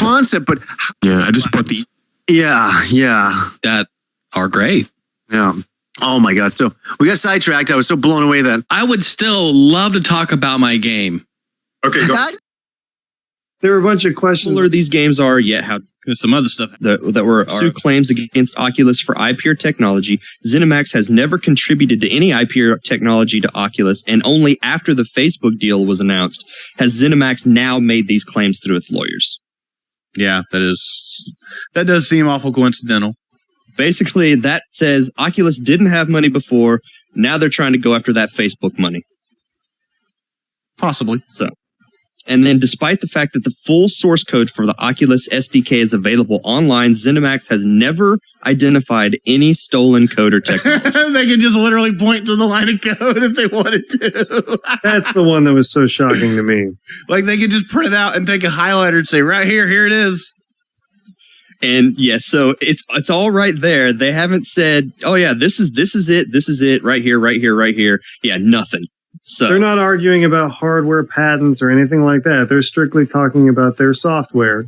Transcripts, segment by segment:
concept, but yeah, I just bought the. Yeah. That are great. Yeah. Oh my God. So we got sidetracked. I was so blown away that I would still love to talk about my game. Okay, go. There are a bunch of questions. Similar these games are, yet how There's some other stuff. that were sued claims against Oculus for IPR technology. ZeniMax has never contributed to any IPR technology to Oculus, and only after the Facebook deal was announced has ZeniMax now made these claims through its lawyers. Yeah, that does seem awful coincidental. Basically, that says Oculus didn't have money before. Now they're trying to go after that Facebook money. Possibly. So, and then despite the fact that the full source code for the Oculus SDK is available online, ZeniMax has never identified any stolen code or technology. They could just literally point to the line of code if they wanted to. That's the one that was so shocking to me. Like they could just print it out and take a highlighter and say, right here it is. And yes, so it's all right there. They haven't said, "Oh yeah, this is it, right here." Yeah, nothing. So They're not arguing about hardware patents or anything like that. They're strictly talking about their software.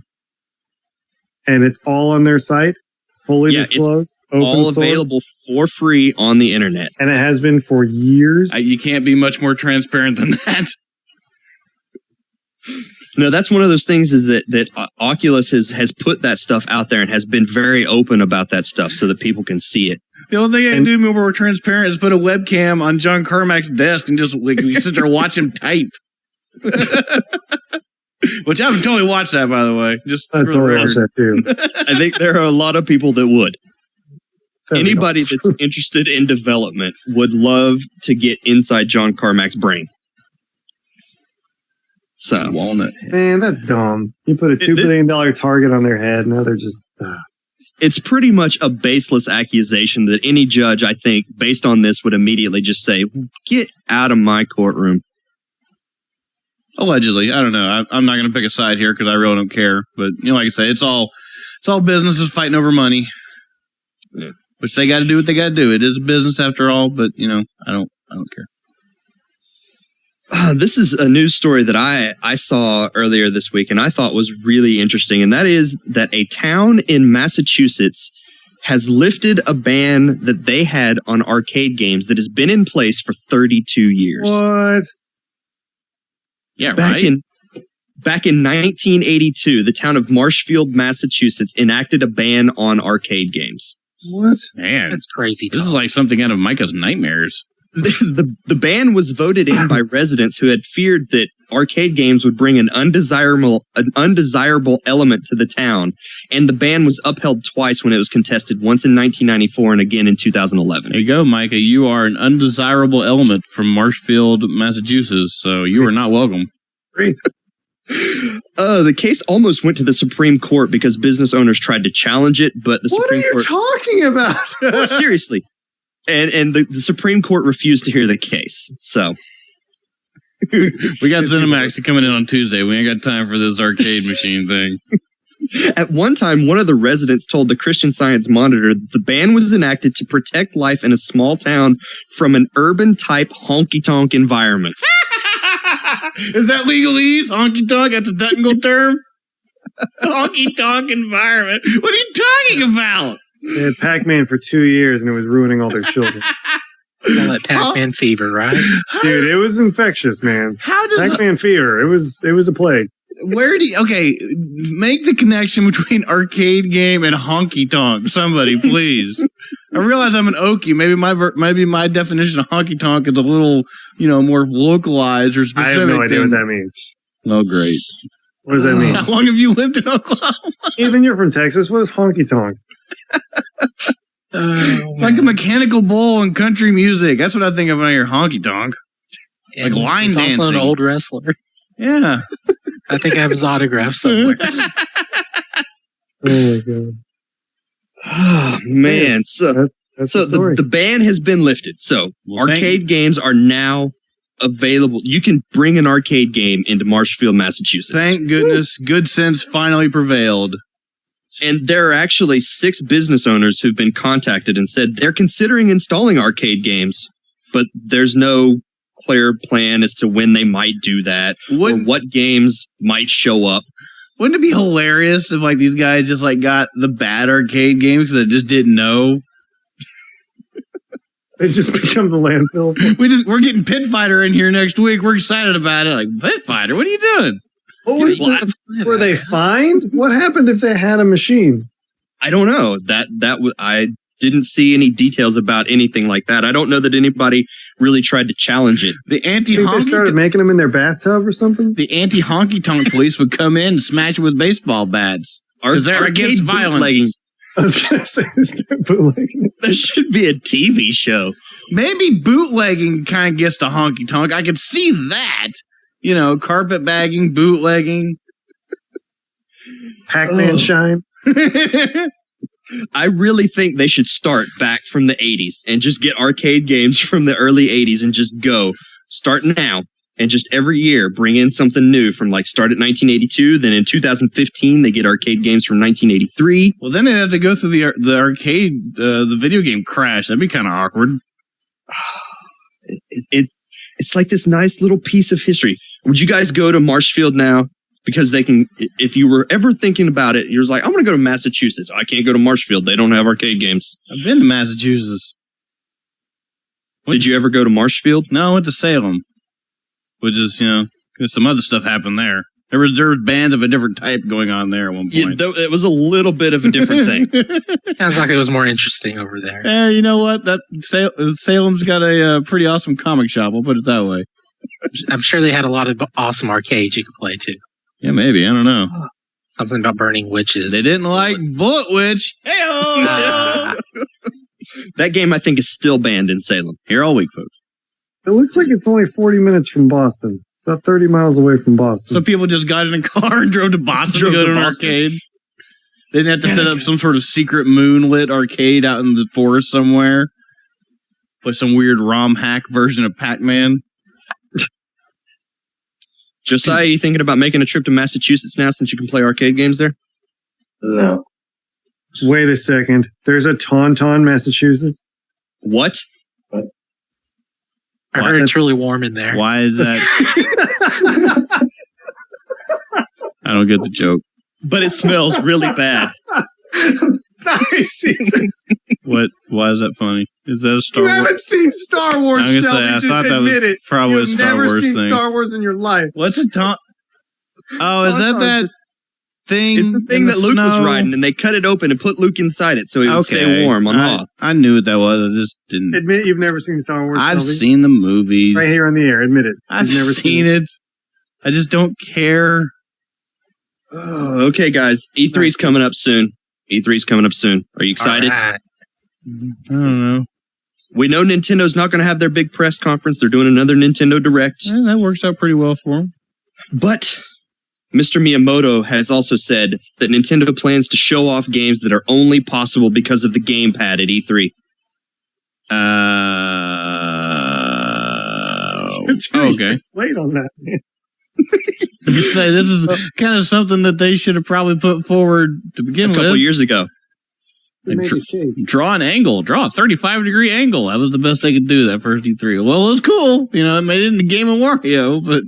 And it's all on their site, fully disclosed, it's all available for free on the internet. And it has been for years. You can't be much more transparent than that. No, that's one of those things is that Oculus has put that stuff out there and has been very open about that stuff so that people can see it. The only thing I can do more transparent is put a webcam on John Carmack's desk and just like, you sit there and watch him type. Which I would totally watch that, by the way. Just I'd totally watch that too. I think there are a lot of people that would. Anybody awesome. that's interested in development would love to get inside John Carmack's brain. So, walnut. Man, that's dumb. You put a $2 billion target on their head. Now they're just... It's pretty much a baseless accusation that any judge, I think, based on this, would immediately just say, get out of my courtroom. Allegedly. I don't know. I'm not going to pick a side here because I really don't care. But, like I say, it's all businesses fighting over money. Yeah. Which they got to do what they got to do. It is a business after all, but, I don't care. This is a news story that I saw earlier this week and I thought was really interesting. And that is that a town in Massachusetts has lifted a ban that they had on arcade games that has been in place for 32 years. What? Yeah, Back right? in 1982, the town of Marshfield, Massachusetts enacted a ban on arcade games. What? Man, That's crazy. this is like something out of Micah's nightmares. The ban was voted in by residents who had feared that arcade games would bring an undesirable element to the town, and the ban was upheld twice when it was contested, once in 1994 and again in 2011. There you go, Micah. You are an undesirable element from Marshfield, Massachusetts, so you are not welcome. Great. The case almost went to the Supreme Court because business owners tried to challenge it, but the Supreme Court... What are you talking about? Well, seriously. And the Supreme Court refused to hear the case. So we got ZeniMax coming in on Tuesday. We ain't got time for this arcade machine thing. at one time, one of the residents told the Christian Science Monitor that the ban was enacted to protect life in a small town from an urban-type honky-tonk environment. Is that legalese? Honky-tonk? That's a technical term? Honky-tonk environment? What are you talking about? They had Pac-Man for 2 years and it was ruining all their children. Call that Pac-Man fever, right? Dude, it was infectious, man. How does Pac-Man fever. It was a plague. Make the connection between arcade game and honky tonk. Somebody, please. I realize I'm an Okie. Maybe my definition of honky tonk is a little, more localized or specific. I have no idea what that means. Oh, great. What does that mean? How long have you lived in Oklahoma? Ethan, you're from Texas. What is honky tonk? It's like a mechanical bull in country music. That's what I think of when I hear honky tonk. Like line it's dancing. also an old wrestler. Yeah. I think I have his autograph somewhere. Oh my god. Oh, man. So the ban has been lifted. So arcade games are now available. You can bring an arcade game into Marshfield, Massachusetts. Thank goodness. Good sense finally prevailed. And there are actually 6 business owners who've been contacted and said they're considering installing arcade games, but there's no clear plan as to when they might do that or what games might show up. Wouldn't it be hilarious if like these guys just like got the bad arcade games that just didn't know? They just become the landfill. We're getting Pit Fighter in here next week. We're excited about it. Like, Pit Fighter, what are you doing? What was were they fined? What happened if they had a machine? I don't know. I didn't see any details about anything like that. I don't know that anybody really tried to challenge it. The They started making them in their bathtub or something? The anti-honky tonk police would come in and smash it with baseball bats because they're against violence. I was going to say, start bootlegging. There should be a TV show. Maybe bootlegging kind of gets to honky tonk. I could see that. You know, carpet bagging, bootlegging. Pac-Man shine. I really think they should start back from the 80s and just get arcade games from the early 80s and just go. Start now. And just every year bring in something new from like start at 1982. Then in 2015, they get arcade games from 1983. Well, then they'd have to go through the arcade, the video game crash. That'd be kind of awkward. It's like this nice little piece of history. Would you guys go to Marshfield now? Because they can, if you were ever thinking about it, you're like, I'm going to go to Massachusetts. I can't go to Marshfield. They don't have arcade games. I've been to Massachusetts. Did you ever go to Marshfield? No, I went to Salem. Which is, some other stuff happened there. There was bands of a different type going on there at one point. Yeah, it was a little bit of a different thing. Sounds like it was more interesting over there. Yeah, you know what? Salem's got a pretty awesome comic shop. We'll put it that way. I'm sure they had a lot of awesome arcades you could play too. Yeah, maybe. I don't know. Something about burning witches. They didn't like Bullet Witch. Hey-oh! That game, I think, is still banned in Salem. Here all week, folks. It looks like it's only 40 minutes from Boston. It's about 30 miles away from Boston. So people just got in a car and drove to Boston to go to an arcade. They didn't have to set up some sort of secret moonlit arcade out in the forest somewhere. Play some weird ROM hack version of Pac-Man. Josiah, you thinking about making a trip to Massachusetts now since you can play arcade games there? No. Wait a second. There's a Tauntaun, Massachusetts? What? I heard it's really warm in there. Why is that? I don't get the joke. But it smells really bad. Nice. What? Why is that funny? Is that a Star Wars? You haven't seen Star Wars, I was Shelby. gonna say, I Just thought that admit was it. probably a You've Star never Wars seen thing. Star Wars in your life. What's a taunt? Oh, is that thing? It's the thing that Luke was riding, and they cut it open and put Luke inside it so he would stay warm on Hoth. I knew what that was. I just didn't. Admit you've never seen Star Wars, I've Shelby. seen the movies. Right here on the air. Admit it. I've You've never seen it. I just don't care. Oh, okay, guys. E3's coming up soon. E3's coming up soon. Are you excited? Right. I don't know. We know Nintendo's not going to have their big press conference. They're doing another Nintendo Direct. Yeah, that works out pretty well for them. But Mr. Miyamoto has also said that Nintendo plans to show off games that are only possible because of the gamepad at E3. Okay. It's late on that, man. You say this is kind of something that they should have probably put forward to begin A couple with. years ago. To make a case. Draw an angle. Draw a 35-degree angle. That was the best they could do that first E3. Well, it was cool. It made it in the game of Wario, but...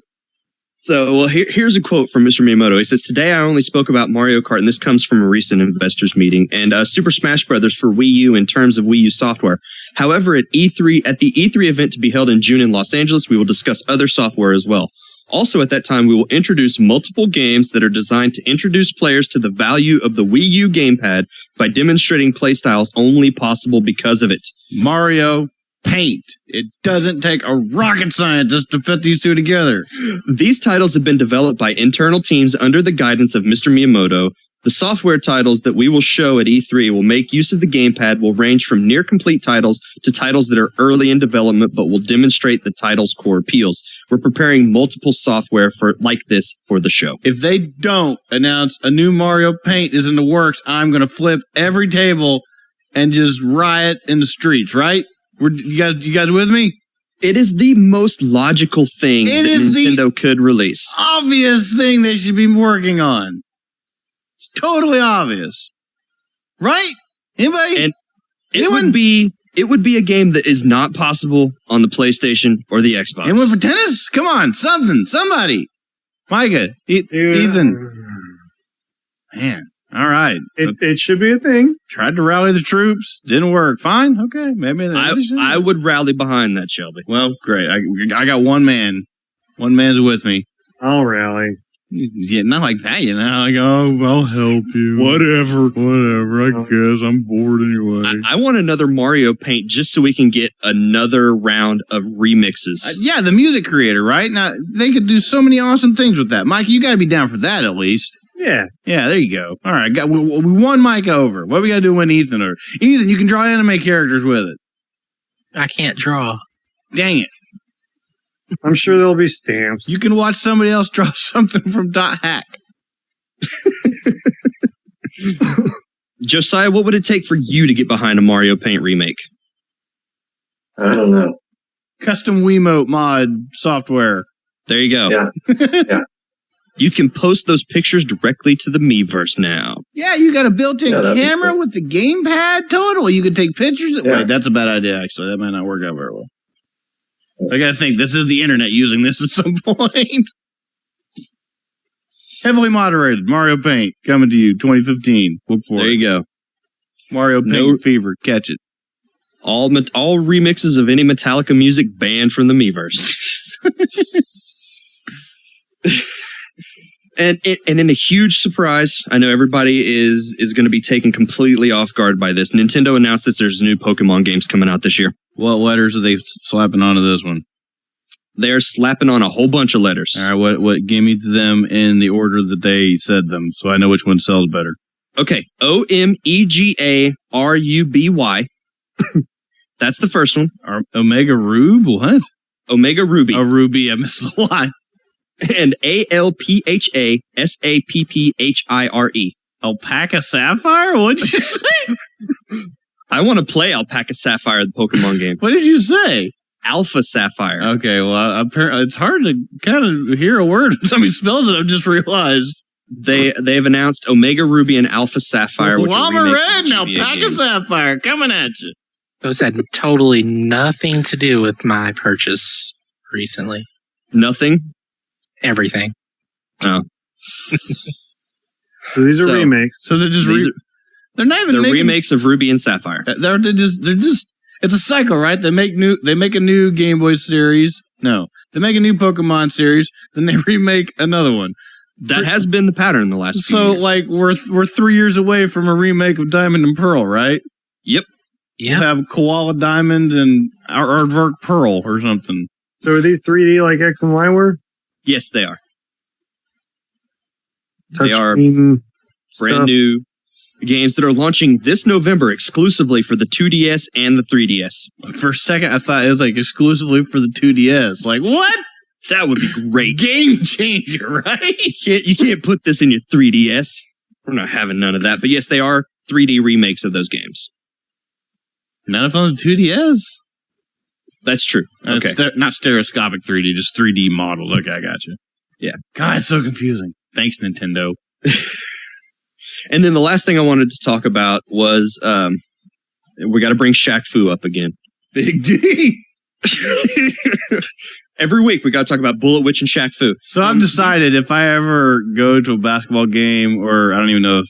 So, well, here's a quote from Mr. Miyamoto. He says, "Today I only spoke about Mario Kart, and this comes from a recent investors meeting, and Super Smash Bros. For Wii U in terms of Wii U software. However, at the E3 event to be held in June in Los Angeles, we will discuss other software as well. Also, at that time, we will introduce multiple games that are designed to introduce players to the value of the Wii U gamepad by demonstrating playstyles only possible because of it. Mario Paint. It doesn't take a rocket scientist to fit these two together. These titles have been developed by internal teams under the guidance of Mr. Miyamoto. The software titles that we will show at E3 will make use of the gamepad will range from near-complete titles to titles that are early in development but will demonstrate the title's core appeals. We're preparing multiple software like this for the show." If they don't announce a new Mario Paint is in the works, I'm going to flip every table and just riot in the streets, right? You guys with me? It is the most logical thing It that is the Nintendo could release. Obvious thing they should be working on. It's totally obvious. Right? Anybody? And Anyone? it would be a game that is not possible on the PlayStation or the Xbox. Anyone for tennis? Come on, somebody. Micah, Ethan. Man. All right. It should be a thing. Tried to rally the troops. Didn't work. Fine. Okay. Maybe I would rally behind that, Shelby. Well, great. I got one man. One man's with me. I'll rally. Yeah, not like that, you know. Like, oh, I'll help you. Whatever. I guess I'm bored anyway. I want another Mario Paint just so we can get another round of remixes. Yeah, the music creator, right? Now they could do so many awesome things with that. Mike, you got to be down for that at least. Yeah. Yeah, there you go. All right, we won Mike over. What we got to do to win Ethan over? Ethan, you can draw anime characters with it. I can't draw. Dang it. I'm sure there'll be stamps. You can watch somebody else draw something from .hack. Josiah, what would it take for you to get behind a Mario Paint remake? I don't know. Custom Wiimote mod software. There you go. Yeah. You can post those pictures directly to the Miiverse now. Yeah, you got a built-in that'd be camera cool. with the gamepad. Totally. You can take pictures. Yeah. Wait, that's a bad idea, actually. That might not work out very well. I gotta think. This is the internet using this at some point. Heavily moderated. Mario Paint coming to you 2015. Look for There it. you go. Mario Paint No- Fever. Catch it. All remixes of any Metallica music banned from the Miiverse. And in a huge surprise, I know everybody is going to be taken completely off guard by this. Nintendo announced that there's new Pokemon games coming out this year. What letters are they slapping onto this one? They're slapping on a whole bunch of letters. All right, what? Give me them in the order that they said them, so I know which one sells better. Okay, OMEGARUBY. That's the first one. Omega Rube? What? Omega Ruby. Oh, Ruby. I missed the Y. And ALPHASAPPHIRE. Alpaca Sapphire? What'd you say? I want to play Alpaca Sapphire, the Pokemon game. What did you say? Alpha Sapphire. Okay, well, apparently it's hard to kind of hear a word when somebody spells it. I've just realized. They've announced Omega Ruby and Alpha Sapphire, which are Llama remakes Red of and GBA Alpaca games. Sapphire coming at you. Those had totally nothing to do with my purchase recently. Nothing. Everything. Oh, So these are So- remakes. So they're just they're not even they're making, remakes of Ruby and Sapphire. They're just it's a cycle, right? They make a new Game Boy series. No, they make a new Pokemon series, then they remake another one. That has been the pattern in the last few So years. like we're 3 years away from a remake of Diamond and Pearl, right? Yep. Yeah. We'll have Koala Diamond and Aardvark Pearl or something. So are these 3D like X and Y were? Yes, they are. Touch They are screen brand stuff. new games that are launching this November exclusively for the 2DS and the 3DS. For a second, I thought it was like exclusively for the 2DS. Like what? That would be great. Game changer, right? You can't put this in your 3DS. We're not having none of that. But yes, they are 3D remakes of those games. None of on the 2DS. That's true. Okay. Not stereoscopic 3D, just 3D modeled. Okay, I got you. Yeah. God, it's so confusing. Thanks, Nintendo. And then the last thing I wanted to talk about was we got to bring Shaq Fu up again. Big D. Every week we got to talk about Bullet Witch and Shaq Fu. So I've decided if I ever go to a basketball game, or I don't even know if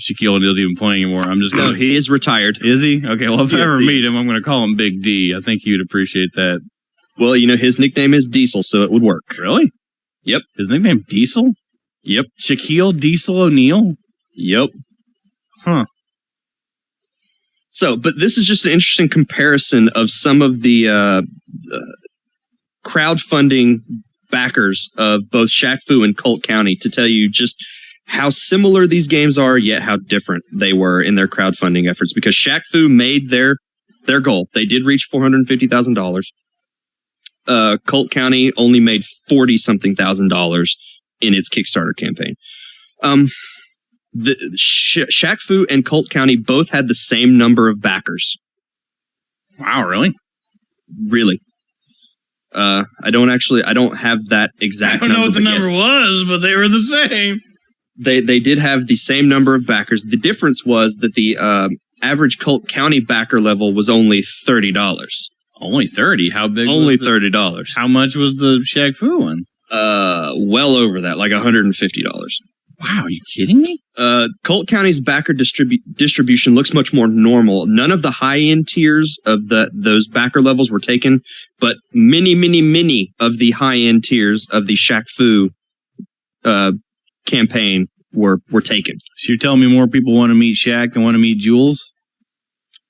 Shaquille O'Neal's even playing anymore, I'm just No, going to... he is retired. Is he? Okay, well, if I Yes, ever he meet is. him, I'm going to call him Big D. I think you'd appreciate that. Well, you know, his nickname is Diesel, so it would work. Really? Yep. His nickname Diesel? Yep. Shaquille Diesel O'Neal? Yep. Huh. So, but this is just an interesting comparison of some of the crowdfunding backers of both Shaq Fu and Colt County to tell you just how similar these games are, yet how different they were in their crowdfunding efforts. Because Shaq Fu made their goal. They did reach $450,000. Colt County only made $40-something thousand in its Kickstarter campaign. Shaq Fu and Colt County both had the same number of backers. Wow, really? Really. I don't have that exact I don't know what the but number yes, was, but they were the same. They did have the same number of backers. The difference was that the average Colt County backer level was only $30. Only 30? How big Only was the, $30. How much was the Shaq Fu one? Well over that, like $150. Wow, are you kidding me? Colt County's backer distribution looks much more normal. None of the high-end tiers of those backer levels were taken, but many of the high-end tiers of the Shaq Fu campaign were taken. So you're telling me more people want to meet Shaq than want to meet Jules?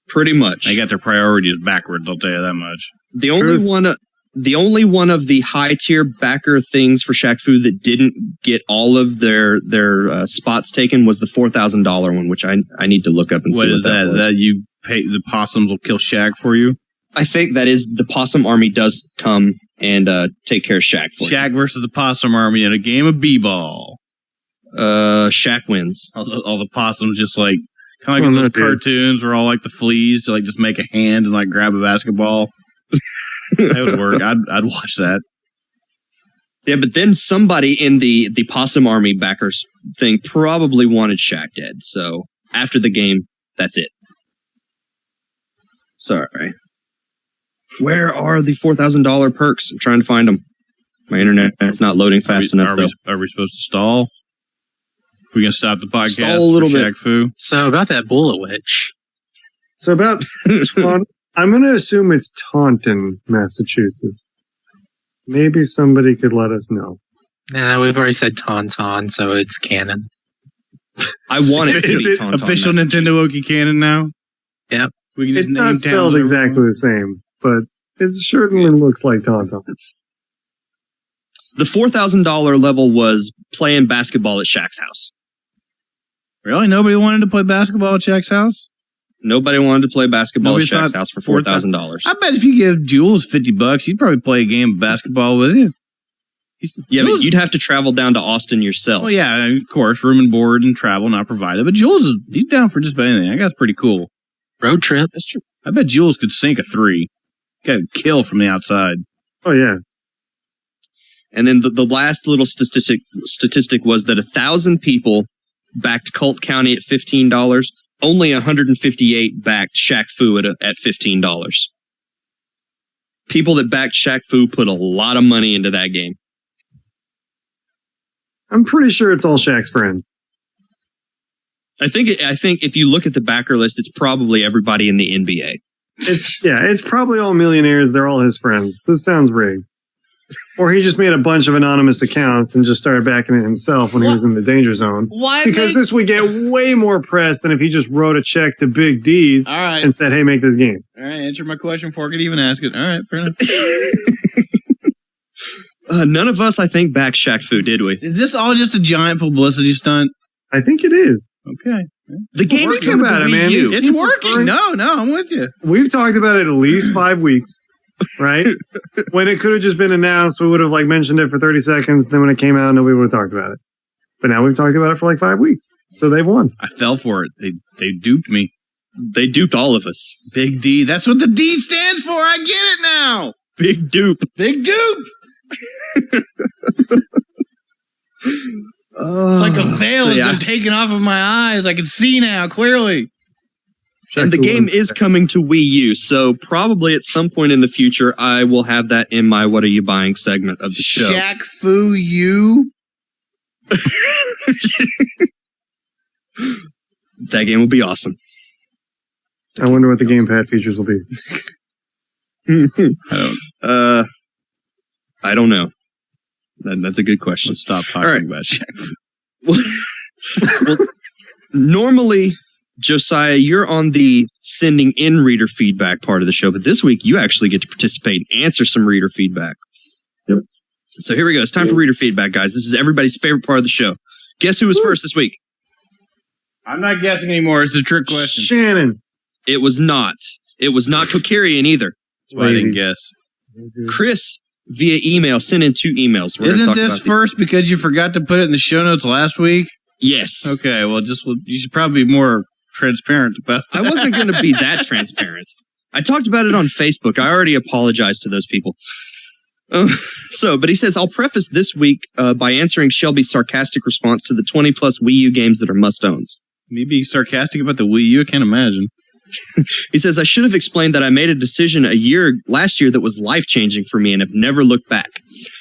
Pretty much. They got their priorities backwards, I'll tell you that much. The only one of the high tier backer things for Shaq Fu that didn't get all of their spots taken was the $4,000 one, which I need to look up and see what that was. That you pay the possums will kill Shaq for you? I think that is the possum army does come and take care of Shaq for you. Shaq versus the possum army in a game of b-ball. Shaq wins. All the possums just like kind of like in those cartoons where all like the fleas to like just make a hand and like grab a basketball. That would work. I'd watch that. Yeah, but then somebody in the possum army backers thing probably wanted Shaq dead. So after the game, that's it. Sorry. Where are the $4,000 perks? I'm trying to find them. My internet is not loading fast enough. Are we supposed to stall? We gonna stop the podcast? Stall a little for bit. Shaq Fu? So about that bullet witch. So about I'm going to assume it's Taunton, Massachusetts. Maybe somebody could let us know. Nah, we've already said Tauntaun, so it's canon. I want it to Is be it Tauntaun, official Nintendo Oki canon now? Yep. We can just It's name not spelled towns exactly the same, but it certainly looks like Taunton. The $4,000 level was playing basketball at Shaq's house. Really? Nobody wanted to play basketball at Shaq's house? Nobody wanted to play basketball Nobody at Shaq's thought house for $4,000. I bet if you give Jules $50, he'd probably play a game of basketball with you. Yeah, but you'd have to travel down to Austin yourself. Well, yeah, of course, room and board and travel not provided. But Jules, he's down for just about anything. That guy's pretty cool. Road trip. That's true. I bet Jules could sink a three. Could kill from the outside. Oh, yeah. And then the last little statistic was that 1,000 people backed Colt County at $15. Only 158 backed Shaq Fu at $15. People that backed Shaq Fu put a lot of money into that game. I'm pretty sure it's all Shaq's friends. I think if you look at the backer list, it's probably everybody in the NBA. It's probably all millionaires. They're all his friends. This sounds rigged. Or he just made a bunch of anonymous accounts and just started backing it himself when he was in the danger zone. Why? Because this would get way more press than if he just wrote a check to Big D's All right. and said, hey, make this game. All right, answer my question before I could even ask it. All right, fair enough. None of us, I think, backed Shaq Fu, did we? Is this all just a giant publicity stunt? I think it is. Okay. The game's Working coming about to it, Wii man. U. It's working. No, I'm with you. We've talked about it at least 5 weeks, right? When it could have just been announced, we would have mentioned it for 30 seconds. Then when it came out, nobody would have talked about it. But now we've talked about it for 5 weeks. So they've won. I fell for it. They duped me. They duped all of us. Big D. That's what the D stands for. I get it now. Big dupe. Big dupe. It's like a veil has been taken off of my eyes. I can see now clearly. And the game is coming to Wii U, so probably at some point in the future, I will have that in my What Are You Buying segment of the show. Shaq Fu U. That game will be awesome. I wonder what the gamepad features will be. I don't know. That's a good question. Let's stop talking about Shaq Fu. Well, normally, Josiah, you're on the sending in reader feedback part of the show, but this week you actually get to participate and answer some reader feedback. Yep. So here we go. It's time for reader feedback, guys. This is everybody's favorite part of the show. Guess who was first this week? I'm not guessing anymore. It's a trick question. Shannon. It was not. It was not Kokirian either. That's why I didn't guess. Chris, via email, sent in 2 emails. We're gonna Isn't talk this about first because you forgot to put it in the show notes last week? Yes. Okay, well, you should probably be more transparent about that. I wasn't going to be that transparent. I talked about it on Facebook. I already apologized to those people. But he says, I'll preface this week by answering Shelby's sarcastic response to the 20-plus Wii U games that are must-owns. Me being sarcastic about the Wii U? I can't imagine. He says, I should have explained that I made a decision last year that was life-changing for me and have never looked back.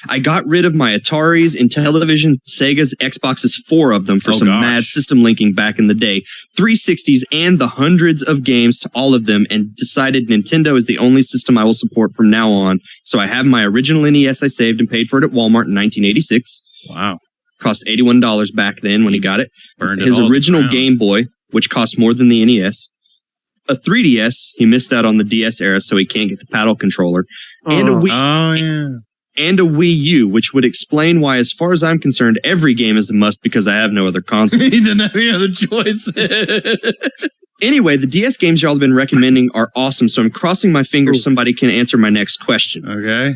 I got rid of my Ataris, Intellivision, Segas, Xboxes, 4 of them for some mad system linking back in the day, 360s, and the hundreds of games to all of them, and decided Nintendo is the only system I will support from now on. So I have my original NES I saved and paid for it at Walmart in 1986. Wow. Cost $81 back then when he got it. Burned it His all original down. Game Boy, which cost more than the NES. A 3DS, he missed out on the DS era, so he can't get the paddle controller. And a Wii, Oh, yeah. and a Wii U, which would explain why, as far as I'm concerned, every game is a must because I have no other console. He didn't have any other choice. Anyway, the DS games y'all have been recommending are awesome, so I'm crossing my fingers somebody can answer my next question. Okay.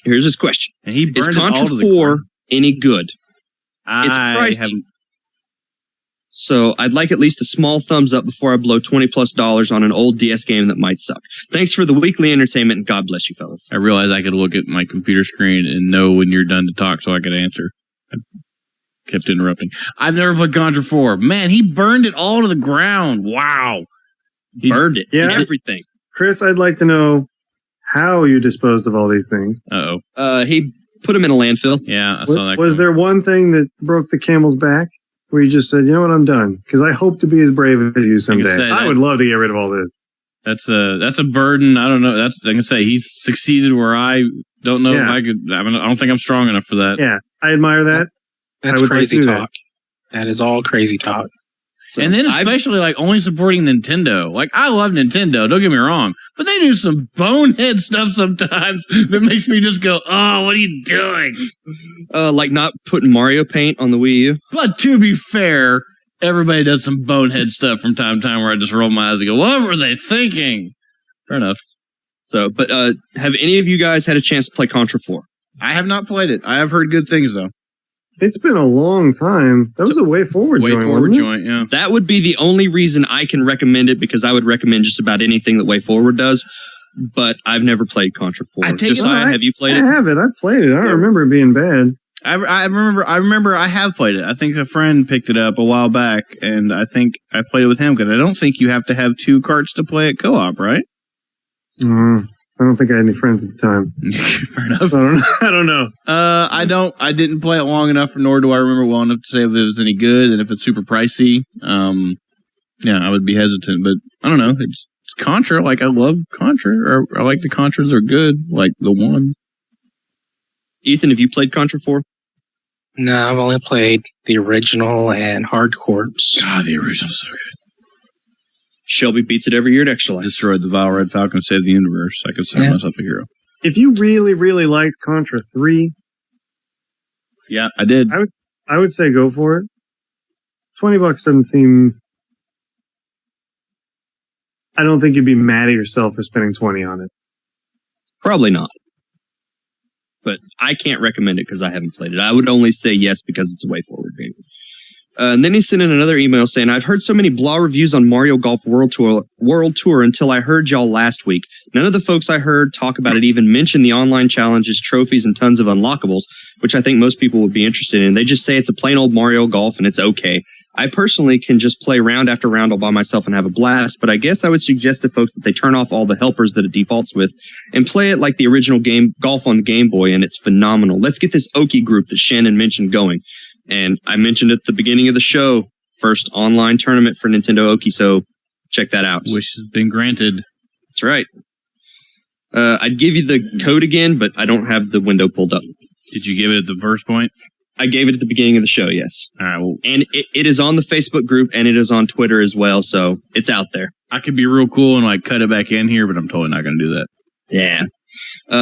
Here's his question. And he Is burned it all Contra to the 4 ground. any good? It's I pricey. haven't- So I'd like at least a small thumbs up before I blow $20+ on an old DS game that might suck. Thanks for the weekly entertainment, and God bless you, fellas. I realized I could look at my computer screen and know when you're done to talk so I could answer. I kept interrupting. I've never played Contra 4. Man, he burned it all to the ground. Wow. He burned it. Yeah. Everything. Chris, I'd like to know how you disposed of all these things. Uh-oh. He put them in a landfill. Yeah, I saw that. Was there one thing that broke the camel's back where you just said, you know what, I'm done? Because I hope to be as brave as you someday. say I that- would love to get rid of all this. That's a burden. I don't know. I can say he's succeeded where I don't know if Yeah. I could. I don't think I'm strong enough for that. Yeah, I admire that. That's I would like crazy to do that. talk. That is all crazy talk. So And then especially like only supporting Nintendo. Like I love Nintendo, don't get me wrong, but they do some bonehead stuff sometimes that makes me just go, "Oh, what are you doing?" like not putting Mario Paint on the Wii U. But to be fair, everybody does some bonehead stuff from time to time where I just roll my eyes and go, "What were they thinking?" Fair enough. So, but have any of you guys had a chance to play Contra 4? I have not played it. I have heard good things though. It's been a long time. That was a Way Forward joint. wasn't it? joint, yeah. That would be the only reason I can recommend it, because I would recommend just about anything that Way Forward does. But I've never played Contra 4. I take it- Josiah, have you played I it? have it. I played it. I don't remember it being bad. I remember I have played it. I think a friend picked it up a while back, and I think I played it with him, because I don't think you have to have 2 carts to play it co-op, right? I don't think I had any friends at the time. Fair enough. I don't know. I didn't play it long enough, nor do I remember well enough to say if it was any good, and if it's super pricey. Yeah, I would be hesitant, but I don't know. It's Contra. Like, I love Contra, or I like the Contras are good, like the one. Ethan, have you played Contra 4? No, I've only played the original and Hard Corps. God, the original's so good. Shelby beats it every year at Extra Life. Destroyed the Vile Red Falcon, saved the universe. I consider myself a hero. If you really, really liked Contra 3, Yeah, I did. I would say go for it. $20 doesn't seem... I don't think you'd be mad at yourself for spending 20 on it. Probably not. But I can't recommend it because I haven't played it. I would only say yes because it's a Way Forward game. And then he sent in another email saying, I've heard so many blah reviews on Mario Golf World Tour until I heard y'all last week. None of the folks I heard talk about it even mention the online challenges, trophies, and tons of unlockables, which I think most people would be interested in. They just say it's a plain old Mario Golf and it's okay. I personally can just play round after round all by myself and have a blast, but I guess I would suggest to folks that they turn off all the helpers that it defaults with and play it like the original game, Golf on Game Boy, and it's phenomenal. Let's get this Oki group that Shannon mentioned going. And I mentioned at the beginning of the show, first online tournament for Nintendo Oki, so check that out. Wish has been granted. That's right. I'd give you the code again, but I don't have the window pulled up. Did you give it at the first point? I gave it at the beginning of the show, yes. All right, well, And it is on the Facebook group, and it is on Twitter as well, so it's out there. I could be real cool and like cut it back in here, but I'm totally not going to do that. Yeah.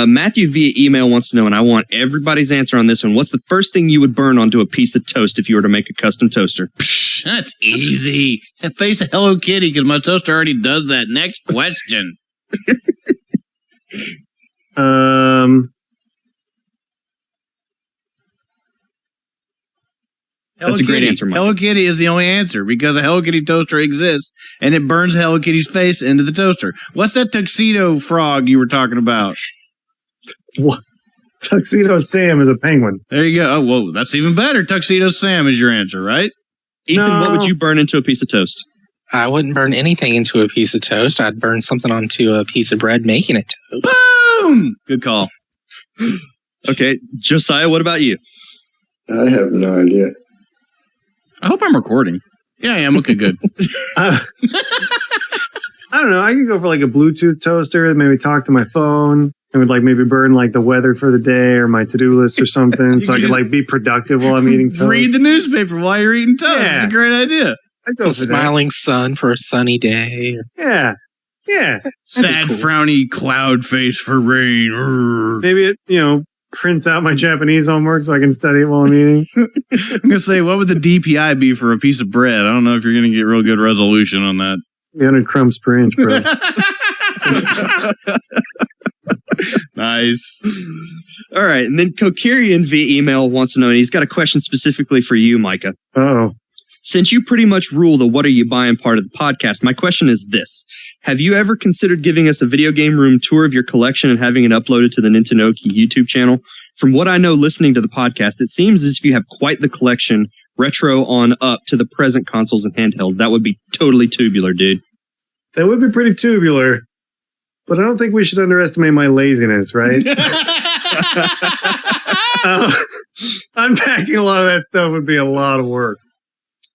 Matthew via email wants to know, and I want everybody's answer on this one. What's the first thing you would burn onto a piece of toast if you were to make a custom toaster? Psh, that's easy. Face a Hello Kitty, because my toaster already does that. Next question. That's a great answer, Mike. Hello Kitty is the only answer because a Hello Kitty toaster exists and it burns Hello Kitty's face into the toaster. What's that tuxedo frog you were talking about? What? Tuxedo Sam is a penguin. There you go. Oh, whoa, that's even better. Tuxedo Sam is your answer, right? Ethan, No. what would you burn into a piece of toast? I wouldn't burn anything into a piece of toast. I'd burn something onto a piece of bread, making it toast. Boom! Good call. Okay, Josiah, what about you? I have no idea. I hope I'm recording. Yeah, I am. Okay, good. I don't know. I could go for like a Bluetooth toaster that maybe talk to my phone and would like maybe burn like the weather for the day or my to-do list or something, so I could like be productive while I'm eating toast. Read the newspaper while you're eating toast. Yeah. It's a great idea. I'd go A for that. smiling sun for a sunny day. Yeah. Sad, cool. frowny cloud face for rain. Urgh. Maybe it, prints out my Japanese homework so I can study it while I'm eating. I'm going to say, what would the DPI be for a piece of bread? I don't know if you're going to get real good resolution on that. 300 crumbs per inch, bro. Nice. All right, and then Kokirian via email wants to know, and he's got a question specifically for you, Micah. Oh. Since you pretty much rule the what are you buying part of the podcast, my question is this. Have you ever considered giving us a video game room tour of your collection and having it uploaded to the Nintendo YouTube channel? From what I know listening to the podcast, it seems as if you have quite the collection, retro on up to the present consoles and handhelds. That would be totally tubular, dude. That would be pretty tubular, but I don't think we should underestimate my laziness, right? Unpacking a lot of that stuff would be a lot of work.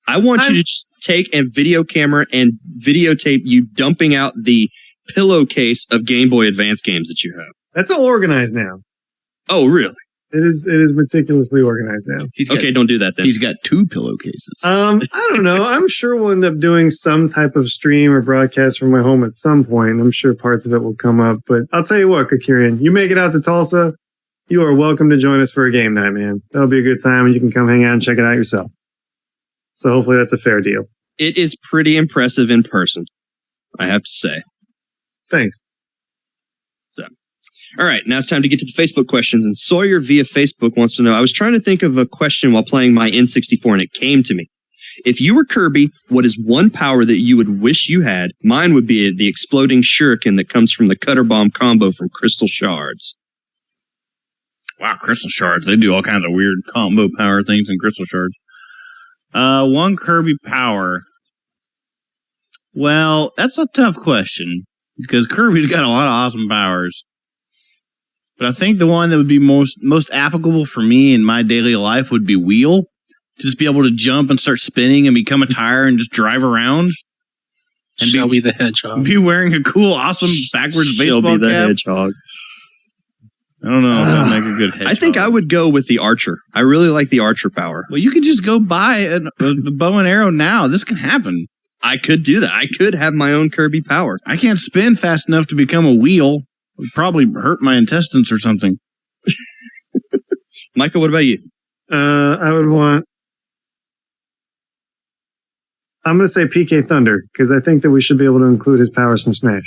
I want you to just take a video camera and videotape you dumping out the pillowcase of Game Boy Advance games that you have. That's all organized now. Oh, really? It is meticulously organized now. Okay, don't do that then. He's got 2 pillowcases. I don't know. I'm sure we'll end up doing some type of stream or broadcast from my home at some point. I'm sure parts of it will come up. But I'll tell you what, Kakirian, you make it out to Tulsa, you are welcome to join us for a game night, man. That'll be a good time, and you can come hang out and check it out yourself. So hopefully that's a fair deal. It is pretty impressive in person, I have to say. Thanks. All right, now it's time to get to the Facebook questions. And Sawyer via Facebook wants to know, I was trying to think of a question while playing my N64, and it came to me. If you were Kirby, what is one power that you would wish you had? Mine would be the exploding shuriken that comes from the cutter bomb combo from Crystal Shards. Wow, Crystal Shards. They do all kinds of weird combo power things in Crystal Shards. One Kirby power. Well, that's a tough question because Kirby's got a lot of awesome powers. But I think the one that would be most applicable for me in my daily life would be Wheel. Just be able to jump and start spinning and become a tire and just drive around. And Shelby the Hedgehog. Be wearing a cool, awesome backwards baseball Shelby the cap. Hedgehog. I don't know if that would make a good hedgehog. I think I would go with the Archer. I really like the Archer power. Well, you could just go buy a bow and arrow now. This can happen. I could do that. I could have my own Kirby power. I can't spin fast enough to become a wheel. It would probably hurt my intestines or something. Michael, what about you? I would want... I'm going to say PK Thunder, because I think that we should be able to include his powers from Smash.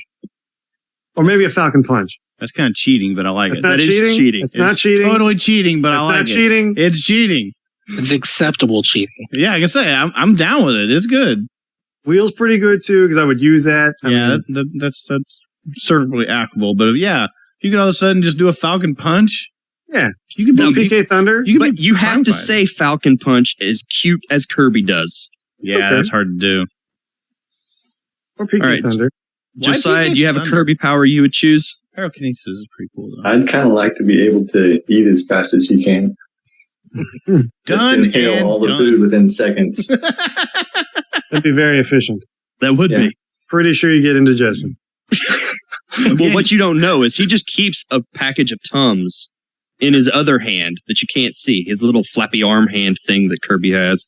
Or maybe a Falcon Punch. That's kind of cheating, but I like It's it. not That is cheating. cheating. It's not cheating. Totally cheating, but I It's like not it. cheating. It's cheating. It's acceptable cheating. Yeah, I can say I'm down with it. It's good. Wheel's pretty good, too, because I would use that. I mean, That's certainly applicable. But yeah, you could all of a sudden just do a Falcon Punch. Yeah. You can no, be PK Thunder. You can But be you have to crime say Falcon Punch as cute as Kirby does. Yeah, Okay. that's hard to do. Or PK All right. Thunder. Why Josiah, PK do you have a Thunder? Kirby power you would choose? Pyrokinesis is pretty cool, though. I'd kind of like to be able to eat as fast as you can. Done Just inhale and all the done. food within seconds. That'd be very efficient. That would Yeah. be. Pretty sure you get indigestion. Well, what you don't know is he just keeps a package of Tums in his other hand that you can't see. His little flappy arm hand thing that Kirby has.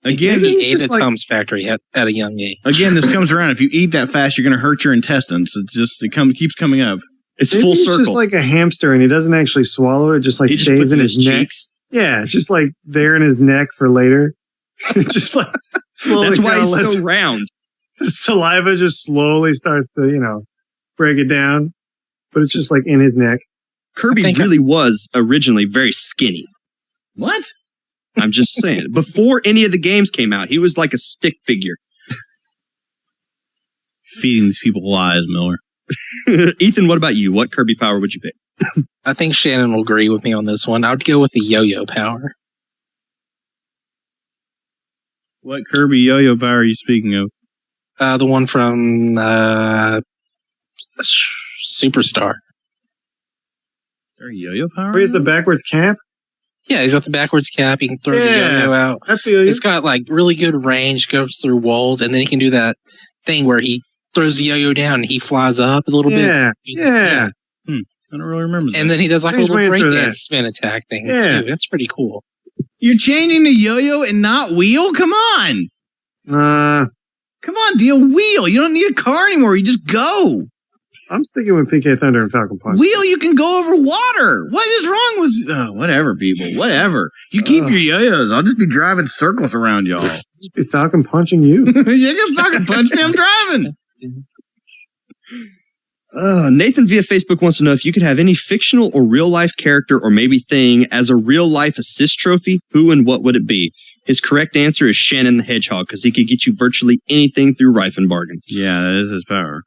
Again, He it's ate just at like- Tom's factory at a young age. this comes around. If you eat that fast, you're going to hurt your intestines. Keeps coming up. It's Maybe full he's circle. just like a hamster and he doesn't actually swallow it. It just like He just stays puts in it his in his neck. cheeks. Yeah, it's just like there in his neck for later. Just like slowly That's why kinda he's lets so round. the saliva just slowly starts to, break it down. But it's just like in his neck. Kirby really was originally very skinny. What? I'm just saying. Before any of the games came out, he was like a stick figure. Feeding these people lies, Miller. Ethan, what about you? What Kirby power would you pick? I think Shannon will agree with me on this one. I would go with the yo-yo power. What Kirby yo-yo power are you speaking of? The one from Superstar. Or yo-yo power? Where he has the backwards cap? Yeah, he's got the backwards cap. He can throw the Yeah. yo-yo out. I feel you. It's got like really good range, goes through walls, and then he can do that thing where he throws the yo-yo down and he flies up a little bit. Yeah. I don't really remember that. And then he does like Change a my little answer to breakdance that. spin attack thing Yeah. too. That's pretty cool. You're changing the yo-yo and not wheel? Come on. Come on, deal wheel. You don't need a car anymore. You just go. I'm sticking with PK Thunder and Falcon Punch. Wheel, you can go over water. What is wrong with... whatever, people. Whatever. You keep your yo-yos. I'll just be driving circles around y'all. Just be Falcon punching you. You can fucking punch me. I'm driving. Nathan via Facebook wants to know if you could have any fictional or real life character or maybe thing as a real life assist trophy, who and what would it be? His correct answer is Shannon the Hedgehog, because he could get you virtually anything through Rifen bargains. Yeah, that is his power.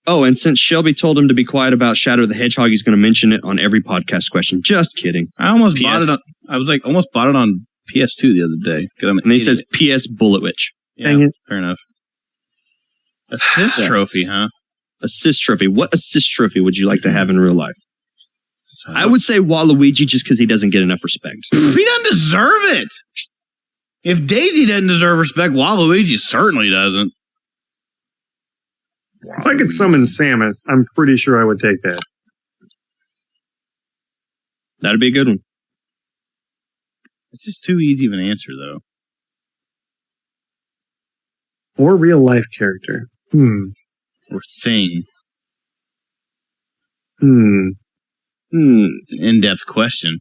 Oh, and since Shelby told him to be quiet about Shadow the Hedgehog, he's going to mention it on every podcast question. Just kidding. I almost PS. bought it on... I was like, almost bought it on PS2 the other day. 'Cause I'm an And he idiot. says, P.S. Bullet Witch. Yeah, Dang it. fair enough. Assist Yeah. trophy, huh? Assist trophy. What assist trophy would you like to have in real life? I would say Waluigi just because he doesn't get enough respect. He doesn't deserve it. If Daisy doesn't deserve respect, Waluigi certainly doesn't. If I could summon Samus, I'm pretty sure I would take that. That'd be a good one. It's just too easy of an answer, though. Or real life character. Or thing. Hmm. It's an in-depth question.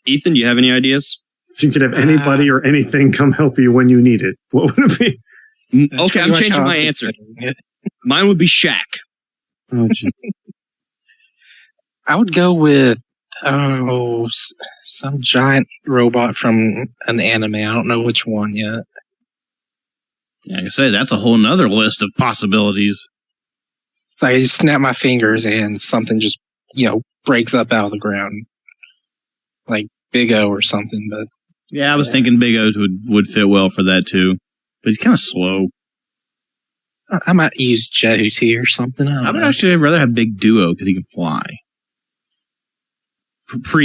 Ethan, do you have any ideas? If you could have anybody or anything come help you when you need it, what would it be? That's Okay, pretty I'm much changing how my I'm answer. considering it. Mine would be Shaq. Oh, gee. I would go with some giant robot from an anime. I don't know which one yet. Yeah, like I say, that's a whole nother list of possibilities. So I just snap my fingers and something just breaks up out of the ground, like Big O or something. But Yeah, I was thinking Big O would fit well for that, too. But he's kind of slow. I might use Jehuti or something. I I would don't know. actually rather have Big Duo because he can fly. Before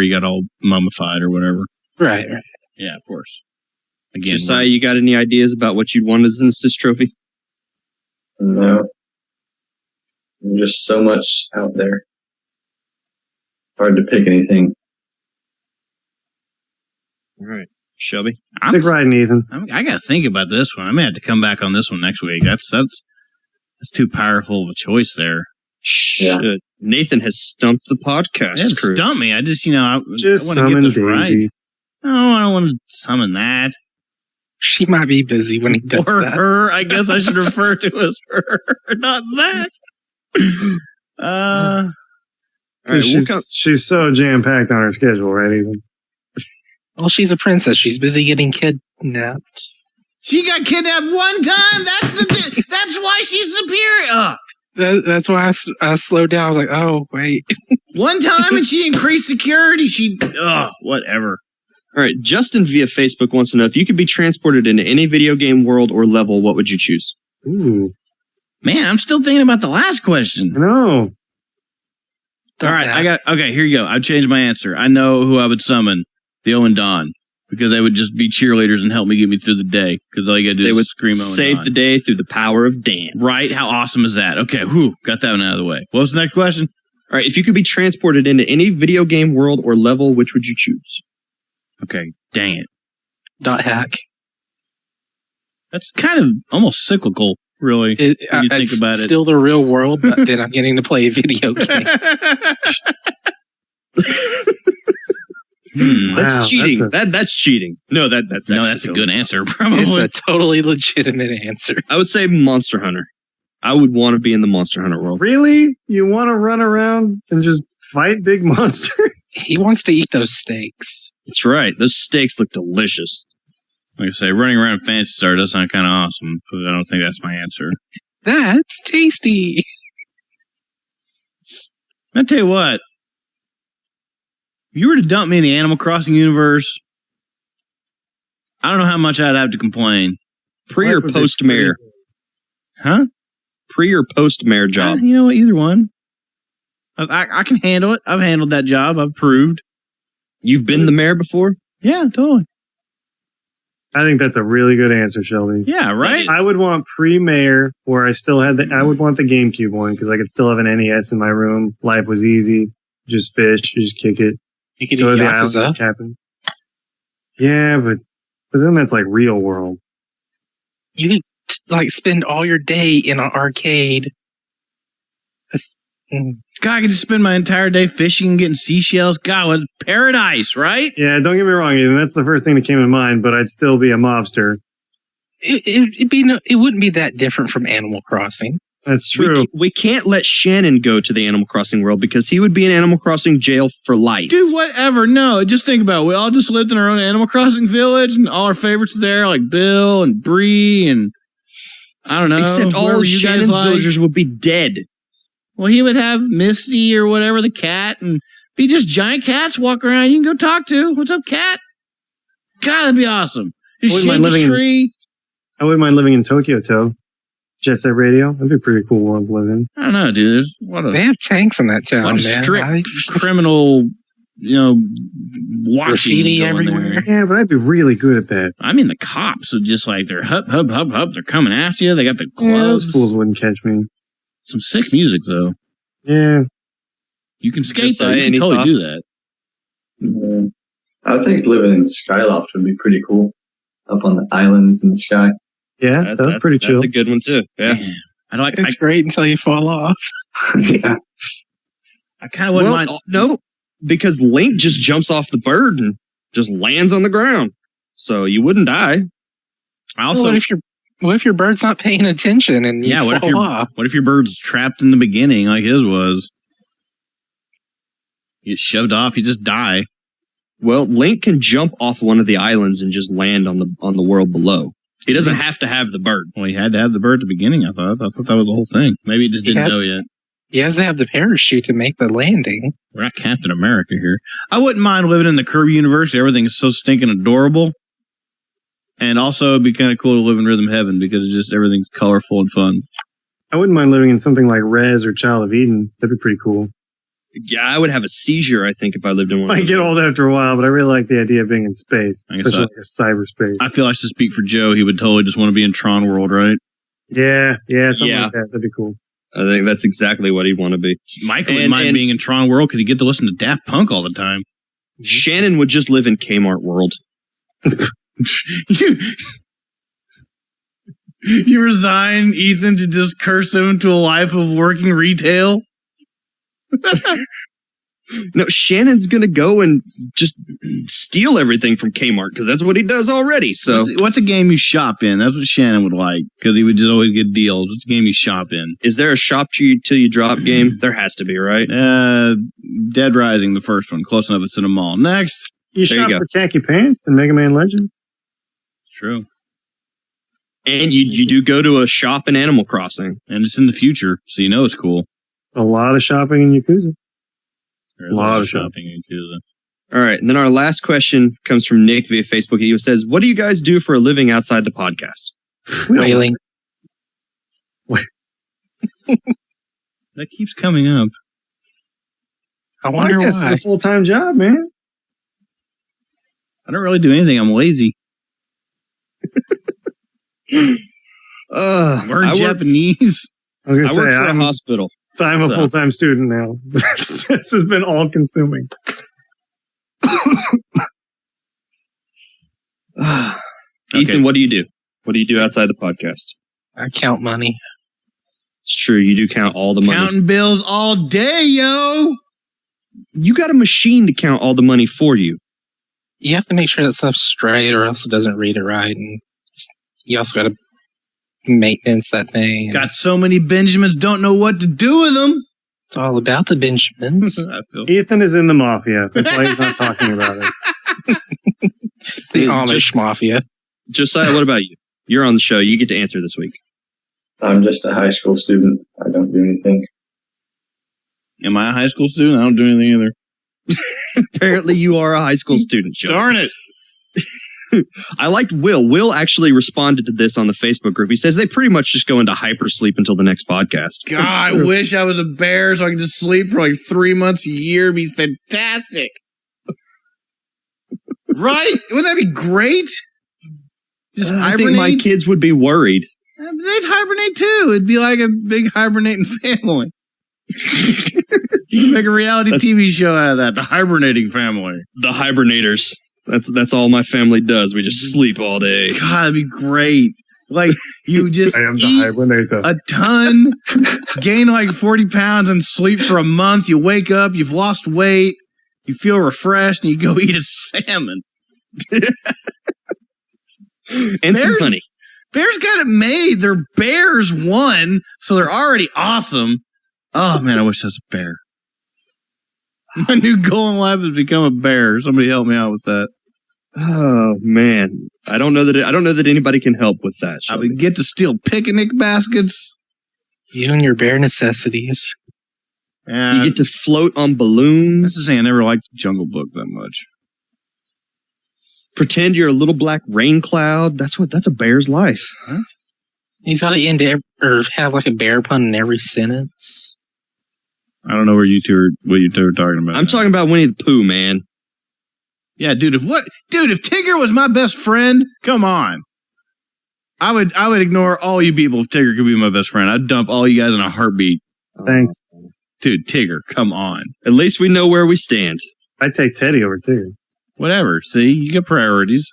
he got all mummified or whatever. Right. Yeah, of course. Again, Josiah, you got any ideas about what you'd want as an assist trophy? No. Just so much out there. Hard to pick anything. All right. Shelby? Stick riding, Ethan. I got to think about this one. I may have to come back on this one next week. That's too powerful of a choice there. Yeah. Nathan has stumped the podcast It crew. stumped me. I just, Just I want to summon get this Daisy. right. No, I don't want to summon that. She might be busy when he does Or that. her. I guess I should refer to as her, not that. All right, She's so jam packed on her schedule, right, Ethan? Well, she's a princess. She's busy getting kidnapped. She got kidnapped one time. That's why she's superior. That's why I slowed down. I was like, oh, wait. One time and she increased security. Whatever. All right, Justin via Facebook wants to know if you could be transported into any video game world or level, what would you choose? Ooh. Man, I'm still thinking about the last question. No. All right, okay, here you go. I've changed my answer. I know who I would summon, Theo and Don, because they would just be cheerleaders and help me get me through the day, because all you gotta do They is would scream Owen save Don. the day through the power of dance. Right? How awesome is that? Okay, got that one out of the way. What was the next question? All right, if you could be transported into any video game world or level, which would you choose? Okay, dang it. .hack. That's kind of almost cyclical, really, when you think It's about it. still the real world, but then I'm getting to play a video game. That's Wow, cheating. That's cheating. No, that's No, actually that's a cool. good answer, probably. It's a totally legitimate answer. I would say Monster Hunter. I would want to be in the Monster Hunter world. Really? You want to run around and just fight big monsters? He wants to eat those steaks. That's right. Those steaks look delicious. Like I say, running around Fantasy Star does sound kind of awesome, but I don't think that's my answer. That's tasty. I'll tell you what. If you were to dump me in the Animal Crossing universe, I don't know how much I'd have to complain. Pre or post mayor? Huh? Pre or post mayor job? You know what? Either one. I can handle it. I've handled that job. I've proved. You've been the mayor before? Yeah, totally. I think that's a really good answer, Shelby. Yeah, right? I would want pre-mayor where I still had I would want the GameCube one because I could still have an NES in my room. Life was easy. Just fish. You just kick it. You could Go do to the Yakuza. island, cabin. Yeah, but then that's like real world. You could like spend all your day in an arcade. God, I could just spend my entire day fishing and getting seashells. God, what paradise, right? Yeah, don't get me wrong, Ethan. That's the first thing that came to mind, but I'd still be a mobster. It wouldn't be that different from Animal Crossing. That's true. We can't let Shannon go to the Animal Crossing world because he would be in Animal Crossing jail for life. Dude, whatever. No, just think about it. We all just lived in our own Animal Crossing village, and all our favorites were there, like Bill and Bree, and I don't know. Except all whoever of you guys Shannon's like. villagers would be dead. Well, he would have Misty or whatever, the cat, and be just giant cats walk around you can go talk to. What's up, cat? God, that'd be awesome. Just Wouldn't shake mind a tree. I wouldn't mind living in Tokyo, Jet Set Radio. That'd be a pretty cool world to live in. I don't know, dude. There's They have tanks in that town, what a man. strict criminal, watching Graffiti going everywhere. there. Yeah, but I'd be really good at that. I mean, the cops are just like, they're hup, hup, hup, hup. They're coming after you. They got the Yeah, those gloves. fools wouldn't catch me. Some sick music, though. Yeah. You can skate, Josiah, though. You can any totally do thoughts? that. Yeah. I think living in Skyloft would be pretty cool. Up on the islands in the sky. Yeah, that was pretty chill. That's a good one, too. Yeah. Man, I like. It's great until you fall off. Yeah. I kind of wouldn't Well, mind. no, because Link just jumps off the bird and just lands on the ground. So you wouldn't die. I also, What if your bird's not paying attention and you yeah. What if fall off? what if your bird's trapped in the beginning like his was? You get shoved off. You just die. Well, Link can jump off one of the islands and just land on the world below. He doesn't have to have the bird. Well, he had to have the bird at the beginning. I thought that was the whole thing. Maybe he just didn't know yet. He has to have the parachute to make the landing. We're not Captain America here. I wouldn't mind living in the Kirby universe. Everything is so stinking adorable. And also, it'd be kind of cool to live in Rhythm Heaven because it's just everything's colorful and fun. I wouldn't mind living in something like Rez or Child of Eden. That'd be pretty cool. Yeah, I would have a seizure, I think, if I lived in one of Might those. get old after a while, but I really like the idea of being in space, I guess especially like a cyberspace. I feel I should speak for Joe. He would totally just want to be in Tron World, right? Yeah, something Yeah. like that. That'd be cool. I think that's exactly what he'd want to be. Michael wouldn't mind being in Tron World because he get to listen to Daft Punk all the time. Shannon would just live in Kmart World. You resign, Ethan, to just curse him into a life of working retail? No, Shannon's going to go and just steal everything from Kmart because that's what he does already. So, What's a game you shop in? That's what Shannon would like because he would just always get deals. What's a game you shop in? is there a shop till you drop game? There has to be, right? Dead Rising, the first one. Close enough, it's in a mall. Next. You There you shop go. for khaki pants in Mega Man Legend? True. And you do go to a shop in Animal Crossing. And it's in the future, so you know it's cool. A lot of shopping in Yakuza. There's A lot of shopping in Yakuza. All right. And then our last question comes from Nick via Facebook. He says, what do you guys do for a living outside the podcast? Whaling. That keeps coming up. I wonder Podcast why. is a full-time job, man. I don't really do anything. I'm lazy. Learn I work Japanese. I was going to for say, a hospital. I'm a full-time student now. This has been all-consuming. Ethan, what do you do? What do you do outside the podcast? I count money. It's true. You do count all the money. Counting bills all day, yo. You got a machine to count all the money for you. You have to make sure that stuff's straight or else it doesn't read it right. And you also got to maintenance that thing. Got so many Benjamins, don't know what to do with them. It's all about the Benjamins. Ethan is in the mafia. That's why he's not talking about it. The Yeah, Amish just- Mafia. Josiah, what about you? You're on the show. You get to answer this week. I'm just a high school student. I don't do anything. Am I a high school student? I don't do anything either. Apparently, you are a high school student, Joe. Darn it. I liked Will. Will actually responded to this on the Facebook group. He says they pretty much just go into hypersleep until the next podcast. God, I wish I was a bear so I could just sleep for like 3 months a year. It'd be fantastic. Right? Wouldn't that be great? Just I hibernate. think my kids would be worried. They'd hibernate too. It'd be like a big hibernating family. You can make a reality TV show out of that. The hibernating family. The hibernators. That's all my family does. We just sleep all day. God, that'd be great. Like, you just I am the eat hibernator. a ton, gain like 40 pounds and sleep for a month. You wake up, you've lost weight, you feel refreshed, and you go eat a salmon. And some honey. Bears got it made. They're Bears won, so they're already awesome. Oh, man, I wish I was a bear. My new goal in life is to become a bear. Somebody help me out with that. Oh man, I don't know that anybody can help with that. I would get to steal picnic baskets. You and your bare necessities. You get to float on balloons. That's the thing. I never liked Jungle Book that much. Pretend you're a little black rain cloud. That's a bear's life. Huh? He's got to end or have like a bear pun in every sentence. I don't know what you two are talking about. I'm talking about Winnie the Pooh, man. Yeah, dude. If Tigger was my best friend, come on. I would ignore all you people if Tigger could be my best friend. I'd dump all you guys in a heartbeat. Thanks. Dude, Tigger, come on. At least we know where we stand. I'd take Teddy over too. Whatever. See, you get priorities.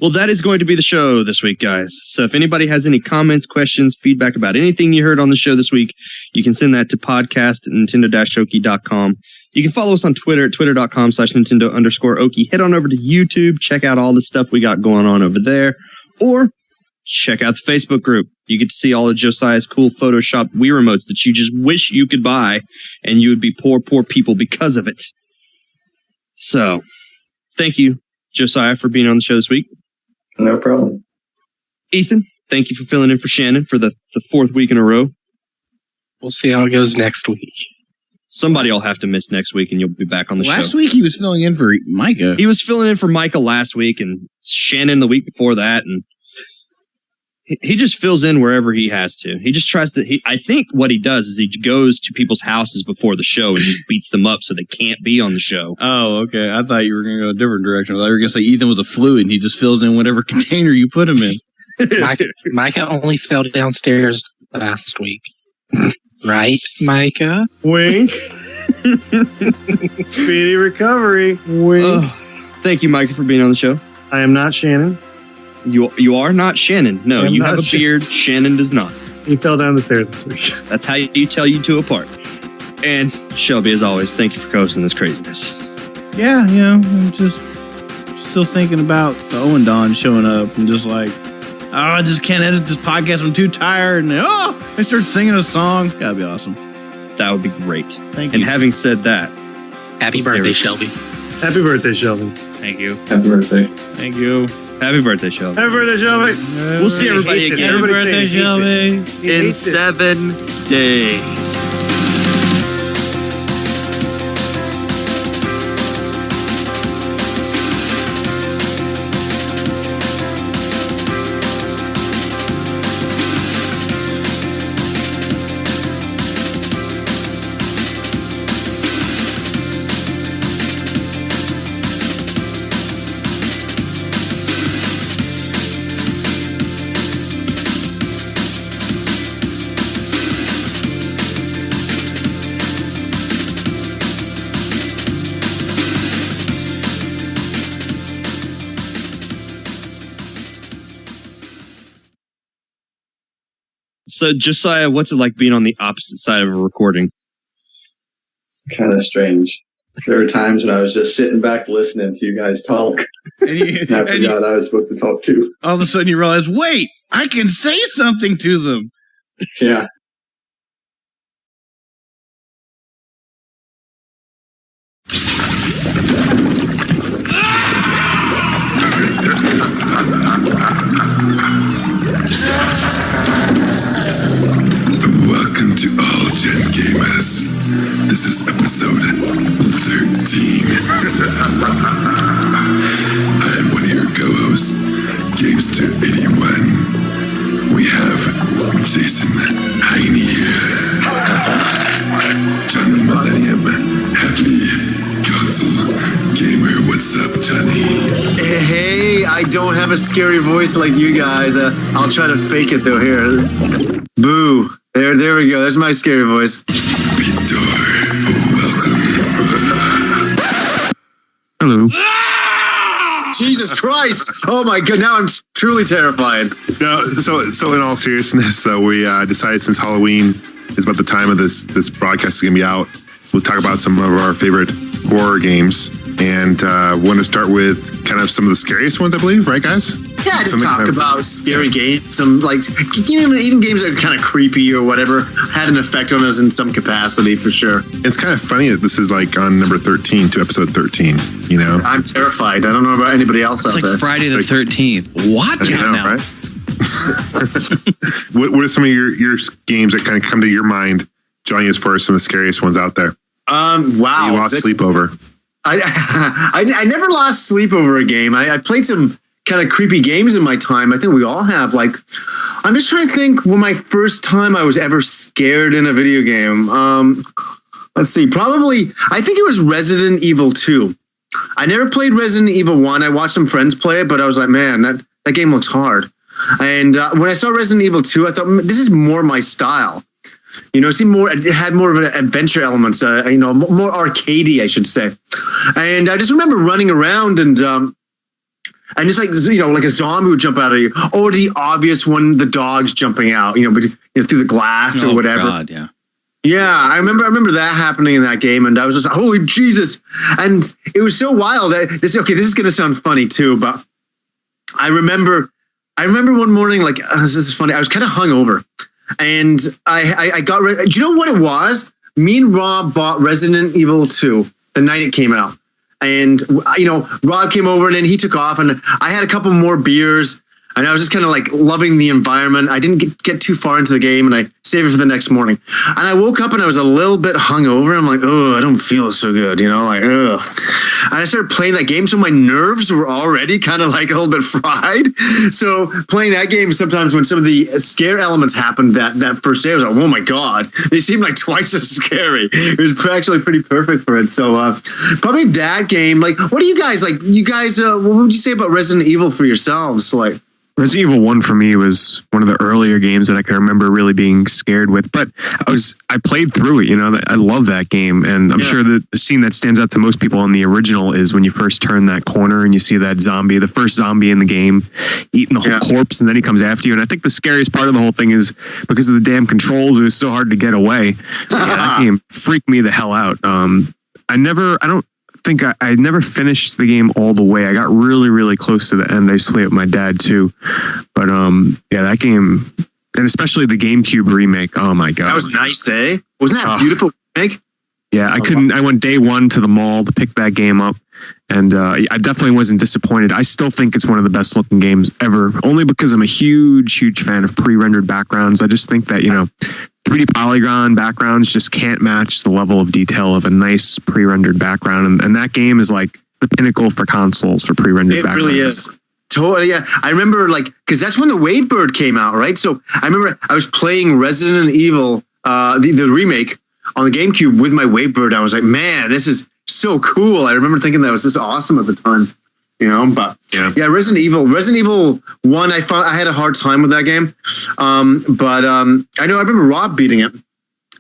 Well, that is going to be the show this week, guys. So if anybody has any comments, questions, feedback about anything you heard on the show this week, you can send that to podcast@nintendo-oki.com. You can follow us on Twitter at twitter.com/Nintendo_Oki. Head on over to YouTube. Check out all the stuff we got going on over there. Or check out the Facebook group. You get to see all of Josiah's cool Photoshop Wii remotes that you just wish you could buy, and you would be poor, poor people because of it. So, thank you, Josiah, for being on the show this week. No problem. Ethan, thank you for filling in for Shannon for the fourth week in a row. We'll see how it goes next week. Somebody will have to miss next week, and you'll be back on the show. Last week he was filling in for Micah. He was filling in for Micah last week, and Shannon the week before that, and he just fills in wherever he has to. He just tries to. I think what he does is he goes to people's houses before the show and just beats them up so they can't be on the show. Oh, okay. I thought you were going to go a different direction. I thought you were going to say Ethan was a fluid and he just fills in whatever container you put him in. Micah only fell downstairs last week. Right, Micah? Wink. Speedy recovery. Wink. Thank you, Micah, for being on the show. I am not Shannon. You are not Shannon. No, you have a beard. Shannon does not. He fell down the stairs this week. That's how you tell you two apart. And Shelby, as always, thank you for hosting this craziness. Yeah, I'm just still thinking about the Owen Don showing up and just like, oh, I just can't edit this podcast. I'm too tired. And I start singing a song. That'd be awesome. That would be great. Thank you. And you. having said that, Happy birthday, Shelby. Happy birthday, Shelby. Thank you. Happy birthday. Thank you. Happy birthday, Shelby. Happy birthday, Shelby. We'll see everybody again. Happy birthday, Shelby. In 7 days. So, Josiah, what's it like being on the opposite side of a recording? Kind of strange. There were times when I was just sitting back listening to you guys talk. And I forgot I was supposed to talk too. All of a sudden you realize, wait, I can say something to them. Yeah. Welcome to all Gen Gamers. This is episode 13. I am one of your co-hosts, Gamester 81. We have Jason Heine here. Johnny Millennium, Happy Console Gamer. What's up, Johnny? Hey, I don't have a scary voice like you guys. I'll try to fake it though. Here, boo. There we go. There's my scary voice. Victor, welcome. Hello. Jesus Christ! Oh my god! Now I'm truly terrified. No, so in all seriousness, though, we decided since Halloween is about the time of this broadcast is gonna be out, we'll talk about some of our favorite horror games, and want to start with kind of some of the scariest ones, I believe, right, guys? Yeah, just Something talk kind of- about scary games. Some like even games that are kind of creepy or whatever had an effect on us in some capacity for sure. It's kind of funny that this is like on number 13 to episode 13. You know, I'm terrified. I don't know about anybody else It's out like there. Friday the 13th. Watch you out know, now. right? What are some of your games that kind of come to your mind, Johnny, as far as some of the scariest ones out there? Wow, You lost sleep over. I never lost sleep over a game. I played some kind of creepy games in my time. I think we all have. Like, I'm just trying to think when my first time I was ever scared in a video game. Let's see. Probably, I think it was Resident Evil 2. I never played Resident Evil 1. I watched some friends play it, but I was like, man, that game looks hard. And when I saw Resident Evil 2, I thought, this is more my style. You know, it had more of an adventure elements, more arcadey, I should say. And I just remember running around and just like, like a zombie would jump out of you, or the obvious one, the dogs jumping out, through the glass or whatever. God, yeah. Yeah, I remember that happening in that game, and I was just like, holy Jesus. And it was so wild that this is going to sound funny too, but I remember one morning, like, this is funny. I was kind of hungover, and I got ready. Do you know what it was? Me and Rob bought Resident Evil 2 the night it came out. And, Rob came over and then he took off, and I had a couple more beers, and I was just kind of like loving the environment. I didn't get too far into the game, and I saved it for the next morning. And I woke up and I was a little bit hungover. I'm like, oh, I don't feel so good, like, ugh. And I started playing that game, so my nerves were already kind of like a little bit fried. So playing that game sometimes when some of the scare elements happened that first day, I was like, oh my God, they seemed like twice as scary. It was actually pretty perfect for it. So probably that game. Like, what do you guys like? You guys, what would you say about Resident Evil for yourselves? Like, Resident Evil 1 for me was one of the earlier games that I can remember really being scared with, but I played through it, I love that game, and I'm sure that the scene that stands out to most people on the original is when you first turn that corner and you see that zombie, the first zombie in the game, eating the whole corpse, and then he comes after you. And I think the scariest part of the whole thing is because of the damn controls, it was so hard to get away. That game freaked me the hell out. I never finished the game all the way. I got really, really close to the end. I used to play it with my dad too. But that game, and especially the GameCube remake. Oh my God. that was nice, eh? Wasn't that beautiful remake? Yeah, I went day one to the mall to pick that game up, and I definitely wasn't disappointed. I still think it's one of the best looking games ever, only because I'm a huge, huge fan of pre-rendered backgrounds. I just think that, 3D polygon backgrounds just can't match the level of detail of a nice pre-rendered background. And that game is like the pinnacle for consoles for pre-rendered backgrounds. It really is. Totally, yeah. I remember, because that's when the Wavebird came out, right? So I remember I was playing Resident Evil, the remake on the GameCube with my Wavebird. I was like, man, this is so cool. I remember thinking that was just awesome at the time. But Resident Evil 1, I had a hard time with that game. But I remember Rob beating it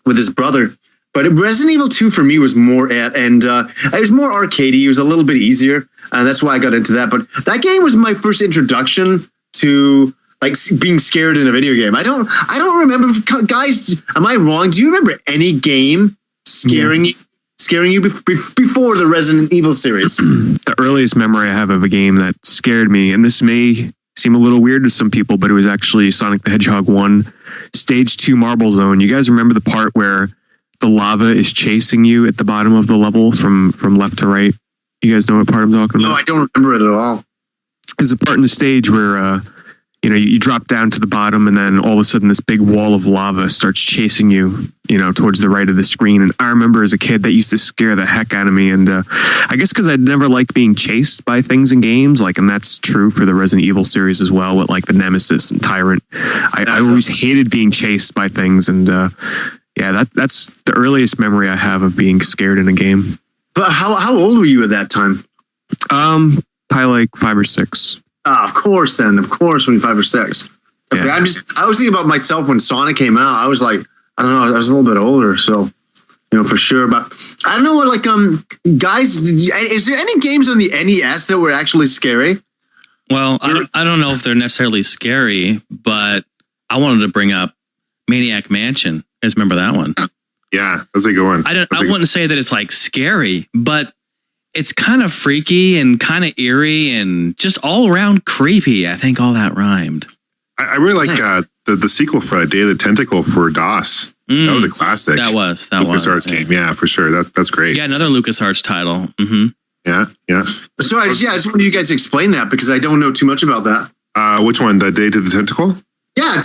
with his brother. But Resident Evil 2 for me was more it was more arcadey. It was a little bit easier, and that's why I got into that. But that game was my first introduction to like being scared in a video game. I don't remember, guys. Am I wrong? Do you remember any game scaring you before the Resident Evil series? The earliest memory I have of a game that scared me, and this may seem a little weird to some people, but it was actually Sonic the Hedgehog 1, Stage 2 Marble Zone. You guys remember the part where the lava is chasing you at the bottom of the level from left to right? You guys know what part I'm talking about? No, I don't remember it at all. There's a part in the stage where you drop down to the bottom and then all of a sudden this big wall of lava starts chasing you, towards the right of the screen. And I remember as a kid that used to scare the heck out of me. And I guess because I'd never liked being chased by things in games, and that's true for the Resident Evil series as well, with the Nemesis and Tyrant. I always hated being chased by things. And that's the earliest memory I have of being scared in a game. But how old were you at that time? Probably 5 or 6. Of course, when you're 5 or 6. Okay, Yeah. I was thinking about myself when Sonic came out. I was like, I don't know, I was a little bit older, so for sure. But I don't know what, guys, is there any games on the NES that were actually scary? Well, I don't know if they're necessarily scary, but I wanted to bring up Maniac Mansion. You guys remember that one? Yeah, that's a good one. I wouldn't say that it's scary, but it's kind of freaky and kind of eerie and just all around creepy. I think all that rhymed. I really like the sequel for Day of the Tentacle for DOS. That was a classic. That was LucasArts game. Yeah, for sure. That's great. Yeah, another LucasArts title. Mm-hmm. Yeah. So I just wanted you guys to explain that because I don't know too much about that. Which one? The Day to the Tentacle? Yeah,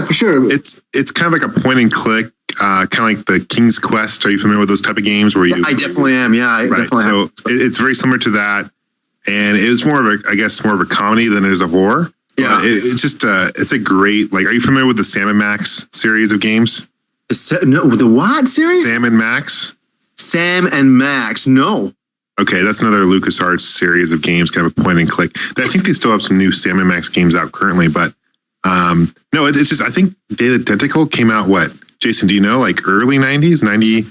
for sure. It's kind of like a point and click, kind of like the King's Quest. Are you familiar with those type of games where you? I definitely am. Yeah, I definitely am. So it's very similar to that, and it was more of a comedy than it is a horror. Yeah, it's just it's a great Are you familiar with the Sam and Max series of games? The what series? Sam and Max. Sam and Max. No. Okay, that's another LucasArts series of games, kind of a point and click. I think they still have some new Sam and Max games out currently, but no, it's just I think Day of the Tentacle came out what? Jason, do you know, early 90s, 90?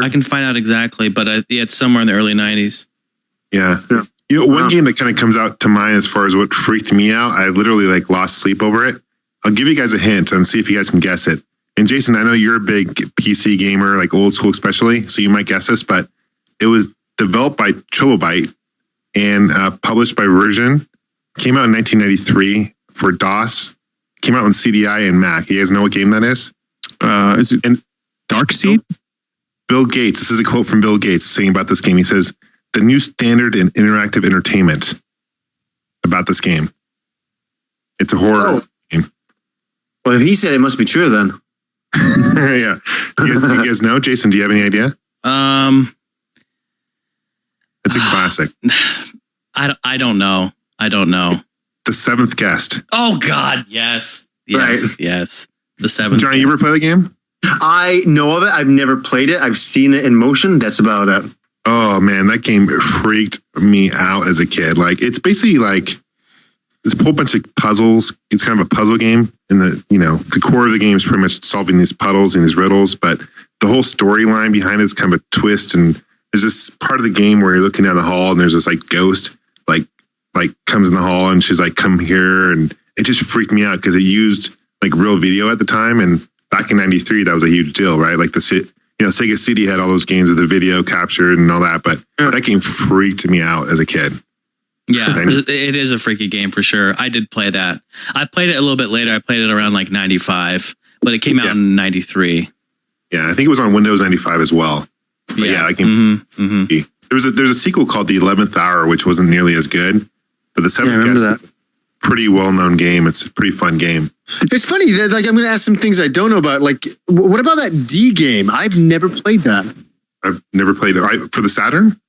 I can find out exactly, but it's somewhere in the early 90s. Yeah. One game that kind of comes out to mind as far as what freaked me out, I literally lost sleep over it. I'll give you guys a hint and see if you guys can guess it. And Jason, I know you're a big PC gamer, old school especially, so you might guess this, but it was developed by Trilobite and published by Version. Came out in 1993 for DOS. Came out on CDI and Mac. You guys know what game that is? Is it Darkseid? Bill Gates. This is a quote from Bill Gates saying about this game. He says, "The new standard in interactive entertainment." About this game. It's a horror game. Well, if he said it, must be true then. Yeah. Do you guys know? Jason, do you have any idea? It's a classic. I don't know. The Seventh Guest. Oh God, yes. Right. Yes. The Seventh. Johnny, you ever play the game? I know of it. I've never played it. I've seen it in motion. That's about it. Oh man, that game freaked me out as a kid. It's basically it's a whole bunch of puzzles. It's kind of a puzzle game, and the core of the game is pretty much solving these puzzles and these riddles. But the whole storyline behind it is kind of a twist. And there's this part of the game where you're looking down the hall, and there's this ghost comes in the hall, and she's come here, and it just freaked me out because it used real video at the time, and back in '93 that was a huge deal, right? Sega CD had all those games with the video captured and all that, but that game freaked me out as a kid. Yeah, it is a freaky game for sure. I did play that. I played it a little bit later. I played it around 95, but it came out in 93. Yeah, I think it was on Windows 95 as well. But that game. There's a sequel called The 11th Hour, which wasn't nearly as good, but the Seventh Guest is a pretty well-known game. It's a pretty fun game. It's funny that I'm going to ask some things I don't know about. What about that D game? I've never played that. I've never played it. For the Saturn?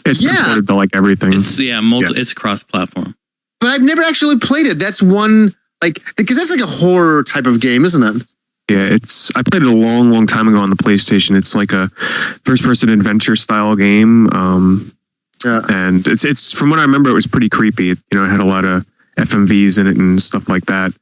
It's been ported to everything. It's cross-platform. But I've never actually played it. That's one because that's a horror type of game, isn't it? Yeah, I played it a long, long time ago on the PlayStation. It's like a first-person adventure style game, and it's from what I remember, it was pretty creepy. It had a lot of FMVs in it and stuff like that,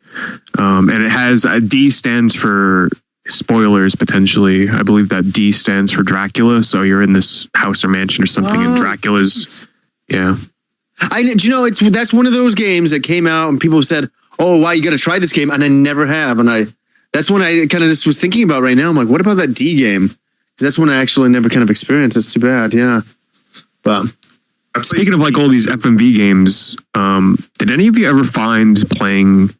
and it has D stands for spoilers potentially. I believe that D stands for Dracula. So you're in this house or mansion or something, and Dracula's that's one of those games that came out and people said, "Oh, wow, you got to try this game," and I never have, and that's one I kind of just was thinking about right now. I'm like, what about that D game? Because that's one I actually never kind of experienced. It's too bad, yeah. But speaking of all these FMV games, did any of you ever find playing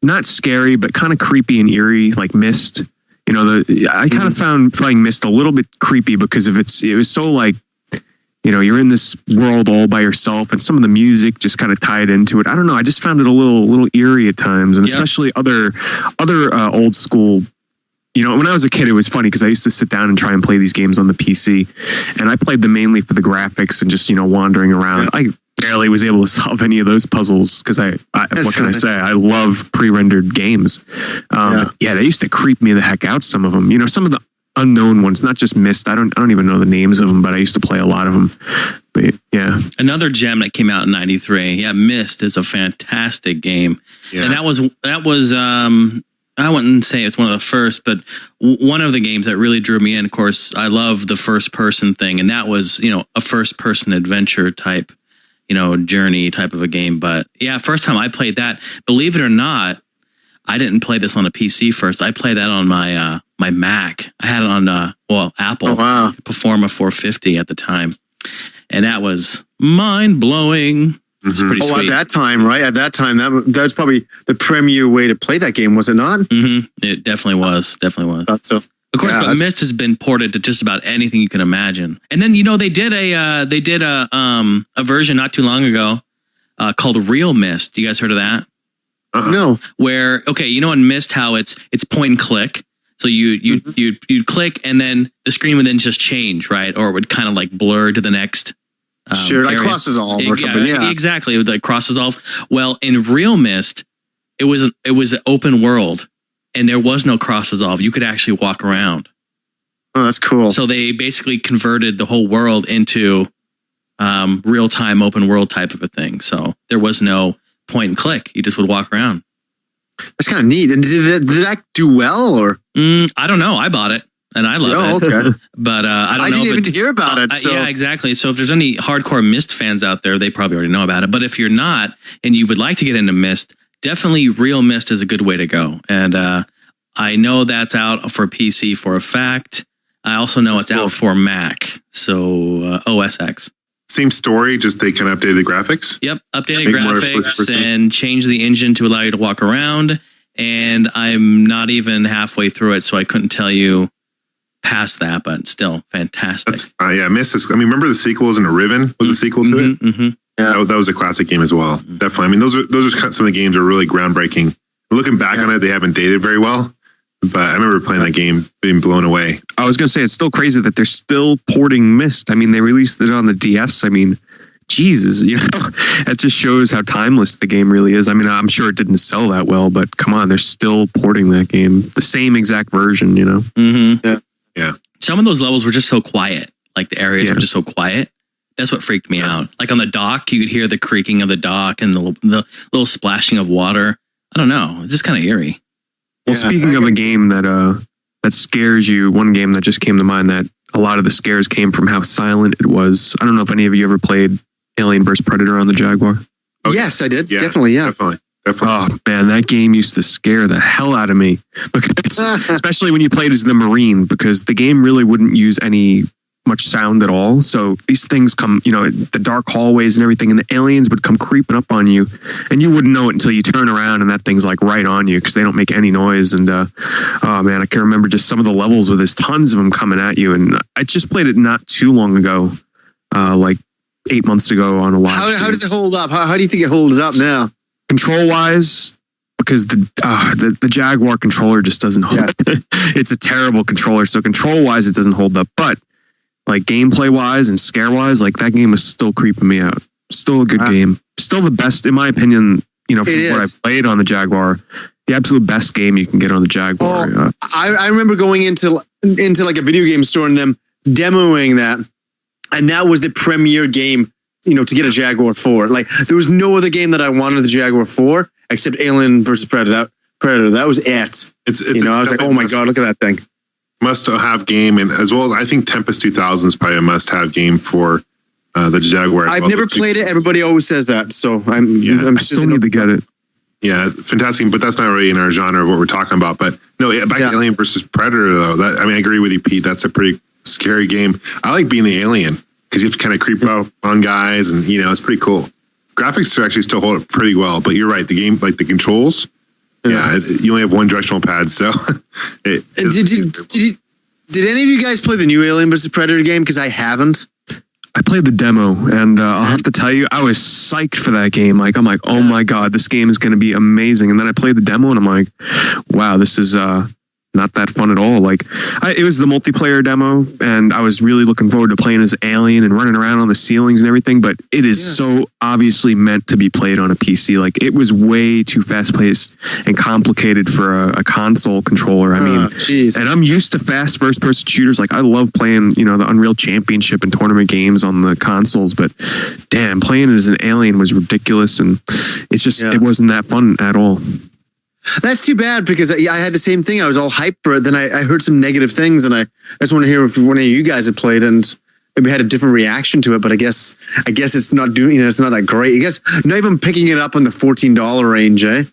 not scary but kind of creepy and eerie, like Myst? I kind of found playing Myst a little bit creepy because of it was so you're in this world all by yourself, and some of the music just kind of tied into it. I don't know. I just found it a little eerie at times, and especially other old school. When I was a kid, it was funny because I used to sit down and try and play these games on the PC, and I played them mainly for the graphics and just wandering around. I barely was able to solve any of those puzzles because what can I say? I love pre-rendered games. They used to creep me the heck out. Some of them, some of the unknown ones, not just Myst. I don't even know the names of them, but I used to play a lot of them. But yeah, another gem that came out in '93. Yeah, Myst is a fantastic game, and that was. I wouldn't say it's one of the first, but one of the games that really drew me in. Of course, I love the first person thing, and that was a first person adventure type, journey type of a game. But yeah, first time I played that, believe it or not, I didn't play this on a PC first. I played that on my my Mac. I had it on Apple. Oh, wow. Performa 450 at the time, and that was mind blowing. It's pretty sweet. At that time, right? At that time, that was probably the premier way to play that game, was it not? Mm-hmm. It definitely was. Thought so. Of course, but Myst has been ported to just about anything you can imagine. And then they did a version not too long ago called Real Myst. You guys heard of that? No. Where in Myst how it's point and click. So you'd click and then the screen would then just change, right? Or it would kind of like blur to the next. Sure, like crosses all or something. Yeah, exactly. It would like crosses all. Well, in Real Myst, it was an open world, and there was no cross dissolve. You could actually walk around. Oh, that's cool. So they basically converted the whole world into real time open world type of a thing. So there was no point and click. You just would walk around. That's kind of neat. And did that do well or? I don't know. I bought it. And I love it. Okay. But I don't know. I didn't even hear about it. So. Yeah, exactly. So if there's any hardcore Myst fans out there, they probably already know about it. But if you're not and you would like to get into Myst, definitely Real Myst is a good way to go. And I know that's out for PC for a fact. I also know it's out for Mac. So OS X. Same story, just they kind of updated the graphics? Yep, updated graphics and changed the engine to allow you to walk around. And I'm not even halfway through it, so I couldn't tell you past that, but still fantastic. Myst is, remember the sequel was in a Riven? Was a sequel to it? Mm-hmm. Yeah, that was a classic game as well. Definitely. I mean, those are some of the games that are really groundbreaking. Looking back on it, they haven't dated very well, but I remember playing that game, being blown away. I was going to say, it's still crazy that they're still porting Myst. I mean, they released it on the DS. I mean, Jesus, that just shows how timeless the game really is. I mean, I'm sure it didn't sell that well, but come on, they're still porting that game. The same exact version, Mm-hmm. Yeah. Some of those levels were just so quiet. Like the areas were just so quiet. That's what freaked me out. Like on the dock, you could hear the creaking of the dock and the little splashing of water. I don't know. It's just kind of eerie. Well, speaking of a game that scares you, one game that just came to mind that a lot of the scares came from how silent it was. I don't know if any of you ever played Alien vs. Predator on the Jaguar. Oh, yes, I did. Yeah, definitely. Definitely. Oh man, that game used to scare the hell out of me, because especially when you played as the Marine, because the game really wouldn't use any much sound at all. So these things come, the dark hallways and everything, and the aliens would come creeping up on you, and you wouldn't know it until you turn around and that thing's like right on you because they don't make any noise. And oh man, I can remember just some of the levels where there's tons of them coming at you. And I just played it not too long ago, like 8 months ago on a live stream. How does it hold up? How do you think it holds up now? Control wise, because the Jaguar controller just doesn't hold up. It's a terrible controller. So control wise, it doesn't hold up. But like gameplay wise and scare wise, like that game is still creeping me out. Still a good game. Still the best, in my opinion, from what I've played on the Jaguar. The absolute best game you can get on the Jaguar. Oh, I remember going into like a video game store and them demoing that. And that was the premier game, to get a Jaguar 4. Like, there was no other game that I wanted the Jaguar 4 except Alien vs. Predator. That was it. I was like, oh my God, look at that thing. Must-have game, and as well as I think Tempest 2000 is probably a must-have game for the Jaguar. I've never played it. Everybody always says that, so I still need to get it. Yeah, fantastic, but that's not really in our genre of what we're talking about. But no, back to Alien vs. Predator, though. I agree with you, Pete. That's a pretty scary game. I like being the alien, because you have to kind of creep up on guys, and it's pretty cool. Graphics actually still hold up pretty well, but you're right. The game, like the controls, you only have one directional pad, so. Did any of you guys play the new Alien vs. Predator game? Because I haven't. I played the demo, and I'll have to tell you, I was psyched for that game. Like, I'm like, oh my God, this game is going to be amazing. And then I played the demo, and I'm like, wow, this is not that fun at all. Like, it was the multiplayer demo, and I was really looking forward to playing as Alien and running around on the ceilings and everything. But it is so obviously meant to be played on a PC. Like, it was way too fast paced and complicated for a console controller. I mean, and I'm used to fast first person shooters. Like, I love playing, you know, the Unreal Championship and tournament games on the consoles. But damn, playing it as an Alien was ridiculous, and it's just it wasn't that fun at all. That's too bad, because I had the same thing. I was all hyped for it. Then I heard some negative things, and I just want to hear if one of you guys had played and maybe had a different reaction to it. But I guess it's not doing. You know, it's not that great. I guess not even picking it up in the $14 range, eh?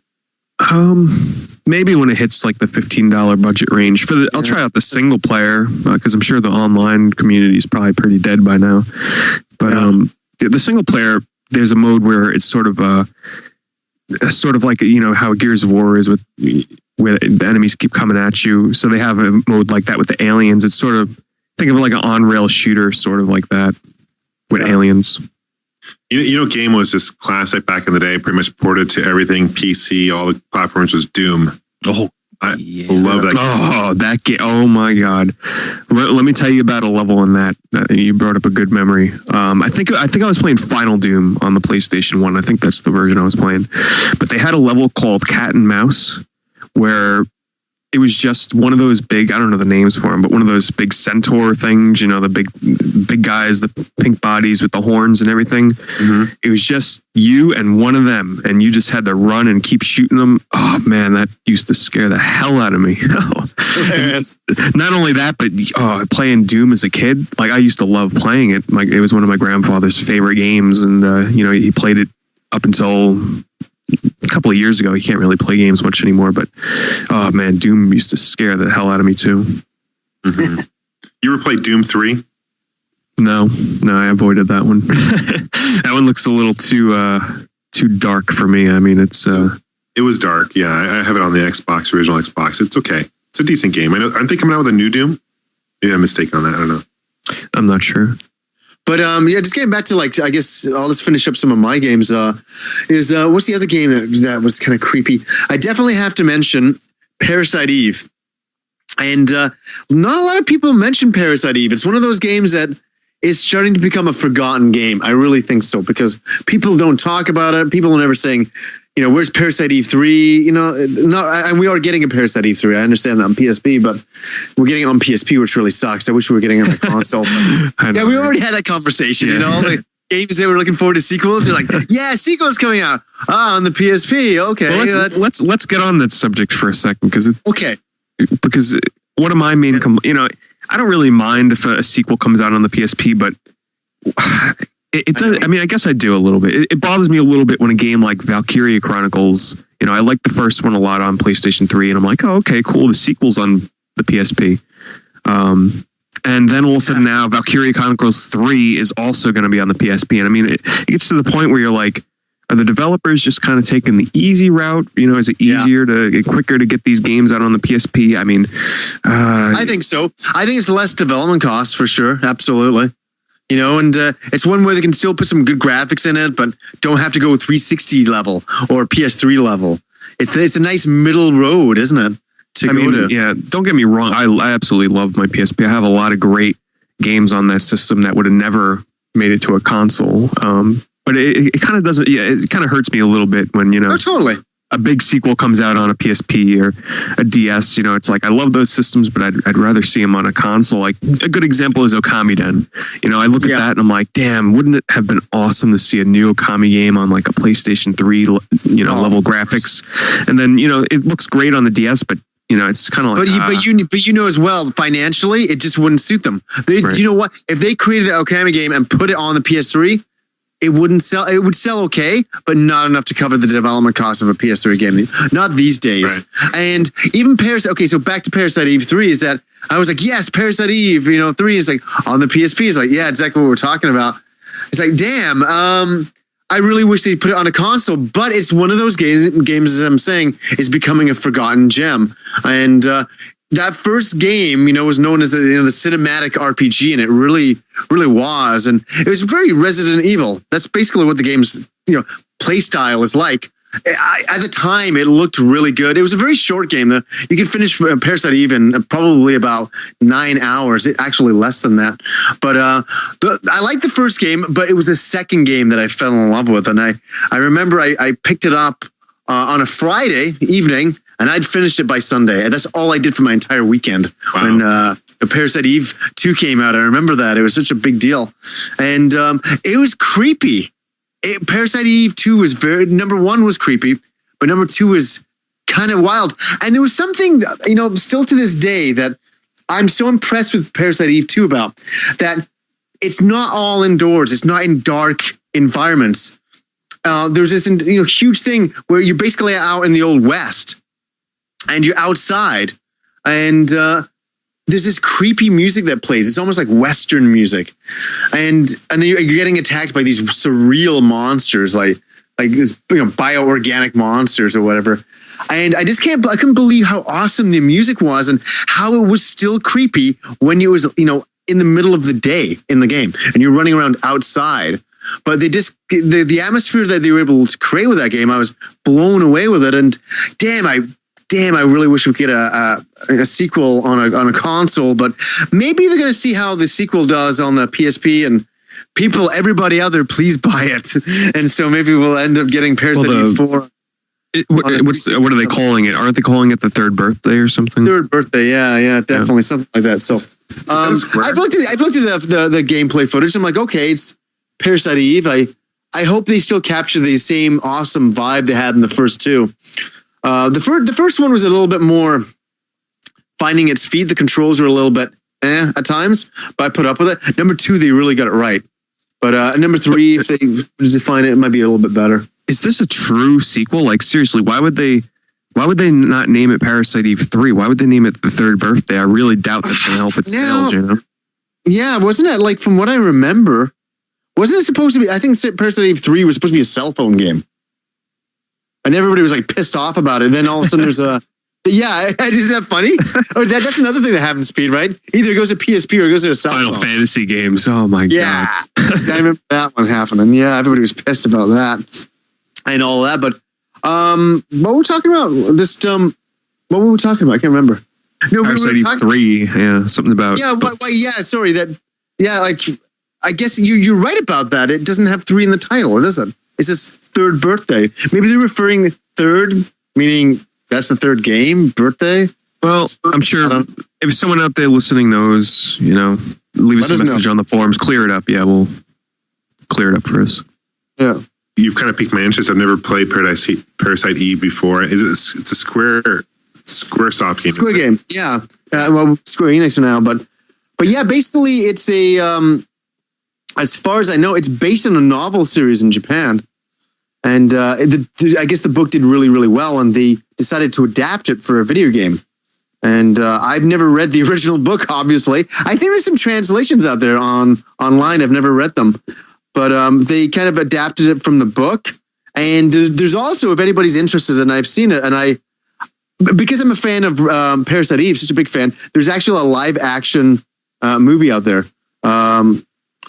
Maybe when it hits like the $15 budget range. I'll try out the single player, because I'm sure the online community is probably pretty dead by now. But the single player, there's a mode where it's sort of like, you know, how Gears of War is, with where the enemies keep coming at you. So they have a mode like that with the aliens. It's sort of, think of it like an on-rail shooter, sort of like that with aliens. You know, game was just classic back in the day, pretty much ported to everything, PC, all the platforms, was Doom. Oh, I love that game. Oh, that game. Oh my God. Let me tell you about a level in that. You brought up a good memory. I think I was playing Final Doom on the PlayStation 1. I think that's the version I was playing. But they had a level called Cat and Mouse, where it was just one of those big, I don't know the names for them, but one of those big centaur things, you know, the big guys, the pink bodies with the horns and everything. Mm-hmm. It was just you and one of them, and you just had to run and keep shooting them. Oh man, that used to scare the hell out of me. Not only that, but playing Doom as a kid, like I used to love playing it. Like it was one of my grandfather's favorite games, and you know, he played it up until a couple of years ago. He can't really play games much anymore, but oh man, Doom used to scare the hell out of me too. Mm-hmm. You ever played Doom 3? No, I avoided that one. That one looks a little too dark for me. I mean, it was dark. Yeah, I have it on the original Xbox. It's okay. It's a decent game. I know, aren't they coming out with a new Doom? Maybe I'm mistaken on that. I don't know. I'm not sure. But just getting back to, like, I guess I'll just finish up some of my games. What's the other game that was kind of creepy? I definitely have to mention Parasite Eve. And not a lot of people mention Parasite Eve. It's one of those games that is starting to become a forgotten game. I really think so, because people don't talk about it. People are never saying, you know, where's Parasite Eve 3? You know, and we are getting a Parasite Eve 3. I understand that on PSP, but we're getting it on PSP, which really sucks. I wish we were getting it on the console. Yeah, we already had that conversation. Yeah. You know, the games they were looking forward to sequels. They're like, yeah, sequels coming out on the PSP. Okay, well, let's get on that subject for a second, because because one of my main, you know, I don't really mind if a sequel comes out on the PSP, but it does. I mean, I guess I do a little bit. It bothers me a little bit when a game like Valkyria Chronicles, you know, I like the first one a lot on PlayStation 3, and I'm like, oh, okay, cool. The sequel's on the PSP. And then all of a sudden now Valkyria Chronicles 3 is also going to be on the PSP. And I mean, it gets to the point where you're like, are the developers just kind of taking the easy route? You know, is it quicker to get these games out on the PSP? I mean, I think so. I think it's less development costs for sure. Absolutely. You know, and it's one where they can still put some good graphics in it, but don't have to go 360 level or PS3 level. It's a nice middle road, isn't it? Yeah, don't get me wrong. I absolutely love my PSP. I have a lot of great games on that system that would have never made it to a console. But it kind of doesn't. Yeah, it kind of hurts me a little bit when, you know, totally, a big sequel comes out on a PSP or a DS. You know, it's like, I love those systems, but I'd rather see them on a console. Like, a good example is Okami Den. You know, I look at that and I'm like, damn, wouldn't it have been awesome to see a new Okami game on like a PlayStation 3, you know, level graphics? And then, you know, it looks great on the DS, but you know, it's kind of like, but you know as well, financially, it just wouldn't suit them. You know what? If they created the Okami game and put it on the PS3, it wouldn't sell. It would sell okay, but not enough to cover the development cost of a PS3 game. Not these days. Right. And even Parasite. Okay, so back to Parasite Eve 3 is that I was like, yes, Parasite Eve. You know, 3 is like on the PSP. It's like, yeah, exactly what we're talking about. It's like, damn. I really wish they put it on a console, but it's one of those games, as I'm saying, is becoming a forgotten gem. And that first game, was known as the cinematic RPG, and it really, really was. And it was very Resident Evil. That's basically what the game's, play style is like. At the time, it looked really good. It was a very short game. You could finish Parasite Eve in probably about 9 hours. Actually, less than that. But I liked the first game, but it was the second game that I fell in love with. And I remember I picked it up on a Friday evening, and I'd finished it by Sunday. And that's all I did for my entire weekend. Wow. When Parasite Eve 2 came out, I remember that. It was such a big deal. And it was creepy. Parasite Eve 2 was number 1 was creepy, but number 2 was kind of wild. And there was something, still to this day that I'm so impressed with Parasite Eve 2 about, that it's not all indoors. It's not in dark environments. There's this, huge thing where you're basically out in the Old West and you're outside, and there's this creepy music that plays. It's almost like Western music. And then you're getting attacked by these surreal monsters, like this, bioorganic monsters or whatever. And I couldn't believe how awesome the music was and how it was still creepy when it was, in the middle of the day in the game and you're running around outside. But the atmosphere that they were able to create with that game, I was blown away with it. And damn, I really wish we could get a sequel on a console, but maybe they're going to see how the sequel does on the PSP, and everybody out there, please buy it. And so maybe we'll end up getting Parasite Eve 4. What are they calling it? Aren't they calling it the third birthday or something? Third birthday, yeah, definitely something like that. So I've looked at the gameplay footage. I'm like, okay, it's Parasite Eve. I hope they still capture the same awesome vibe they had in the first two. The first one was a little bit more finding its feet. The controls were a little bit at times, but I put up with it. Number 2, they really got it right. But number 3, if they define it, it might be a little bit better. Is this a true sequel? Like, seriously, why would they not name it Parasite Eve 3? Why would they name it the third birthday? I really doubt that's going to help its sales, Yeah, wasn't it, like, from what I remember, wasn't it supposed to be, I think Parasite Eve 3 was supposed to be a cell phone game. And everybody was like pissed off about it. And then all of a sudden there's isn't that funny? Or that's another thing that happens, Speed, right? Either it goes to PSP or it goes to a cell phone. Final Fantasy games. Oh my God. I remember that one happening. Yeah, everybody was pissed about that and all that. But what were we talking about? What were we talking about? I can't remember. No, Parasite Eve 3. Yeah, something about. Yeah, sorry. I guess you're right about that. It doesn't have 3 in the title, does it? It's his third birthday. Maybe they're referring third, meaning that's the third game, birthday. Well, I'm sure if someone out there listening knows, leave us a message on the forums, clear it up. Yeah, we'll clear it up for us. Yeah. You've kind of piqued my interest. I've never played Parasite Eve before. It's a Squaresoft game. Square game, yeah. Square Enix now, but yeah, basically it's a as far as I know, it's based on a novel series in Japan. And I guess the book did really, really well, and they decided to adapt it for a video game. And I've never read the original book, obviously. I think there's some translations out there online. I've never read them. But they kind of adapted it from the book. And there's also, if anybody's interested, and I've seen it, and because I'm a fan of Parasite Eve, such a big fan, there's actually a live action movie out there.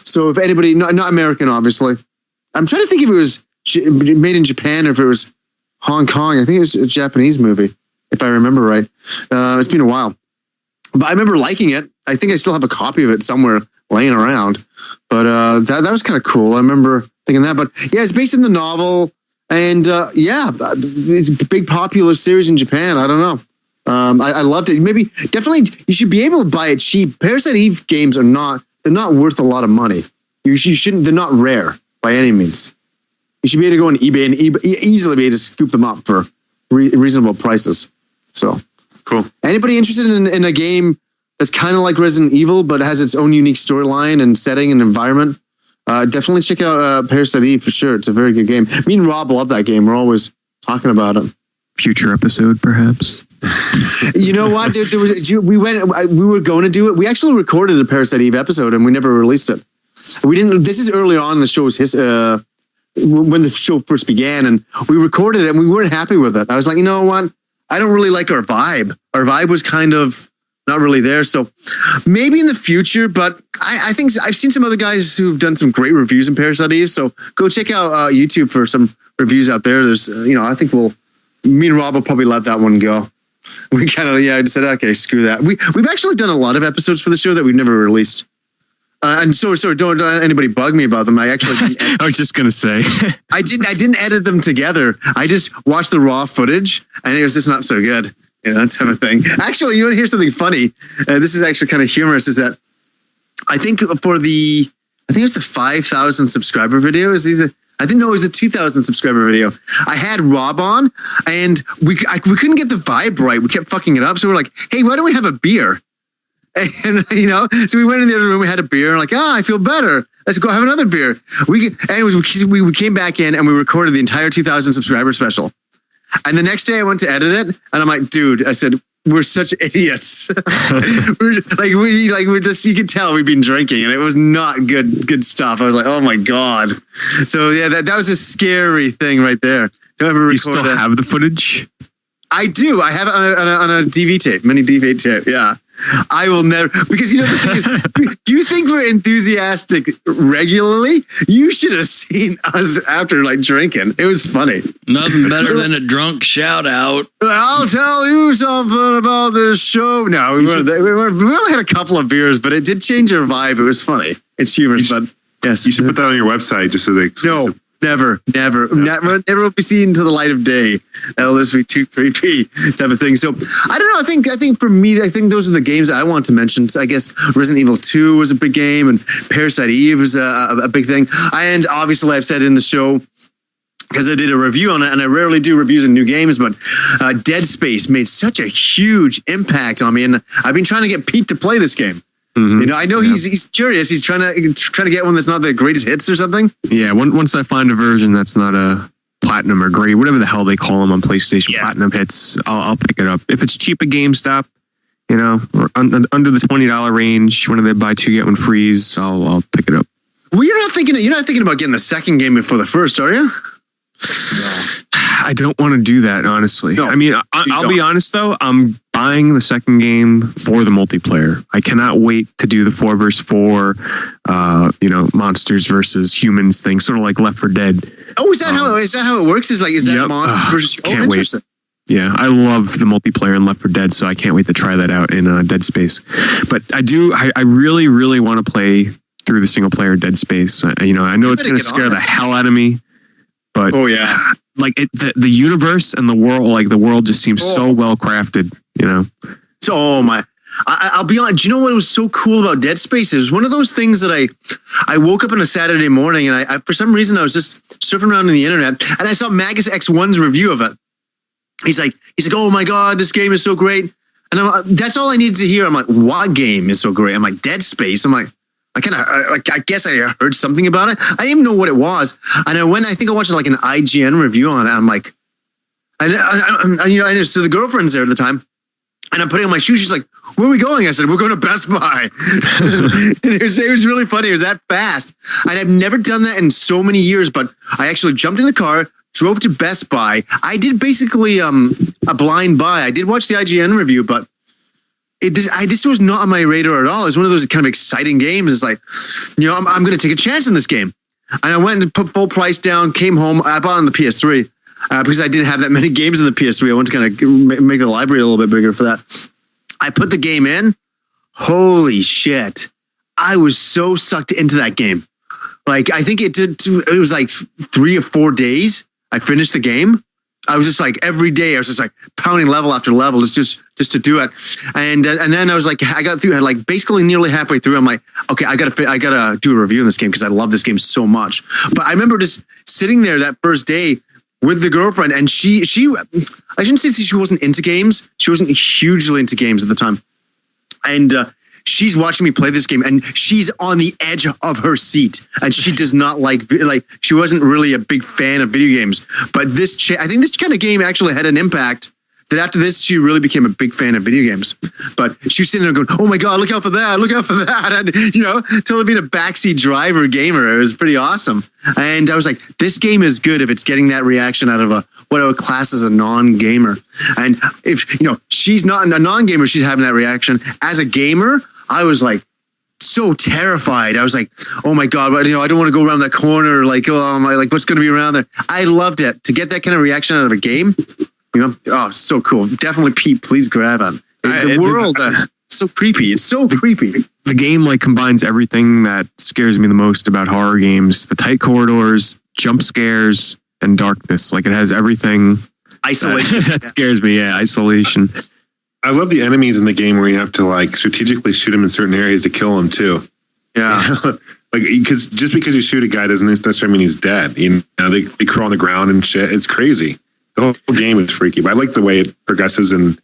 So if anybody, not American, obviously. I'm trying to think if it was made in Japan or if it was Hong Kong. I think it was a Japanese movie, if I remember right. It's been a while. But I remember liking it. I think I still have a copy of it somewhere laying around. But that was kind of cool. I remember thinking that. But yeah, it's based in the novel. And it's a big popular series in Japan. I don't know. I loved it. Definitely, you should be able to buy it cheap. Parasite Eve games they're not worth a lot of money. You shouldn't, they're not rare by any means. You should be able to go on eBay and easily be able to scoop them up for reasonable prices. So cool. Anybody interested in a game that's kind of like Resident Evil, but has its own unique storyline and setting and environment, definitely check out Parasite Eve for sure. It's a very good game. Me and Rob love that game. We're always talking about it. Future episode, perhaps. You know what? We were going to do it. We actually recorded a Parasite Eve episode and we never released it. We didn't. This is early on in the show's when the show first began, and we recorded it and we weren't happy with it. I was like, you know what? I don't really like our vibe. Our vibe was kind of not really there. So maybe in the future, but I think I've seen some other guys who've done some great reviews in Parasite Eve. So go check out YouTube for some reviews out there. There's, I think me and Rob will probably let that one go. We kind of, I just said, okay, screw that. We've actually done a lot of episodes for the show that we've never released. And so don't anybody bug me about them. I actually I was just gonna say I didn't edit them together. I just watched the raw footage, and it was just not so good. That type of thing. Actually, you want to hear something funny? This is actually kind of humorous. Is that I think it was the 5,000 subscriber video. I didn't know it was a 2,000 subscriber video. I had Rob on, and we couldn't get the vibe right. We kept fucking it up. So we're like, hey, why don't we have a beer? And so we went in the other room. We had a beer. And like, I feel better. Let's go have another beer. We came back in and we recorded the entire 2,000 subscriber special. And the next day I went to edit it, and I'm like, dude, I said, we're such idiots. we're just, you could tell we'd been drinking, and it was not good stuff. I was like, oh my God. So yeah, that was a scary thing right there. Don't ever record you still that. have the footage? I do. I have it on a DV tape, mini DV tape. Yeah. I will never, because the thing is, you think we're enthusiastic regularly? You should have seen us after drinking. It was funny. Nothing better than a drunk shout out. I'll tell you something about this show. No, we only had a couple of beers, but it did change our vibe. It was funny. It's humorous, but yes. You should put that on your website just as an exclusive. No. Never will be seen to the light of day. That'll just be too creepy type of thing. So I don't know. I think for me, those are the games I want to mention. So I guess Resident Evil 2 was a big game, and Parasite Eve was a big thing. And obviously, I've said in the show, because I did a review on it, and I rarely do reviews of new games, but Dead Space made such a huge impact on me, and I've been trying to get Pete to play this game. Mm-hmm. I know he's curious. He's trying to get one that's not the greatest hits or something. Yeah, once I find a version that's not a platinum or great, whatever the hell they call them on PlayStation, platinum hits, I'll pick it up. If it's cheap at GameStop, or under the $20 range, when they buy 2 get 1 frees, I'll pick it up. Well, you're not thinking about getting the second game before the first, are you? I don't want to do that, honestly. No, I mean, I'll be honest though. I'm buying the second game for the multiplayer. I cannot wait to do the 4 versus 4, monsters versus humans thing, sort of like Left 4 Dead. Oh, is that how it works? Is that monsters versus? Can't wait. Yeah, I love the multiplayer in Left 4 Dead, so I can't wait to try that out in Dead Space. But I really, really want to play through the single player Dead Space. I know it's going to scare the hell out of me. But the universe and the world just seems so well crafted, So, I'll be honest. Do you know what was so cool about Dead Space? It was one of those things that I woke up on a Saturday morning, and I for some reason I was just surfing around on the internet, and I saw Magus X1's review of it. He's like, oh my God, this game is so great, and that's all I needed to hear. I'm like, what game is so great? I'm like, Dead Space. I'm like, I guess I heard something about it. I didn't even know what it was. And I think I watched an IGN review on it. I'm like, so the girlfriend's there at the time, and I'm putting on my shoes. She's like, where are we going? I said, we're going to Best Buy. And it was really funny. It was that fast. And I've never done that in so many years, but I actually jumped in the car, drove to Best Buy. I did basically a blind buy. I did watch the IGN review, but this was not on my radar at all. It was one of those kind of exciting games. It's like, I'm going to take a chance in this game. And I went and put full price down, came home. I bought it on the PS3 because I didn't have that many games in the PS3. I wanted to kind of make the library a little bit bigger for that. I put the game in. Holy shit. I was so sucked into that game. I think it was 3 or 4 days. I finished the game. I was just every day I was just pounding level after level just to do it, and then I was I got through basically nearly halfway through. I'm like, okay, I gotta do a review on this game because I love this game so much. But I remember just sitting there that first day with the girlfriend, and she I shouldn't say she wasn't into games. She wasn't hugely into games at the time, and she's watching me play this game, and she's on the edge of her seat, and she does not she wasn't really a big fan of video games. But I think this kind of game actually had an impact that after this, she really became a big fan of video games. But she was sitting there going, oh my God, look out for that. And, totally being a backseat driver gamer. It was pretty awesome. And I was like, this game is good if it's getting that reaction out of a what I would class as a non-gamer. And if, she's not a non-gamer, she's having that reaction. As a gamer, I was like, so terrified. I was like, oh my God, I don't want to go around that corner. Like, oh my, like what's going to be around there? I loved it. To get that kind of reaction out of a game, so cool. Definitely, Pete, please grab it. The world, so creepy. It's so creepy. The game like combines everything that scares me the most about horror games: the tight corridors, jump scares, and darkness. Like it has everything. Isolation. That scares me. Yeah, isolation. I love the enemies in the game where you have to like strategically shoot them in certain areas to kill them too. Yeah. Like, because just because you shoot a guy doesn't necessarily mean he's dead. They crawl on the ground and shit. It's crazy. The whole game is freaky, but I like the way it progresses and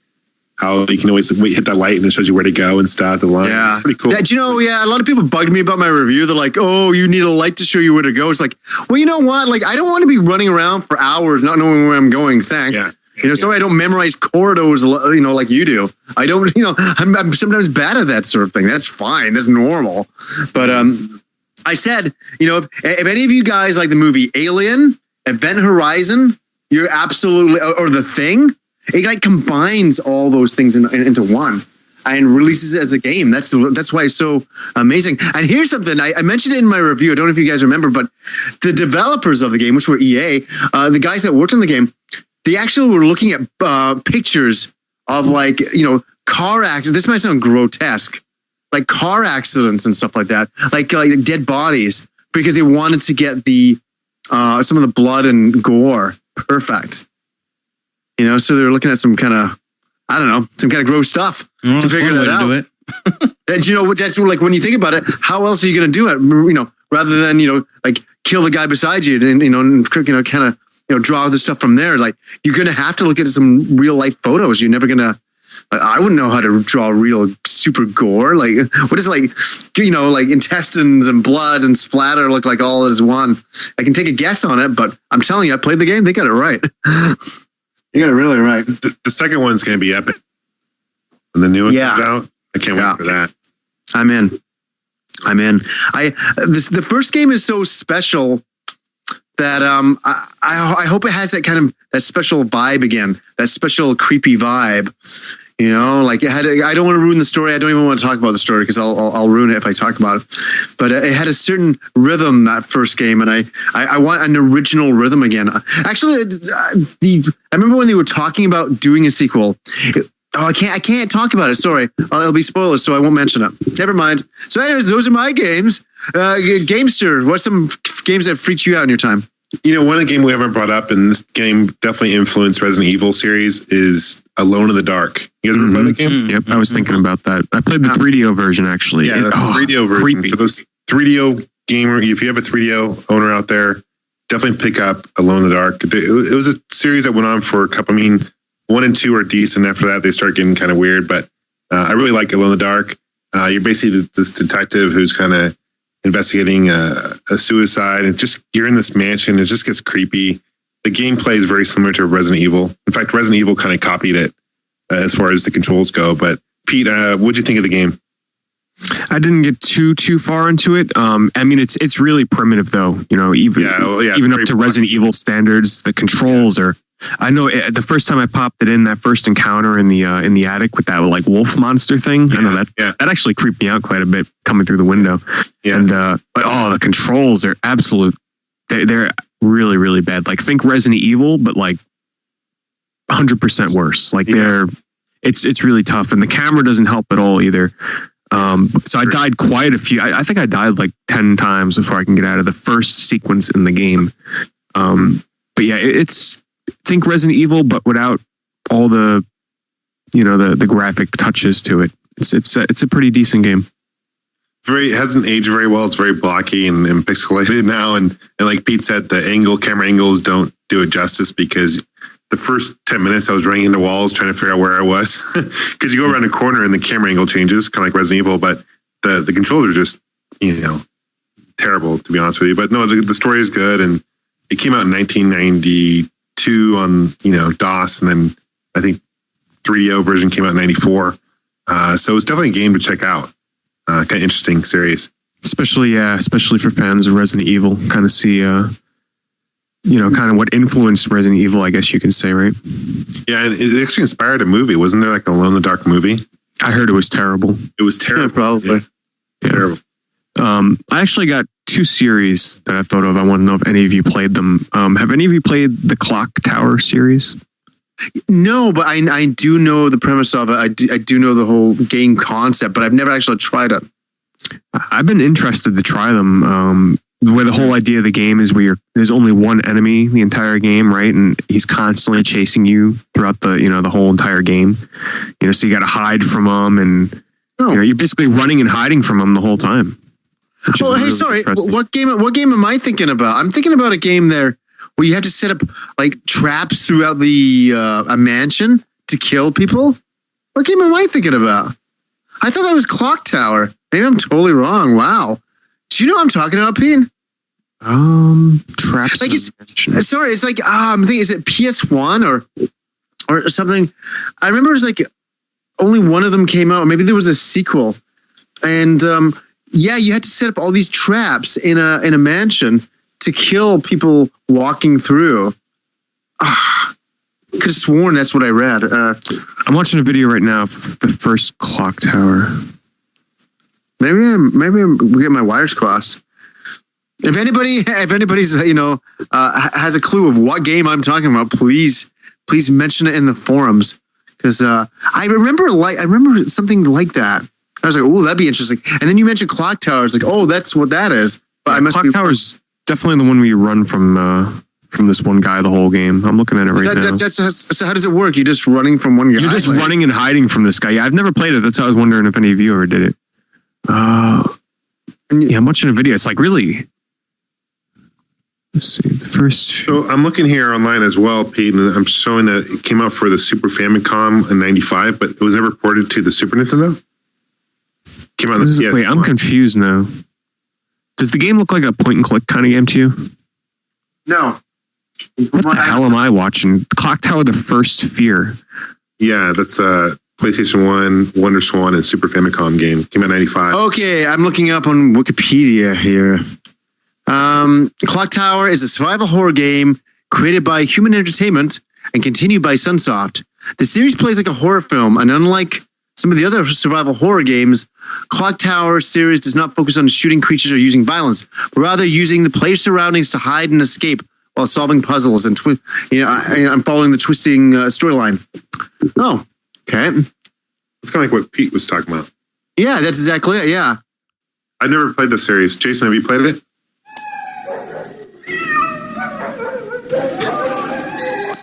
how you can always hit that light and it shows you where to go and stuff. The line. Yeah. It's pretty cool. A lot of people bugged me about my review. They're like, oh, you need a light to show you where to go. It's like, well, you know what? Like, I don't want to be running around for hours not knowing where I'm going. Thanks. Yeah. So I don't memorize corridors, like you do. I don't, I'm sometimes bad at that sort of thing. That's fine. That's normal. But I said, if any of you guys like the movie Alien, Event Horizon, you're absolutely, or The Thing, it like combines all those things into one and releases it as a game. That's why it's so amazing. And here's something, I mentioned it in my review. I don't know if you guys remember, but the developers of the game, which were EA, the guys that worked on the game, they actually were looking at pictures of like, car accidents. This might sound grotesque, like car accidents and stuff like that, like dead bodies, because they wanted to get the some of the blood and gore perfect. So they're looking at some kind of, I don't know, some kind of gross stuff to figure that out. And that's like when you think about it, how else are you going to do it? Rather than like kill the guy beside you and kind of draw the stuff from there. Like you're going to have to look at some real life photos. You're never going to. I wouldn't know how to draw real super gore. Like what is like like intestines and blood and splatter look like all as one. I can take a guess on it, but I'm telling you, I played the game. They got it right. You got it really right. The second one's going to be epic. When the new one comes out, I can't wait for that. I'm in. The first game is so special that I hope it has that kind of that special vibe again, that special creepy vibe. Like it had. I don't want to ruin the story. I don't even want to talk about the story because I'll ruin it if I talk about it. But it had a certain rhythm, that first game, and I want an original rhythm again. Actually, I remember when they were talking about doing a sequel. I can't talk about it. Sorry, it'll be spoilers, so I won't mention it. Never mind. So, anyways, those are my games. Gamester, what's some games that freaked you out in your time? One of the games we haven't brought up, and this game definitely influenced Resident Evil series, is Alone in the Dark. You guys ever play that game? Yep, I was thinking about that. I played the 3DO version, actually. Yeah, the 3DO version. Creepy. For those 3DO gamer, if you have a 3DO owner out there, definitely pick up Alone in the Dark. It was a series that went on for a couple, 1 and 2 are decent. After that, they start getting kind of weird, but I really like Alone in the Dark. You're basically this detective who's kind of investigating a suicide, and just you're in this mansion. It just gets creepy. The gameplay is very similar to Resident Evil. In fact, Resident Evil kind of copied it as far as the controls go. But Pete, what'd you think of the game? I didn't get too far into it. It's really primitive though. Even up to Resident Evil standards, the controls are. I know the first time I popped it in, that first encounter in the attic with that like wolf monster thing. I know that actually creeped me out quite a bit coming through the window. Yeah. And but the controls are absolute. They're really, really bad. Like think Resident Evil, but like 100% worse. Like it's really tough, and the camera doesn't help at all either. So I died quite a few. I think I died like 10 times before I can get out of the first sequence in the game. But yeah, it's think Resident Evil, but without all the, the graphic touches to it. It's a pretty decent game. It hasn't aged very well. It's very blocky and pixelated now. And like Pete said, the camera angles don't do it justice, because the first 10 minutes I was running into walls trying to figure out where I was, because you go around a corner and the camera angle changes, kind of like Resident Evil, but the controls are just, terrible, to be honest with you. But no, the story is good. And it came out in 1992 on, DOS. And then I think 3DO version came out in 94. So it's definitely a game to check out. Kind of interesting series. Especially for fans of Resident Evil, kind of see kind of what influenced Resident Evil, I guess you can say, right? Yeah, and it actually inspired a movie. Wasn't there like a Alone in the Dark movie? I heard it was terrible. It was terrible. Probably. Yeah. Terrible. I actually got 2 series that I thought of. I want to know if any of you played them. Have any of you played the Clock Tower series? No, but I do know the premise of it. I do know the whole game concept, but I've never actually tried it. I've been interested to try them. Where the whole idea of the game is where there's only one enemy the entire game, right? And he's constantly chasing you throughout the whole entire game. So you got to hide from him, and you're basically running and hiding from him the whole time. Oh, hey, sorry. What game am I thinking about? I'm thinking about a game there where you have to set up like traps throughout the a mansion to kill people. What game am I thinking about? I thought that was Clock Tower. Maybe I'm totally wrong. Wow. Do you know what I'm talking about, Pete? Traps. Like it's like I'm thinking, is it PS1 or something? I remember it was like only one of them came out. Maybe there was a sequel, and you had to set up all these traps in a mansion to kill people walking through. I could have sworn that's what I read. I'm watching a video right now of the first Clock Tower. Maybe I'm getting my wires crossed. If anybody's has a clue of what game I'm talking about, please mention it in the forums, because I remember something like that. I was like, oh, that'd be interesting. And then you mentioned Clock Tower. I was like, oh, that's what that is. But Clock Tower's definitely the one where you run from this one guy the whole game. I'm looking at it right now. So how does it work? You're just running from one guy? You're just running and hiding from this guy. Yeah, I've never played it. That's why I was wondering if any of you ever did it. I'm watching a video. It's like really. Let's see the first. So I'm looking here online as well, Pete, and I'm showing that it came out for the Super Famicom in '95, but it was never ported to the Super Nintendo. Came out. Wait, I'm confused now. Does the game look like a point and click kind of game to you? No. What the hell am I watching? Clock Tower: The First Fear. Yeah, that's PlayStation 1, Wonder Swan, and Super Famicom game. Came out in '95. Okay, I'm looking up on Wikipedia here. Clock Tower is a survival horror game created by Human Entertainment and continued by Sunsoft. The series plays like a horror film, and unlike some of the other survival horror games, Clock Tower series does not focus on shooting creatures or using violence, but rather using the player's surroundings to hide and escape while solving puzzles and I'm following the twisting storyline. Oh, okay. It's kind of like what Pete was talking about. Yeah, that's exactly it. Yeah. I've never played the series. Jason, have you played it?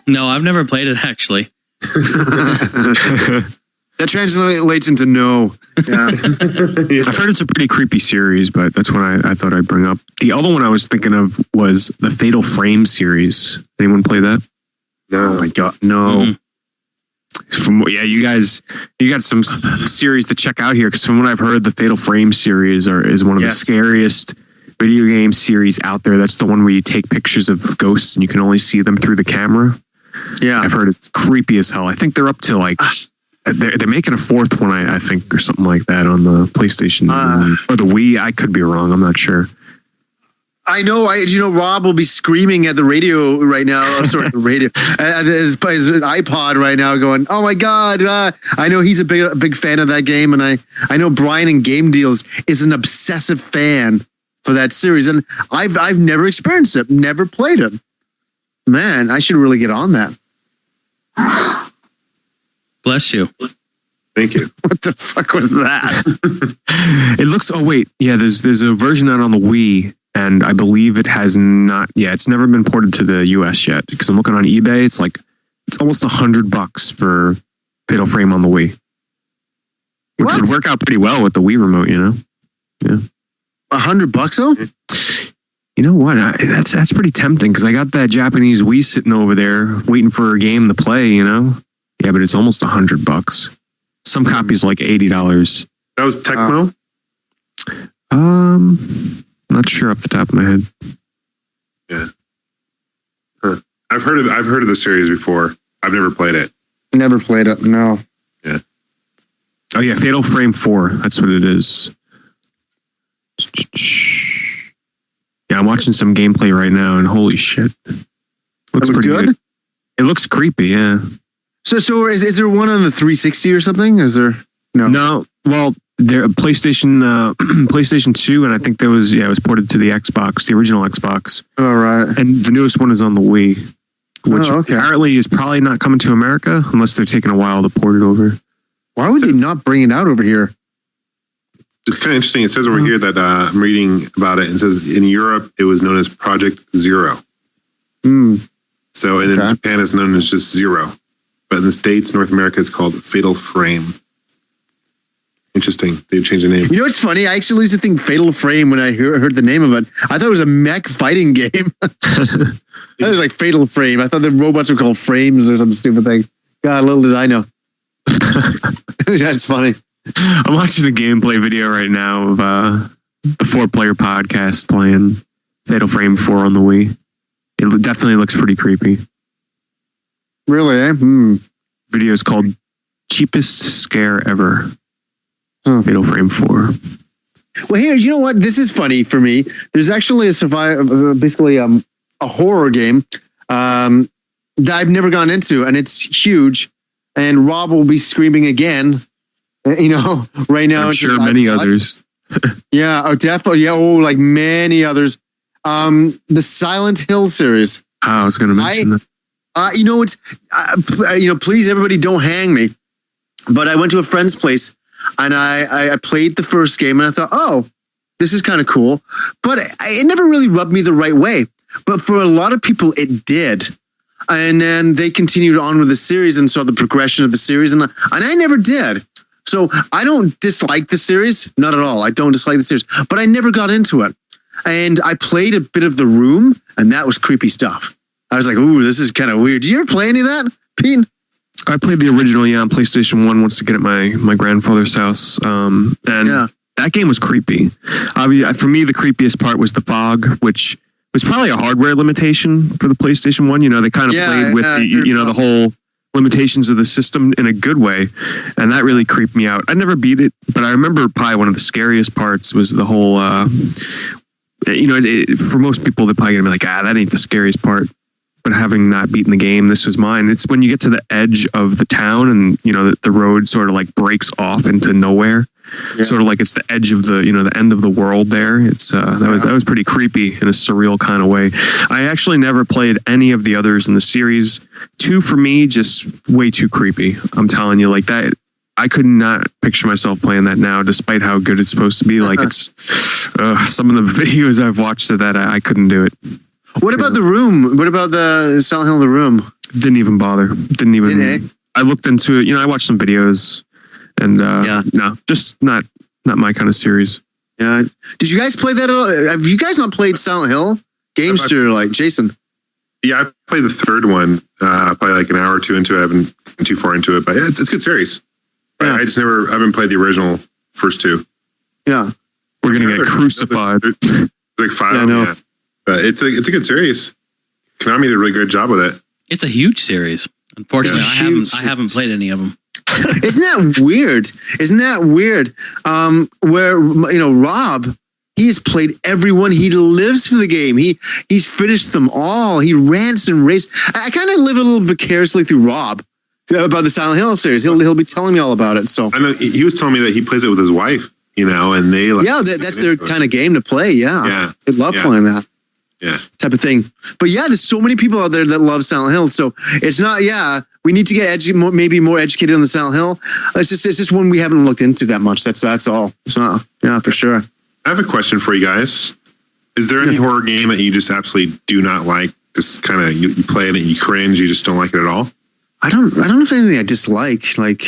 No, I've never played it actually. That translates into no. Yeah. I've heard it's a pretty creepy series, but that's what I thought I'd bring up. The other one I was thinking of was the Fatal Frame series. Anyone play that? No. Oh my God, no. Mm-hmm. You got some series to check out here, because from what I've heard, the Fatal Frame series is one of the scariest video game series out there. That's the one where you take pictures of ghosts and you can only see them through the camera. Yeah, I've heard it's creepy as hell. I think they're up to like they're making a fourth one, I think, or something like that on the PlayStation or the Wii. I could be wrong. I'm not sure. I know. Rob will be screaming at the radio right now. I'm sorry, the radio, at his iPod right now, going, "Oh my God!" I know he's a big fan of that game, and I know Brian in Game Deals is an obsessive fan for that series, and I've never experienced it, never played it. Man, I should really get on that. Bless you. Thank you. What the fuck was that? It looks. Oh wait, yeah. There's a version out on the Wii. And I believe it has not. Yeah, it's never been ported to the US yet. Because I'm looking on eBay, it's almost $100 for Fatal Frame on the Wii, which would work out pretty well with the Wii remote. Yeah. $100 though. You know what? That's pretty tempting, because I got that Japanese Wii sitting over there waiting for a game to play. Yeah, but it's almost $100. Some copies like $80. That was Tecmo. Not sure off the top of my head. Yeah. Huh. I've heard of the series before. I've never played it. Never played it. No. Yeah. Oh yeah, Fatal Frame 4. That's what it is. Yeah, I'm watching some gameplay right now, and holy shit, Looks That look pretty good. It looks creepy, yeah. So is there one on the 360 or something? Is there No. Well, there PlayStation PlayStation 2, and I think it was ported to the Xbox, the original Xbox. All right. And the newest one is on the Wii, which apparently is probably not coming to America unless they're taking a while to port it over. Why would they not bring it out over here? It's kind of interesting. It says over here that I'm reading about it. It says in Europe it was known as Project Zero. So and in Japan it's known as just Zero, but in the States, North America, it's called Fatal Frame. Interesting. They've changed the name. You know what's funny? I actually used to think Fatal Frame when I heard the name of it. I thought it was a mech fighting game. I thought it was like Fatal Frame. I thought the robots were called frames or some stupid thing. God, little did I know. That's funny. I'm watching a gameplay video right now of the 4-player podcast playing Fatal Frame 4 on the Wii. It definitely looks pretty creepy. Really, eh? Video is called Cheapest Scare Ever. Fatal Frame 4. Well, here, you know what? This is funny for me. There's actually basically a horror game that I've never gone into, and it's huge. And Rob will be screaming again, right now. I'm sure many others. Yeah, oh, definitely. Yeah, like many others. The Silent Hill series. I was going to mention that. Please, everybody, don't hang me. But I went to a friend's place and I played the first game and I thought, oh, this is kind of cool. But it never really rubbed me the right way. But for a lot of people, it did. And then they continued on with the series and saw the progression of the series. And I never did. So I don't dislike the series. Not at all. I don't dislike the series. But I never got into it. And I played a bit of The Room, and that was creepy stuff. I was like, ooh, this is kind of weird. Did you ever play any of that, Pete? I played the original, on PlayStation 1 once to get at my grandfather's house. That game was creepy. For me, the creepiest part was the fog, which was probably a hardware limitation for the PlayStation 1. They kind of played with the whole limitations of the system in a good way, and that really creeped me out. I never beat it, but I remember probably one of the scariest parts was the whole... for most people, they're probably going to be like, that ain't the scariest part. But having not beaten the game, this was mine. It's when you get to the edge of the town and, the road sort of like breaks off into nowhere. Yeah. Sort of like it's the edge of the, the end of the world there. It's that was pretty creepy in a surreal kind of way. I actually never played any of the others in the series. 2 for me, just way too creepy. I'm telling you, like that. I could not picture myself playing that now, despite how good it's supposed to be. Like it's some of the videos I've watched of that, I couldn't do it. What about The Room? What about the Silent Hill The Room? Didn't even bother. I looked into it. I watched some videos, and no, just not my kind of series. Yeah. Did you guys play that at all? Have you guys not played Silent Hill? Gamester, like Jason. Yeah, I played the third one. Probably like an hour or two into it. I haven't been too far into it, but it's a good series. Yeah. I haven't played the original first 2. Yeah. We're going to get crucified. Like 5 of them, yeah. But it's a good series. Konami did a really good job with it. It's a huge series. Unfortunately, I haven't played any of them. Isn't that weird? Where Rob, he's played everyone. He lives for the game. He's finished them all. He rants and raves. I kind of live a little vicariously through Rob about the Silent Hill series. He'll be telling me all about it. So I know he was telling me that he plays it with his wife. And they that's their kind of game to play. Yeah, they love playing that. Yeah, type of thing. But there's so many people out there that love Silent Hill. So it's not. Yeah, we need to get maybe more educated on the Silent Hill. It's just one we haven't looked into that much. That's all. It's not. Yeah, for sure. I have a question for you guys. Is there any horror game that you just absolutely do not like? Just kind of you play it and you cringe. You just don't like it at all. I don't know if anything I dislike like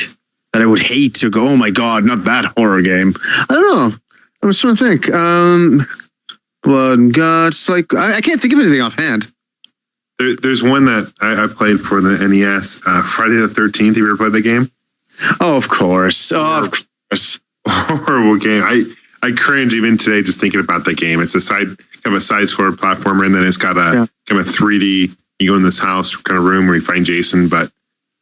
that I would hate to go. Oh my god, not that horror game. I don't know. I was trying to think. Blood and Guts. Like I can't think of anything offhand. There's one that I played for the NES. Friday the 13th. Have you ever played that game? Oh, of course. Horrible game. I cringe even today just thinking about that game. It's a side scroller platformer, and then it's got a kind of 3D. You go in this house kind of room where you find Jason, but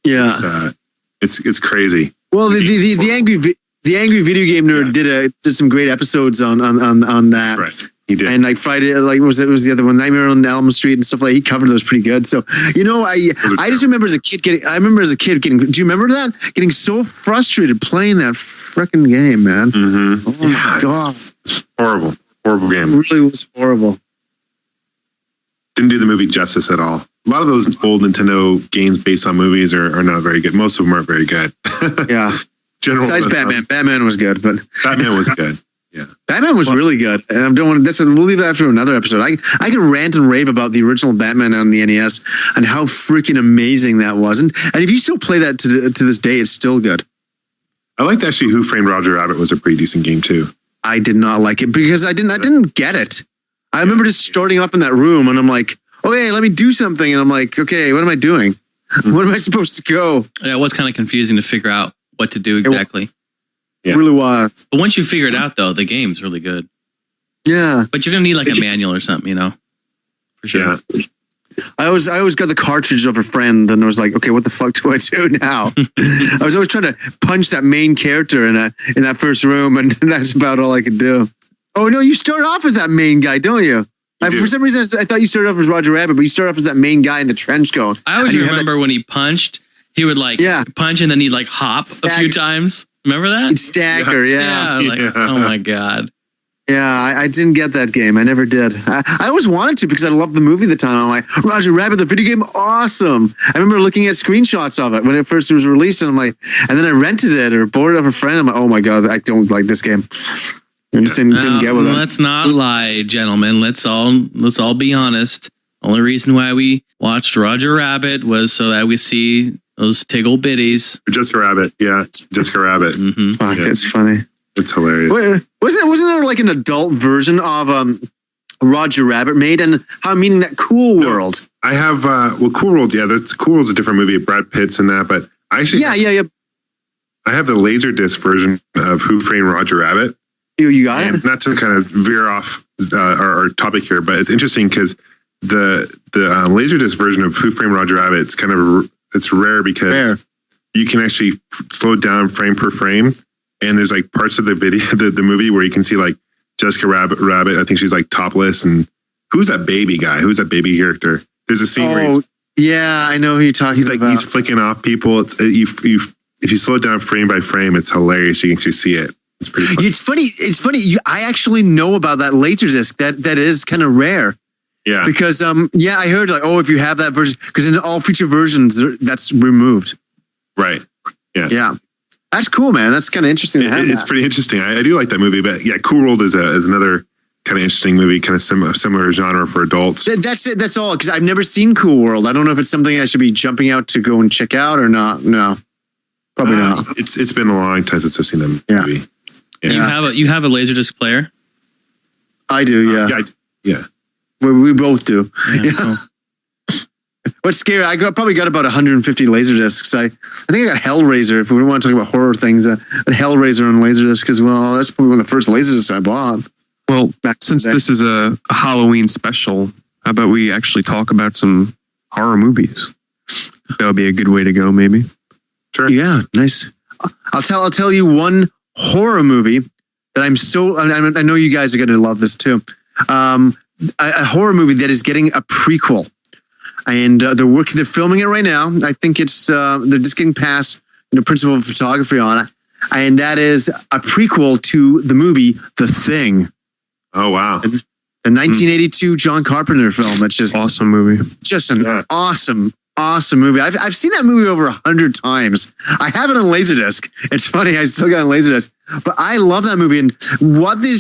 it's crazy. Well, the angry video game nerd did some great episodes on that. Right. He did. And like Friday, like it was the other one, Nightmare on Elm Street and stuff like. He covered those pretty good. So I just remember as a kid getting. Do you remember that? Getting so frustrated playing that freaking game, man. Mm-hmm. Oh my god, it's horrible game. It really was horrible. Didn't do the movie justice at all. A lot of those old Nintendo games based on movies are not very good. Most of them aren't very good. Yeah. Besides Batman. Batman was good, but Batman was good. Yeah. Batman was really good. And I don't want to, we'll leave that for another episode. I could rant and rave about the original Batman on the NES and how freaking amazing that was. And if you still play that to this day, it's still good. I liked actually Who Framed Roger Rabbit was a pretty decent game too. I did not like it because I didn't get it. I remember just starting off in that room and I'm like, okay, let me do something. And I'm like, okay, what am I doing? Where am I supposed to go? Yeah, it was kind of confusing to figure out what to do exactly. It really was. But once you figure it out, though, the game's really good. Yeah. But you're going to need like a manual or something, for sure. Yeah. I always got the cartridge of a friend and I was like, okay, what the fuck do I do now? I was always trying to punch that main character in that first room and that's about all I could do. Oh, no, you start off as that main guy, don't you? For some reason, I thought you started off as Roger Rabbit, but you start off as that main guy in the trench coat. I always remember when he punched, he would punch and then he'd like hop a few times. Remember that? He'd stagger, yeah. Oh my God. Yeah, I didn't get that game. I never did. I always wanted to because I loved the movie at the time. I'm like, Roger Rabbit, the video game, awesome. I remember looking at screenshots of it when it first was released, and I'm like, and then I rented it or bought it off a friend. I'm like, oh my God, I don't like this game. I just didn't get with it. Let's not lie, gentlemen. Let's all be honest. Only reason why we watched Roger Rabbit was so that we see those tiggle bitties. Jessica Rabbit, yeah, Jessica Rabbit. Mm-hmm. Fuck, it's funny. It's hilarious. Wasn't there like an adult version of Roger Rabbit made? And how meaning that Cool World? I have Cool World. Yeah, that's Cool World's a different movie. Brad Pitt's in that, but I actually yeah. I have the Laserdisc version of Who Framed Roger Rabbit. You got it. Not to kind of veer off our topic here, but it's interesting because the Laserdisc version of Who Framed Roger Rabbit, it's rare because you can actually slow it down frame per frame, and there's like parts of the video, the movie where you can see like Jessica Rabbit. I think she's like topless, and who's that baby guy? Who's that baby character? There's a scene where I know who you're talking about. He's flicking off people. If you slow it down frame by frame, it's hilarious. You can actually see it. It's pretty funny. It's funny. I actually know about that Laserdisc. That is kind of rare. Yeah. Because I heard like, if you have that version, because in all future versions that's removed. Right. Yeah. Yeah. That's cool, man. That's kind of interesting. It's pretty interesting. I do like that movie, but yeah, Cool World is another kind of interesting movie, kind of similar genre for adults. That's it. That's all. Because I've never seen Cool World. I don't know if it's something I should be jumping out to go and check out or not. No, probably not. It's been a long time since I've seen that movie. Yeah. You have a Laserdisc player? I do. Yeah. Yeah. We both do. Yeah. Cool. What's scary? Probably got about 150 Laserdiscs. I think I got Hellraiser. If we want to talk about horror things, but Hellraiser on Laserdisc as well. That's probably one of the first Laserdiscs I bought. Well, since this is a Halloween special, how about we actually talk about some horror movies? That would be a good way to go, maybe. Sure. Yeah, nice. I'll tell you one horror movie that I know you guys are going to love this too. A horror movie that is getting a prequel, and they're filming it right now. I think it's they're just getting past principal of photography on it, and that is a prequel to the movie The Thing. Oh wow! The 1982 John Carpenter film. It's just awesome movie. Just an awesome movie. I've seen that movie over 100 times. I have it on Laserdisc. It's funny, I still got it on Laserdisc. But I love that movie. And what the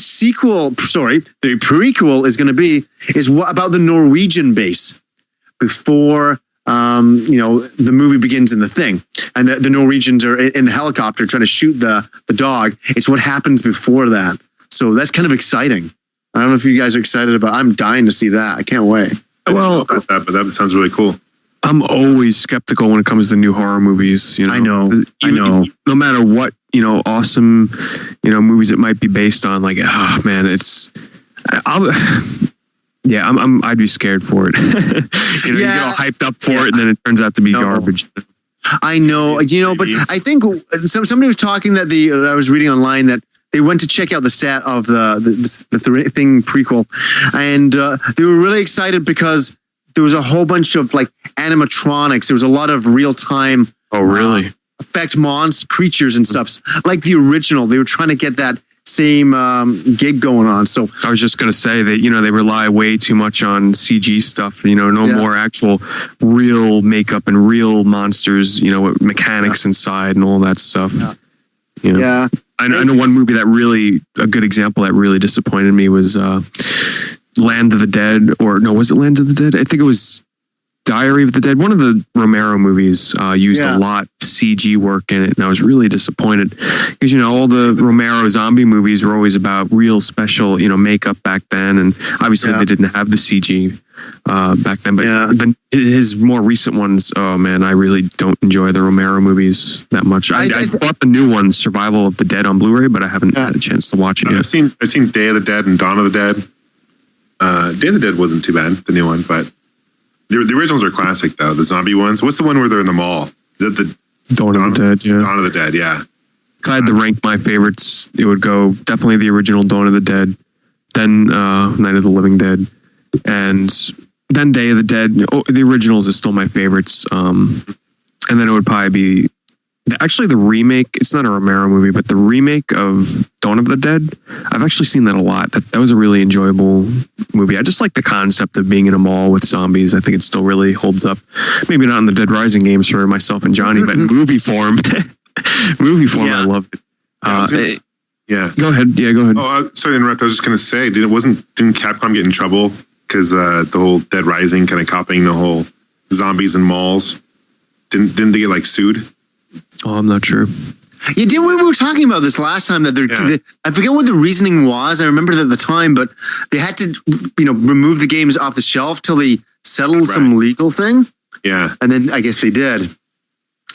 prequel is going to be is about the Norwegian base before the movie begins in The Thing. And the Norwegians are in the helicopter trying to shoot the dog. It's what happens before that. So that's kind of exciting. I don't know if you guys are excited about it. I'm dying to see that. I can't wait. Well, about that, but that sounds really cool. I'm always skeptical when it comes to new horror movies. I know. No matter what, awesome, movies it might be based on. Like, oh man, I'd be scared for it. You get all hyped up for it, and then it turns out to be garbage. I know, but I think somebody was talking that I was reading online that they went to check out the set of the Thing prequel, and they were really excited because there was a whole bunch of like animatronics. There was a lot of real time. Oh, really? Effect monster creatures and stuff like the original. They were trying to get that same gig going on. So I was just going to say that, they rely way too much on CG stuff, no more actual real makeup and real monsters, with mechanics inside and all that stuff. Yeah. I know one movie a good example that really disappointed me was Land of the Dead, or no, was it Land of the Dead? I think it was Diary of the Dead. One of the Romero movies used a lot of CG work in it, and I was really disappointed because all the Romero zombie movies were always about real special makeup back then, and obviously they didn't have the CG back then. But his more recent ones, oh man, I really don't enjoy the Romero movies that much. I bought the new one, Survival of the Dead, on Blu-ray, but I haven't had a chance to watch it yet. I've seen Day of the Dead and Dawn of the Dead. Day of the Dead wasn't too bad, the new one, but the originals are classic though. The zombie ones. What's the one where they're in the mall? Is that the Dawn of the Dead? Yeah. Dawn of the Dead. Yeah. If I had to rank my favorites, it would go definitely the original Dawn of the Dead, then Night of the Living Dead, and then Day of the Dead. The originals are still my favorites. And then it would probably be actually the remake. It's not a Romero movie, but the remake of Dawn of the Dead. I've actually seen that a lot. That was a really enjoyable movie. I just like the concept of being in a mall with zombies. I think it still really holds up. Maybe not in the Dead Rising games for myself and Johnny, but in movie form. I loved it. Yeah. Go ahead. Yeah, go ahead. Oh, sorry to interrupt. I was just going to say, didn't Capcom get in trouble because the whole Dead Rising kind of copying the whole zombies in malls? Didn't they get like sued? Oh, I'm not sure. Yeah, we were talking about this last time that I forget what the reasoning was. I remember it at the time, but they had to, remove the games off the shelf till they settled some legal thing. Yeah. And then I guess they did.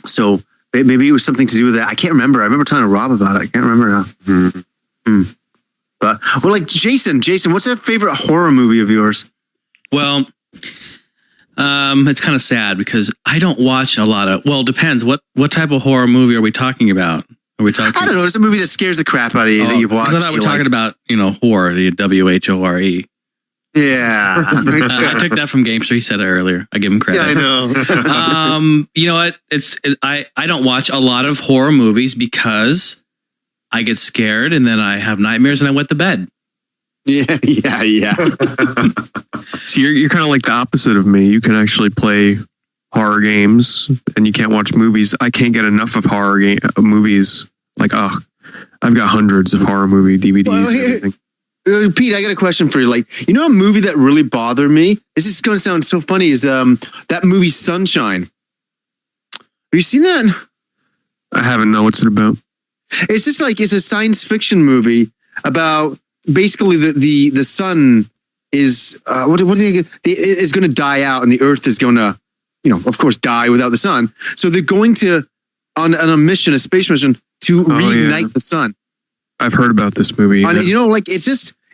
So maybe it was something to do with that. I can't remember. I remember talking to Rob about it. I can't remember now. Mm-hmm. But like Jason, what's a favorite horror movie of yours? Well, it's kind of sad because I don't watch a lot of. Well, it depends. What type of horror movie are we talking about? Are we talking? I don't know. It's a movie that scares the crap out of you that you've watched. I thought we're talking about horror, the WHORE. Yeah, I took that from Gamester. He said it earlier. I give him credit. Yeah, I know. You know what? I don't watch a lot of horror movies because I get scared and then I have nightmares and I wet the bed. Yeah. So you're kind of like the opposite of me. You can actually play horror games and you can't watch movies. I can't get enough of horror movies. Like, I've got hundreds of horror movie DVDs. Well, and everything. Pete, I got a question for you. Like, a movie that really bothered me? This is going to sound so funny. Is that movie Sunshine? Have you seen that? I haven't. Know what's it about? It's just like it's a science fiction movie about basically the sun is is going to die out and the Earth is going to of course die without the sun. So they're going to on a mission, a space mission, to reignite the sun. I've heard about this movie. And,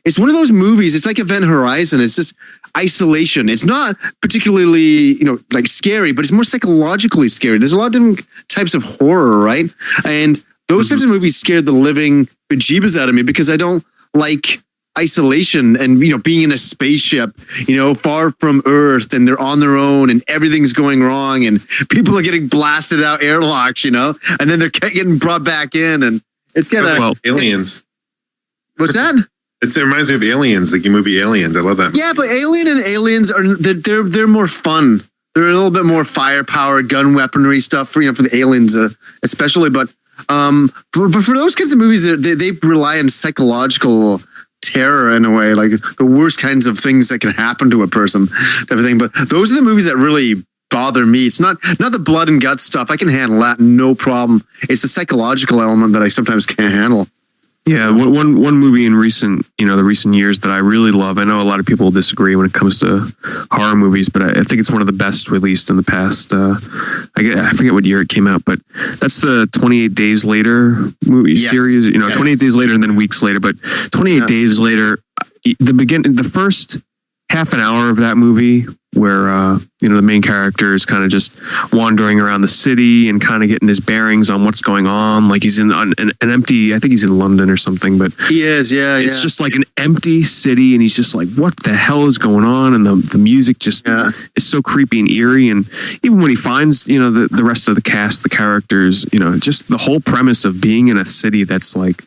it's one of those movies. It's like Event Horizon. It's just isolation. It's not particularly, like scary, but it's more psychologically scary. There's a lot of different types of horror, right? And those types of movies scared the living bejeebus out of me because I don't like isolation and, being in a spaceship, far from Earth and they're on their own and everything's going wrong and people are getting blasted out airlocks, and then they're getting brought back in and it's kind of Aliens. What's that? It reminds me of Aliens, like the movie Aliens. I love that movie. Yeah, but Alien and Aliens they're more fun. They're a little bit more firepower, gun weaponry stuff for the aliens, especially. But for those kinds of movies, they rely on psychological terror in a way, like the worst kinds of things that can happen to a person, type of thing. But those are the movies that really bother me. It's not the blood and guts stuff. I can handle that, no problem. It's the psychological element that I sometimes can't handle. Yeah, one movie in the recent years that I really love. I know a lot of people disagree when it comes to horror movies, but I think it's one of the best released in the past. I forget what year it came out, but that's the 28 Days Later movie series. 28 Days Later and then Weeks Later, but 28 Days Later, the first half an hour of that movie where the main character is kind of just wandering around the city and kind of getting his bearings on what's going on. Like he's in an empty, I think he's in London or something, but He is, yeah. it's just like an empty city, and he's just like, what the hell is going on? And the music just is so creepy and eerie. And even when he finds, the rest of the cast, the characters, just the whole premise of being in a city that's like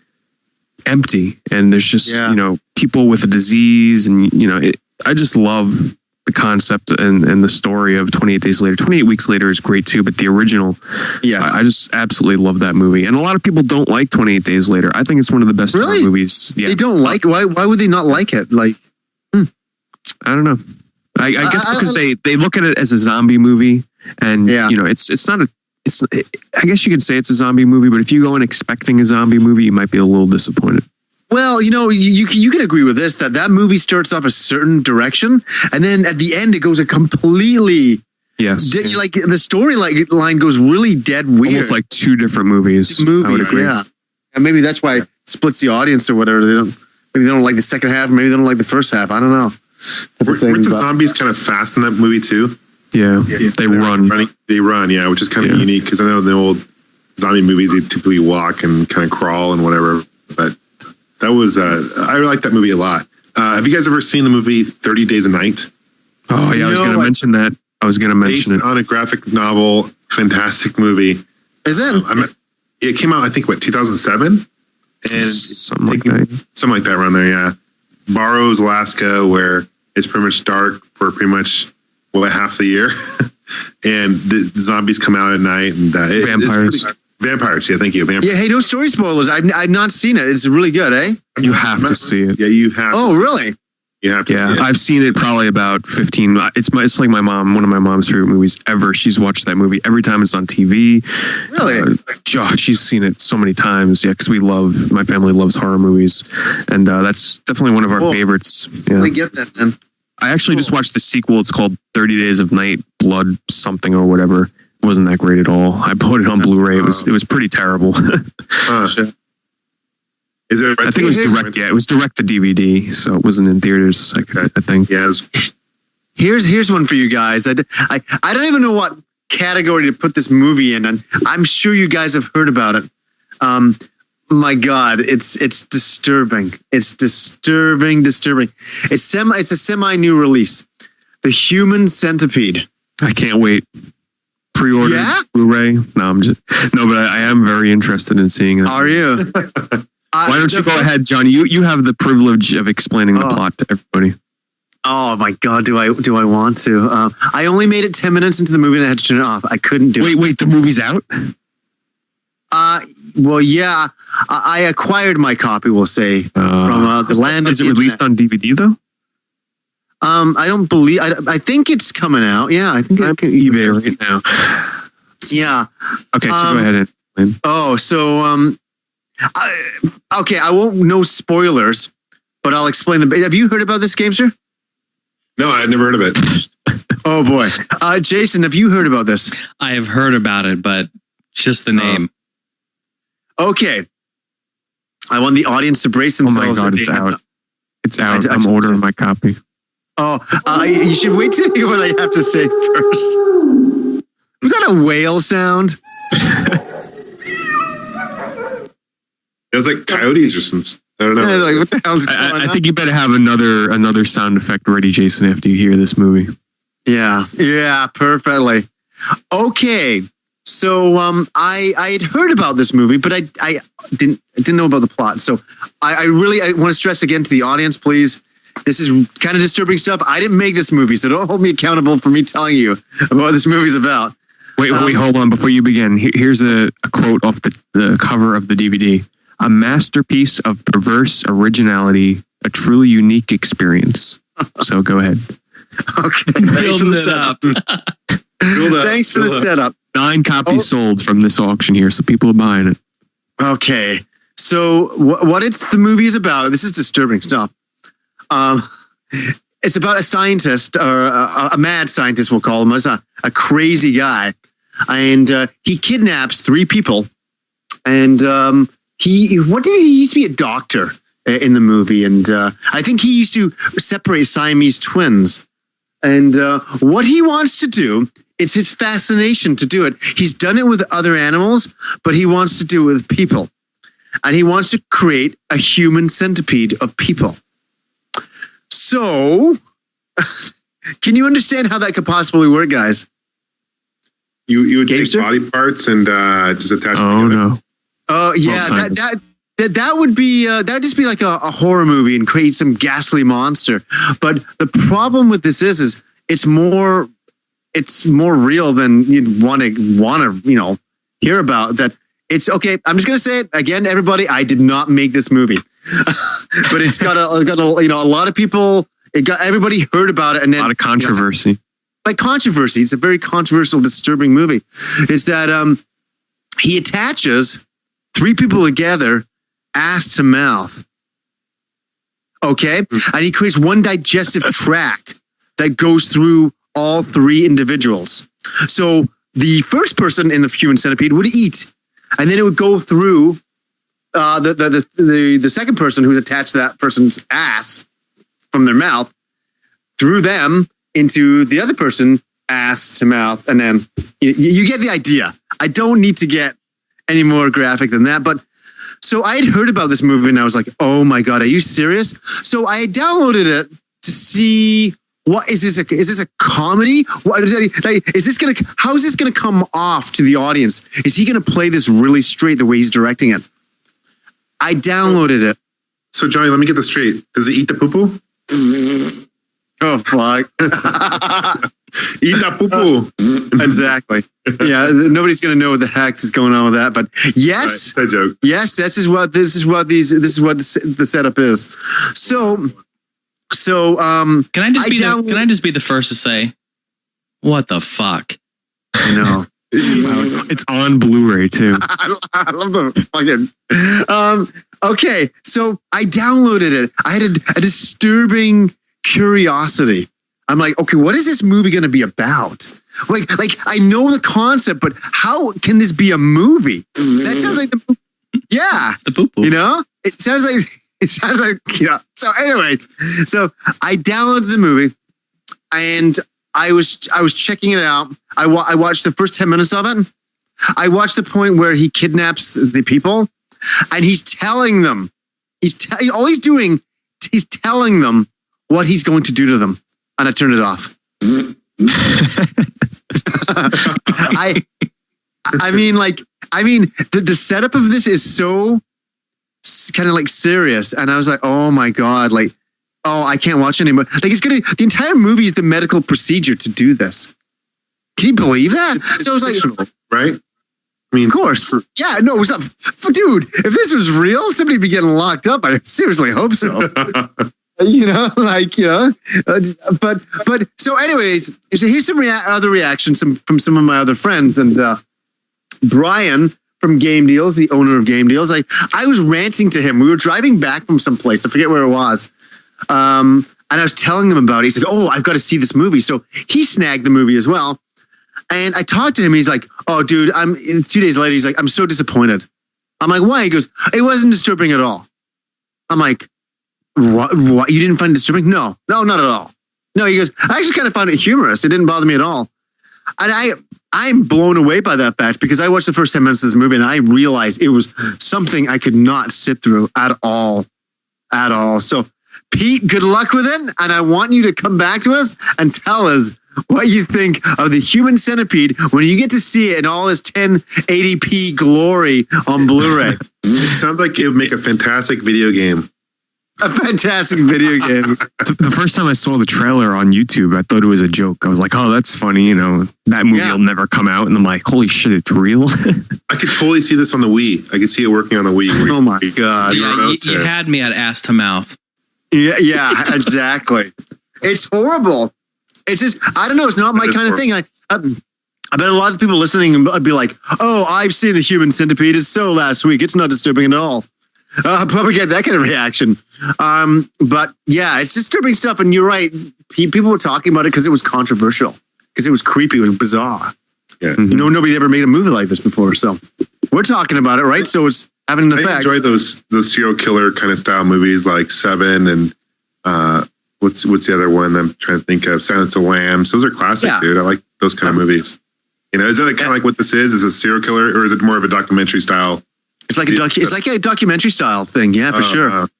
empty, and there's just, people with a disease, and, I just love the concept and the story of 28 Days Later. 28 Weeks Later is great too, but the original, I just absolutely love that movie. And a lot of people don't like 28 Days Later. I think it's one of the best horror movies. Yeah. They don't like. Why would they not like it? Like, I don't know. I guess because they look at it as a zombie movie, and it's not a. I guess you could say it's a zombie movie, but if you go in expecting a zombie movie, you might be a little disappointed. Well, you can agree with this, that movie starts off a certain direction, and then at the end it goes a completely like the storyline goes really dead weird, almost like two different movies. I would agree. Yeah, and maybe that's why it splits the audience or whatever. Maybe they don't like the second half, maybe they don't like the first half. I don't know. Weren't the zombies kind of fast in that movie too? Yeah, they run. They run, which is kind of unique, because I know in the old zombie movies they typically walk and kind of crawl and whatever, but that was I like that movie a lot. Have you guys ever seen the movie 30 Days a Night? Oh yeah, I was going to mention that. Based on a graphic novel, fantastic movie. Is it? It came out, I think, 2007, and something like that around there. Yeah, Barrows, Alaska, where it's pretty much dark for pretty much half the year, and the zombies come out at night, and vampires. Vampires, yeah, thank you. Vampires. Yeah, hey, no story spoilers. I've not seen it. It's really good, eh? You have to see it. Yeah, you have. Oh, really? You have to see it. I've seen it probably about 15. It's like my mom, one of my mom's favorite movies ever. She's watched that movie every time it's on TV. Really? She's seen it so many times. Yeah, because my family loves horror movies, and that's definitely one of our favorites. Yeah. I get that, then. I actually just watched the sequel. It's called 30 Days of Night, Blood something or whatever. It wasn't that great at all. I put it on Blu-ray. It was pretty terrible. Is it? I think it was direct. Yeah, it was direct to DVD, so it wasn't in theaters. I think. Yeah. Here's one for you guys. I don't even know what category to put this movie in, and I'm sure you guys have heard about it. My God, it's disturbing. It's disturbing. It's a semi-new release. The Human Centipede. I can't wait. Pre-ordered Blu-ray. No, but I am very interested in seeing it. Are you? Why don't you go ahead, John? You have the privilege of explaining the plot to everybody. Oh my God, do I want to? I only made it 10 minutes into the movie and I had to turn it off. I couldn't do it. Wait, the movie's out? Well, yeah. I acquired my copy, we'll say, from the land. Is it released on DVD though? I don't believe. I think it's coming out. Yeah, I think I can eBay right now. Yeah. Okay, so go ahead and explain. Oh, so okay, I won't know spoilers, but I'll explain them. Have you heard about this game, sir? No, I've never heard of it. Oh boy, Jason, have you heard about this? I have heard about it, but just the name. Okay, I want the audience to brace themselves. Oh my God, it's out. It's out. I'm ordering my copy. Oh, you should wait to hear what I have to say first. Was that a whale sound? It was like coyotes or something. I don't know. Yeah, like, what the hell's going on? I think you better have another sound effect ready, Jason, after you hear this movie. Yeah, perfectly. Okay, so I had heard about this movie, but I didn't know about the plot. So I want to stress again to the audience, please. This is kind of disturbing stuff. I didn't make this movie, so don't hold me accountable for me telling you about what this movie's about. Wait, hold on. Before you begin, here's a quote off the cover of the DVD. A masterpiece of perverse originality, a truly unique experience. So go ahead. Okay. Thanks for the setup. Thanks for the setup. 9 copies sold from this auction here, so people are buying it. Okay. So what the movie is about, this is disturbing stuff. It's about a scientist, or a mad scientist, we'll call him, as a crazy guy. And he kidnaps 3 people. And he used to be a doctor. in the movie. And I think he used to separate Siamese twins. And what he wants to do, it's his fascination to do it. He's done it with other animals, but he wants to do it with people. And he wants to create a human centipede of people. So, can you understand how that could possibly work, guys? You would take body parts and just attach them together. No. Oh yeah, that would be that would just be like a horror movie and create some ghastly monster. But the problem with this is it's more real than you'd want to hear about. That it's okay. I'm just gonna say it again, everybody. I did not make this movie, but it's got a lot of people. Everybody heard about it, and then A lot of controversy. Controversy. It's a very controversial, disturbing movie. It's that he attaches 3 people together, ass to mouth. Okay? And he creates one digestive tract that goes through all 3 individuals. So the first person in the human centipede would eat, and then it would go through the second person who's attached to that person's ass from their mouth, through them into the other person, ass to mouth, and then you get the idea. I don't need to get any more graphic than that, but so I had heard about this movie and I was like, oh my God, are you serious? So I downloaded it to see what is this a comedy? What is how is this gonna come off to the audience? Is he gonna play this really straight the way he's directing it? I downloaded it. So Johnny, let me get this straight. Does it eat the poo-poo? Oh fuck. Eat that poo-poo. Exactly. Yeah, nobody's gonna know what the heck is going on with that. But yes, right, joke. Yes, this is what the setup is. So can I just be the first to say, what the fuck? I know. It's on Blu-ray too. I love the fucking. Okay, so I downloaded it. I had a disturbing curiosity. I'm like, okay, what is this movie going to be about? Like I know the concept, but how can this be a movie? That sounds like It's the poo-poo. It sounds like So, anyways, so I downloaded the movie, and I was checking it out. I watched the first 10 minutes of it. I watched the point where he kidnaps the people, and he's telling them. All he's doing. He's telling them what he's going to do to them, and I turned it off. The setup of this is so kind of like serious, and I was like, oh my God, I can't watch anymore. The entire movie is the medical procedure to do this. Can you believe that? So I was like, right? I mean, of course. Yeah, no, it's not. Dude, if this was real, somebody'd be getting locked up. I seriously hope so. But so anyways, so here's some other reactions from some of my other friends. And Brian from Game Deals, the owner of Game Deals, I was ranting to him. We were driving back from someplace. I forget where it was. And I was telling him about it. He's like, oh, I've got to see this movie. So he snagged the movie as well. And I talked to him. He's like, oh, dude, it's 2 days later. He's like, I'm so disappointed. I'm like, why? He goes, it wasn't disturbing at all. I'm like, what? You didn't find it disturbing? No, not at all. No, he goes, I actually kind of found it humorous. It didn't bother me at all. And I'm blown away by that fact because I watched the first 10 minutes of this movie and I realized it was something I could not sit through at all. So, Pete, good luck with it. And I want you to come back to us and tell us what you think of the Human Centipede when you get to see it in all its 1080p glory on Blu-ray. It sounds like it would make a fantastic video game. A fantastic video game. The first time I saw the trailer on YouTube, I thought it was a joke. I was like, oh, that's funny. That movie will never come out. And I'm like, holy shit, it's real. I could totally see this on the Wii. I could see it working on the Wii. Oh my God. You had me at ass to mouth. Yeah, exactly. It's horrible. It's just, I don't know. It's not my kind of thing. I bet a lot of people listening would be like, oh, I've seen the Human Centipede. It's so last week. It's not disturbing at all. I'll probably get that kind of reaction. But yeah, it's disturbing stuff. And you're right. People were talking about it because it was controversial, because it was creepy. It was bizarre. Yeah. Nobody ever made a movie like this before. So we're talking about it, right? So it's having an I effect. enjoy those serial killer kind of style movies like Seven and what's the other one I'm trying to think of? Silence of the Lambs. Those are classic, dude. I like those kind of movies. You know, is that kind of like what this is? Is it a serial killer, or is it more of a documentary style? It's like a documentary style thing, yeah, for sure. Okay.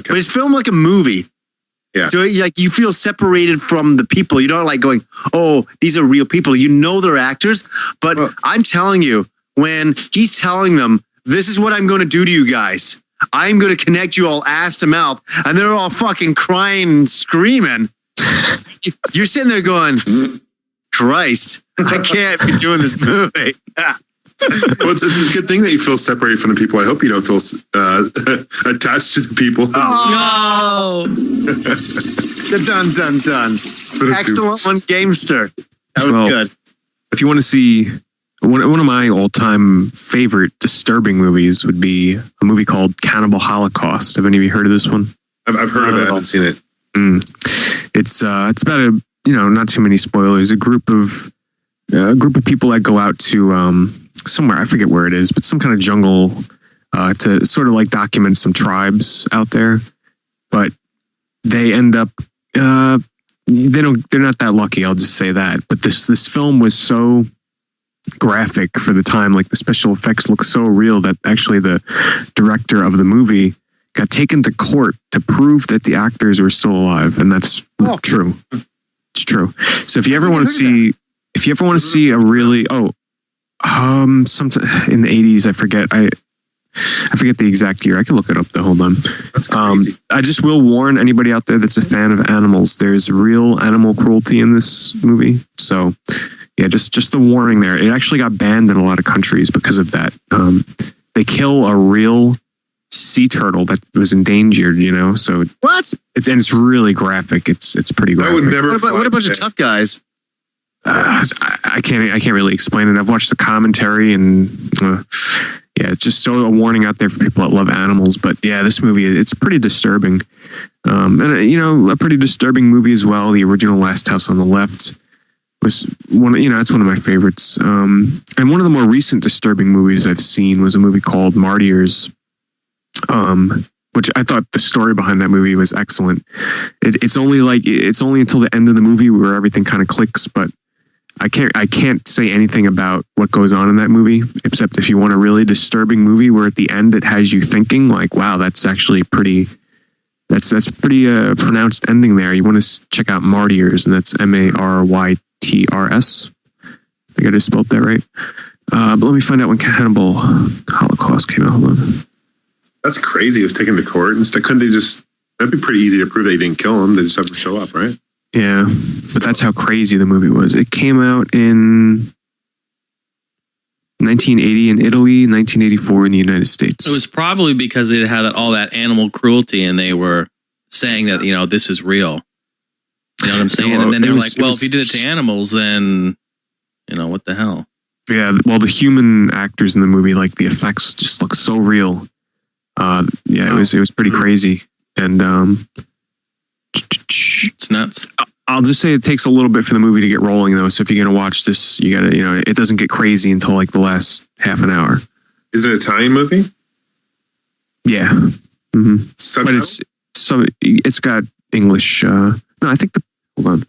But it's filmed like a movie. Yeah. So like you feel separated from the people. You're not like going, oh, these are real people. You know they're actors. But I'm telling you, when he's telling them, this is what I'm going to do to you guys. I'm going to connect you all ass to mouth. And they're all fucking crying and screaming. You're sitting there going, Christ, I can't be doing this movie. Well, it's a good thing that you feel separated from the people. I hope you don't feel attached to the people. No. Done. Excellent one, Gamester. That was good. If you want to see one of my all-time favorite disturbing movies, would be a movie called Cannibal Holocaust. Have any of you heard of this one? I've heard of it. I haven't seen it. It's about not too many spoilers. A group of people that go out to somewhere, I forget where it is, but some kind of jungle to sort of like document some tribes out there. But they end up they're not that lucky, I'll just say that. But this film was so graphic for the time, like the special effects look so real that actually the director of the movie got taken to court to prove that the actors were still alive, and that's true. It's true. So if you ever want to see a really sometime in the 80s, I forget the exact year. I can look it up though. Hold on. That's crazy. I just will warn anybody out there that's a fan of animals. There's real animal cruelty in this movie. So yeah, just the warning there. It actually got banned in a lot of countries because of that. They kill a real sea turtle that was endangered, so What? it's really graphic. It's pretty graphic. I would never. What a bunch of tough guys. I can't really explain it. I've watched the commentary and it's just so a warning out there for people that love animals. But yeah, this movie, it's pretty disturbing. And a pretty disturbing movie as well. The original Last House on the Left was it's one of my favorites. And one of the more recent disturbing movies I've seen was a movie called Martyrs, which I thought the story behind that movie was excellent. It's only until the end of the movie where everything kind of clicks, but I can't say anything about what goes on in that movie, except if you want a really disturbing movie where at the end it has you thinking like, wow, that's actually pretty pronounced ending there. You want to check out Martyrs, and that's Martyrs. I think I just spelled that right. But let me find out when Cannibal Holocaust came out. Hold on. That's crazy. It was taken to court and stuff. Couldn't they just? That'd be pretty easy to prove they didn't kill him. They just have to show up, right? Yeah, but that's how crazy the movie was. It came out in 1980 in Italy, 1984 in the United States. It was probably because they had all that animal cruelty, and they were saying that this is real. You know what I'm saying? And then they're like, well, if you did it to animals, then what the hell? Yeah, well, the human actors in the movie, like the effects, just look so real. It was pretty crazy, and it's nuts. I'll just say it takes a little bit for the movie to get rolling, though. So if you're gonna watch this, you gotta, it doesn't get crazy until like the last half an hour. Is it an Italian movie? Yeah, but it's got English. No, I think hold on,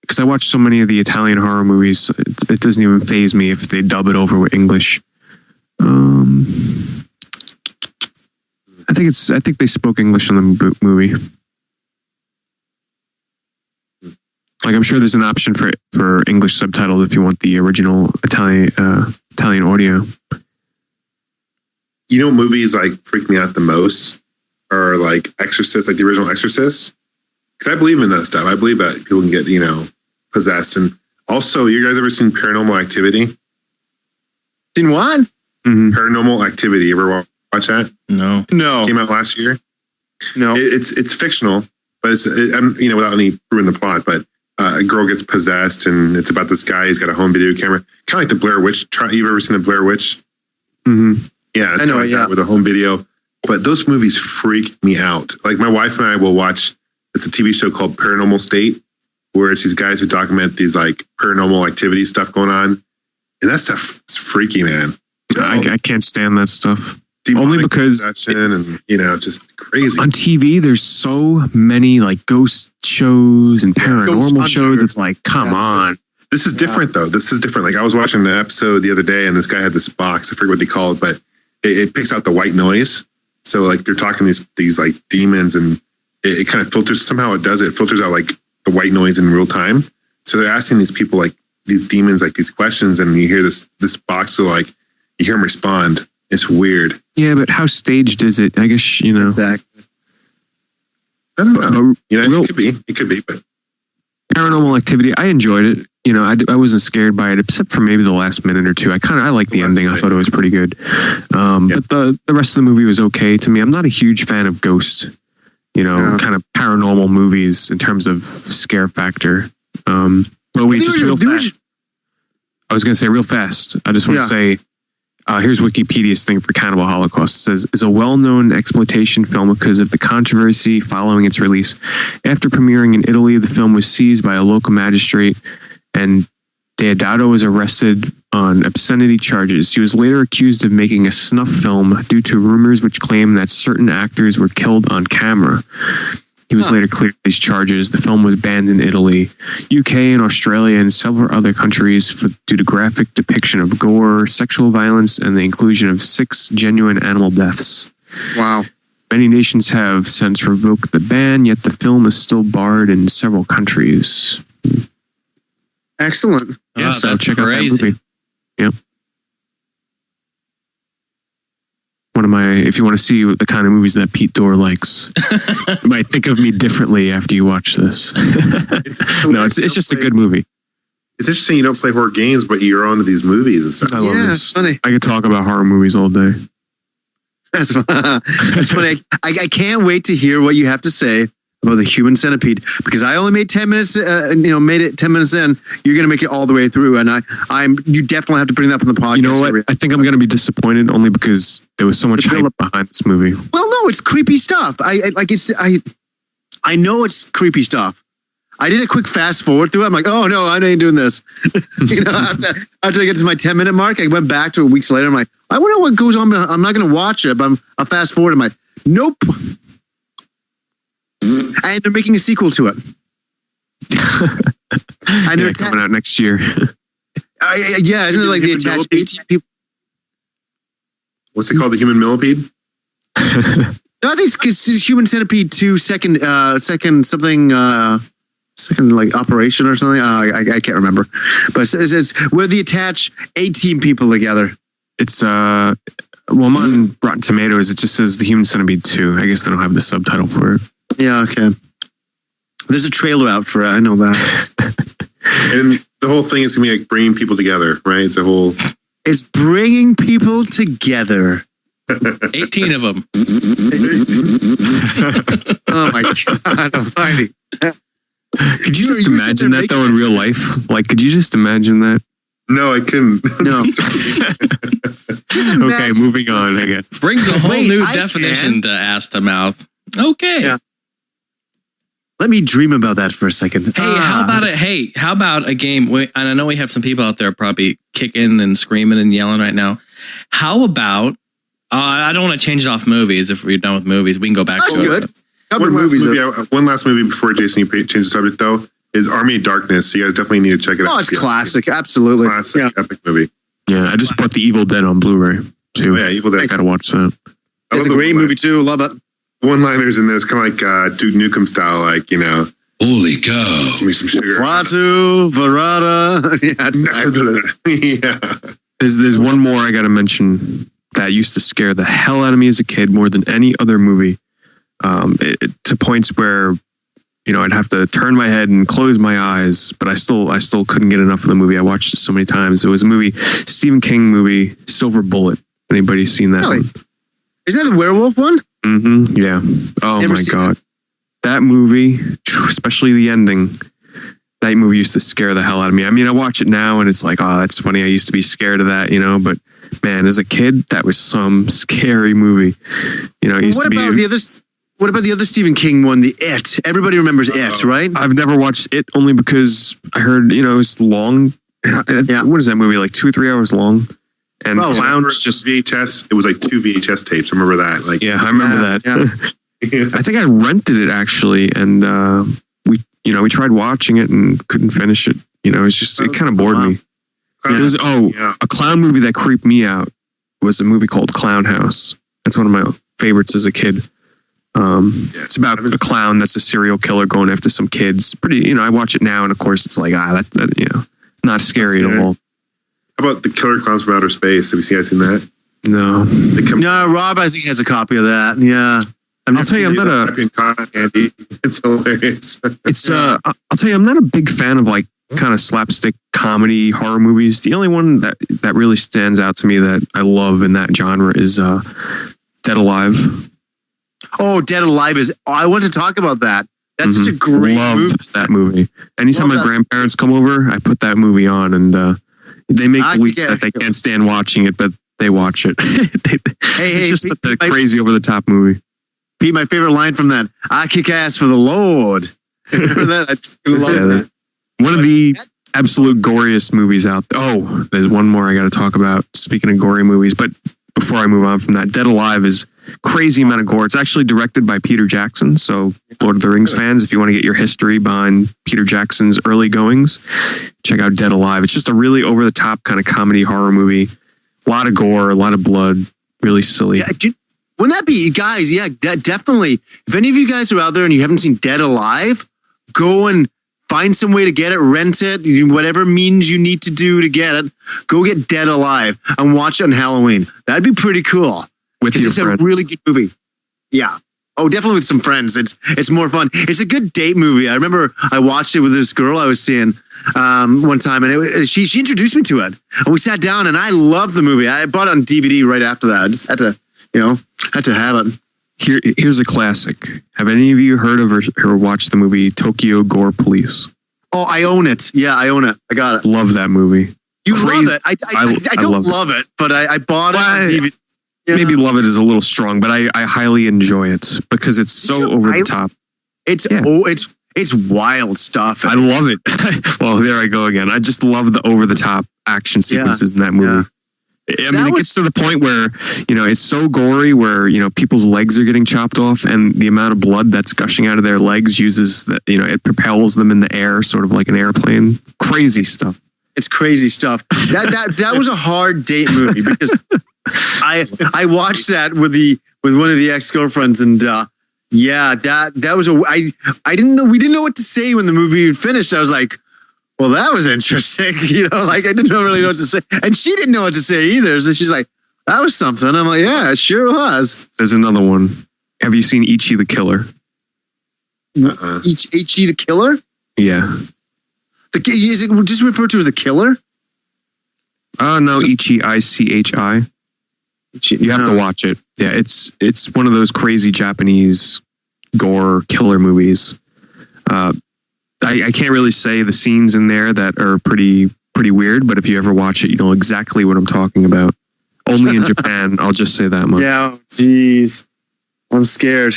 because I watch so many of the Italian horror movies, it doesn't even faze me if they dub it over with English. I think they spoke English in the movie. Like, I'm sure there's an option for English subtitles if you want the original Italian audio. Movies like freak me out the most are like Exorcist, like the original Exorcist. Because I believe in that stuff. I believe that people can get possessed. And also, you guys ever seen Paranormal Activity? Seen what? Mm-hmm. Paranormal Activity. You ever watch that? No. Came out last year. No. It's fictional, but it's without any ruining the plot. But a girl gets possessed, and it's about this guy. He's got a home video camera, kind of like the Blair Witch. You've ever seen the Blair Witch? Mm-hmm. Yeah, it's like with a home video. But those movies freak me out. Like my wife and I will watch. It's a TV show called Paranormal State, where it's these guys who document these like paranormal activity stuff going on, and that stuff is freaky, man. I can't stand that stuff. Demonic Only because possession and just crazy. on TV, there's so many like ghost shows and paranormal shows. It's like, come on. This is different though. This is different. Like I was watching an episode the other day, and this guy had this box. I forget what they call it, but it picks out the white noise. So like they're talking these like demons, and it kind of filters. Somehow it does it. It filters out like the white noise in real time. So they're asking these people, like these demons, like these questions, and you hear this box. So like you hear them respond. It's weird. Yeah, but how staged is it? I guess Exactly. I don't know. Real, it could be, but Paranormal Activity, I enjoyed it. I wasn't scared by it, except for maybe the last minute or two. I like the ending. I thought it was pretty good. But the rest of the movie was okay to me. I'm not a huge fan of ghost, kind of paranormal movies in terms of scare factor. But real fast. I was going to say real fast. I just want to say, here's Wikipedia's thing for Cannibal Holocaust. It says, is a well-known exploitation film because of the controversy following its release. After premiering in Italy, the film was seized by a local magistrate, and Deodato was arrested on obscenity charges. He was later accused of making a snuff film due to rumors which claimed that certain actors were killed on camera. He was later cleared of these charges. The film was banned in Italy, UK, and Australia, and several other countries due to graphic depiction of gore, sexual violence, and the inclusion of 6 genuine animal deaths. Wow. Many nations have since revoked the ban, yet the film is still barred in several countries. Excellent. Yeah, so that's check out that crazy. movie. Yep. If you want to see the kind of movies that Pete Dorr likes, you might think of me differently after you watch this. It's just a good movie. It's interesting you don't play horror games, but you're on to these movies and stuff. I love this. It's funny. I could talk about horror movies all day. That's funny. I can't wait to hear what you have to say about the Human Centipede, because I only made 10 minutes. Made it 10 minutes in. You're gonna make it all the way through, and you definitely have to bring that up on the podcast. You know what? I think I'm gonna be disappointed only because there was so much hype behind this movie. Well, no, it's creepy stuff. I know it's creepy stuff. I did a quick fast forward through it. I'm like, oh no, I ain't doing this. After I get to my 10-minute mark, I went back to it weeks later. I'm like, I wonder what goes on. But I'm not gonna watch it. But I'll fast forward. I'm like, nope. And they're making a sequel to it. And they're coming out next year. Isn't it like the attached 18 people? What's it called? The Human Millipede? No, I think it's Human Centipede 2 second like operation or something. I can't remember. But it's where they attach 18 people together. It's I'm on Rotten Tomatoes. It just says The Human Centipede 2. I guess they don't have the subtitle for it. Yeah, okay. There's a trailer out for it. I know that. And the whole thing is going to be like bringing people together, right? It's bringing people together. 18 of them. Oh my God. Almighty. Could you just imagine that though in real life? Like, could you just imagine that? No, I couldn't. No. Okay, moving on, I guess. Brings a whole new I definition to ass to mouth. Okay. Yeah. Let me dream about that for a second. Hey, how about a game? And I know we have some people out there probably kicking and screaming and yelling right now. How about? I don't want to change it off movies. If we're done with movies, we can go back. That's to good. One last movie before Jason, you change the subject though, is Army of Darkness. So you guys definitely need to check it out. Oh, it's classic. Absolutely. Classic, epic movie. Yeah, I just bought The Evil Dead on Blu-ray too. Oh, yeah, Evil Dead. I gotta watch that. It's a great movie too. Love it. One-liners in there. It's kind of like Duke Nukem style, like Holy cow. give me some sugar. Klaatu, Verada. Yeah. There's one more I gotta mention that used to scare the hell out of me as a kid more than any other movie. To points where I'd have to turn my head and close my eyes, but I still couldn't get enough of the movie. I watched it so many times. It was a movie, Stephen King movie, Silver Bullet. Anybody seen that Really? one? Isn't that the werewolf one? Mm-hmm. Yeah. Oh Never my seen God. That movie, especially the ending, that movie used to scare the hell out of me. I mean, I watch it now and it's like, oh, that's funny. I used to be scared of that, but man, as a kid, that was some scary movie. It used to be. What about the other Stephen King one, the It? Everybody remembers It, right? I've never watched it only because I heard, it's long. Yeah. What is that movie? Like 2 or 3 hours long. And clowns just VHS. It was like 2 VHS tapes. I remember that. Like, yeah, I remember that. Yeah. I think I rented it actually, and we tried watching it and couldn't finish it. It was just it kind of bored me. A clown movie that creeped me out was a movie called Clown House. That's one of my favorites as a kid. It's about a clown that's a serial killer going after some kids. Pretty, I watch it now, and of course, it's like that not scary at all. How about the Killer Clowns from Outer Space? Have you guys seen that? No. No, Rob, I think has a copy of that. Yeah. I'll tell you, I'm not It's hilarious. I'll tell you, I'm not a big fan of like kind of slapstick comedy horror movies. The only one that really stands out to me that I love in that genre is Dead Alive. Oh, Dead Alive I want to talk about that. That's such a great movie. That movie. Anytime my grandparents come over, I put that movie on, and they make believe that they can't stand watching it, but they watch it. It's just such a crazy over the top movie. Pete, my favorite line from that: "I kick ass for the Lord." Remember that? I love that. One of the absolute goriest movies out there. Oh, there's one more I got to talk about. Speaking of gory movies, but before I move on from that, Dead Alive is crazy amount of gore. It's actually directed by Peter Jackson. So Lord of the Rings fans, if you want to get your history behind Peter Jackson's early goings, check out Dead Alive. It's just a really over the top kind of comedy horror movie. A lot of gore, a lot of blood, really silly. Yeah, wouldn't that be, guys? Yeah, definitely. If any of you guys are out there and you haven't seen Dead Alive, go and find some way to get it, rent it, whatever means you need to do to get it. Go get Dead Alive and watch it on Halloween. That'd be pretty cool. With your it's friends. a really good movie. Yeah. Oh, definitely with some friends. It's more fun. It's a good date movie. I remember I watched it with this girl I was seeing one time, and she introduced me to it, and we sat down, and I loved the movie. I bought it on DVD right after that. I just had to have it. Here's a classic. Have any of you heard of or watched the movie Tokyo Gore Police? Oh, I own it. Yeah, I own it. I got it. Love that movie. You love it. I don't love it, but I bought it on DVD. Yeah. Maybe love it is a little strong, but I highly enjoy it because it's so over the top. It's wild stuff. I love it. Well, there I go again. I just love the over the top action sequences in that movie. Yeah. I mean, it gets to the point where, it's so gory where, people's legs are getting chopped off, and the amount of blood that's gushing out of their legs it propels them in the air, sort of like an airplane. Crazy stuff. It's crazy stuff. That was a hard date movie because I watched that with one of the ex-girlfriends, and that was I didn't know, we didn't know what to say when the movie finished. I was like, well, that was interesting. I didn't really know what to say. And she didn't know what to say either. So she's like, that was something. I'm like, yeah, it sure was. There's another one. Have you seen Ichi the Killer? Ichi the Killer? Yeah. Is it just referred to as the killer? No, Ichi, ICHI. You have to watch it. Yeah, it's one of those crazy Japanese gore killer movies. I can't really say the scenes in there that are pretty weird, but if you ever watch it, you know exactly what I'm talking about. Only in Japan, I'll just say that much. Yeah, jeez. I'm scared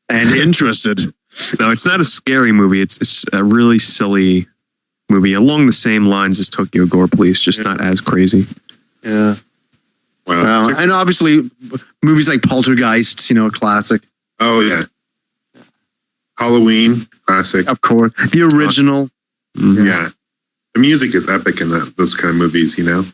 and interested. No, it's not a scary movie. It's a really silly movie along the same lines as Tokyo Gore Police, just not as crazy. Yeah. Well, and obviously movies like Poltergeist, a classic. Oh, yeah. Halloween, classic. Of course. The original. Yeah. The music is epic in those kind of movies, You know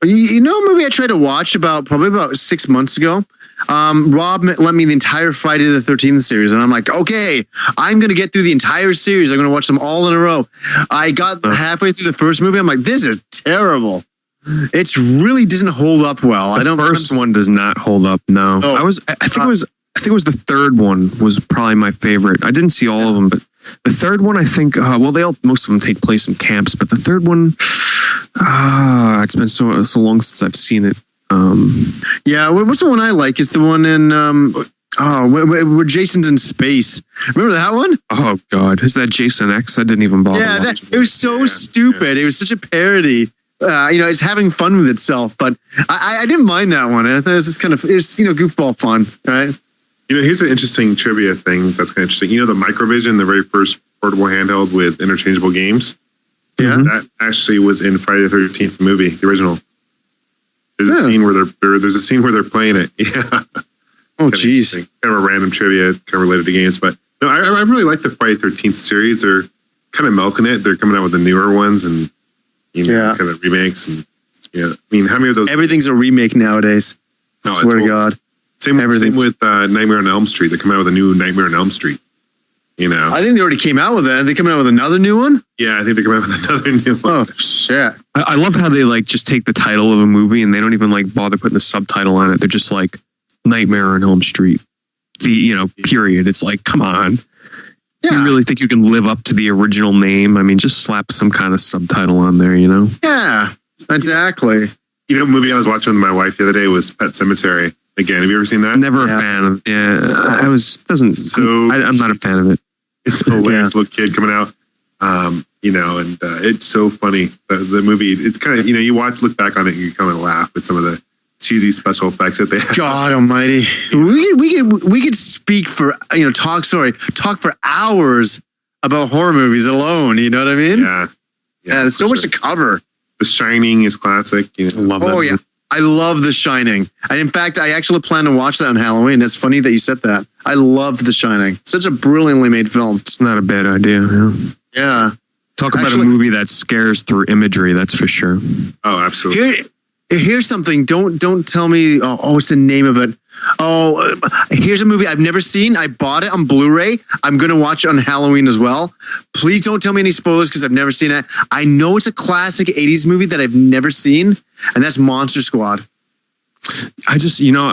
a movie I tried to watch probably about 6 months ago? Rob lent me the entire Friday the 13th series, and I'm like, okay, I'm going to get through the entire series. I'm going to watch them all in a row. I got halfway through the first movie. I'm like, this is terrible. It really doesn't hold up well. The first one does not hold up. No, I think it was the third one was probably my favorite. I didn't see all of them, but the third one, I think, most of them take place in camps, but the third one, it's been so long since I've seen it. Yeah, what's the one I like? It's the one in where Jason's in space. Remember that one? Oh God, is that Jason X? I didn't even bother. Yeah, it was so stupid. It was such a parody. It's having fun with itself, but I didn't mind that one. I thought it was just kind of goofball fun, right? Here's an interesting trivia thing that's kind of interesting. The Microvision, the very first portable handheld with interchangeable games. Yeah, that actually was in Friday the 13th movie, the original. There's a scene where there's a scene where they're playing it. Yeah. Oh, jeez. Kind of a random trivia, kind of related to games, but no, I really like the Friday 13th series. They're kind of milking it. They're coming out with the newer ones and kind of remakes and I mean, how many of those? Everything's a remake nowadays. I swear to God. Same with Nightmare on Elm Street. They're coming out with a new Nightmare on Elm Street. I think they already came out with that. Are they coming out with another new one? Yeah, I think they're coming out with another new one. Oh shit! I love how they just take the title of a movie and they don't even bother putting a subtitle on it. They're just like Nightmare on Elm Street. Period. It's like, come on. Yeah. You really think you can live up to the original name? I mean, just slap some kind of subtitle on there, Yeah, exactly. Movie I was watching with my wife the other day was Pet Sematary. Again, have you ever seen that? Never a fan of. Yeah, I'm not a fan of it. It's a hilarious little kid coming out, and it's so funny. The movie, it's kind of you look back on it and you kind of laugh at some of the cheesy special effects that they have. God Almighty, we could speak for talk for hours about horror movies alone. You know what I mean? Yeah. There's so much to cover. The Shining is classic. Love that. Oh yeah. I love The Shining. And in fact, I actually plan to watch that on Halloween. It's funny that you said that. I love The Shining. Such a brilliantly made film. It's not a bad idea. Yeah. Talk about a movie that scares through imagery, that's for sure. Oh, absolutely. Here's something. Don't tell me, what's the name of it? Oh, here's a movie I've never seen. I bought it on Blu-ray. I'm going to watch it on Halloween as well. Please don't tell me any spoilers because I've never seen it. I know it's a classic 80s movie that I've never seen, and that's Monster Squad. I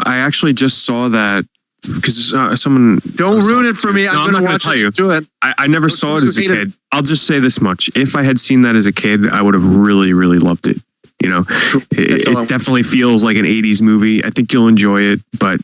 actually just saw that because someone... Don't ruin it for me. I'm going to watch it. I never saw it as a kid. I'll just say this much. If I had seen that as a kid, I would have really, really loved it. It definitely feels like an 80s movie. I think you'll enjoy it, but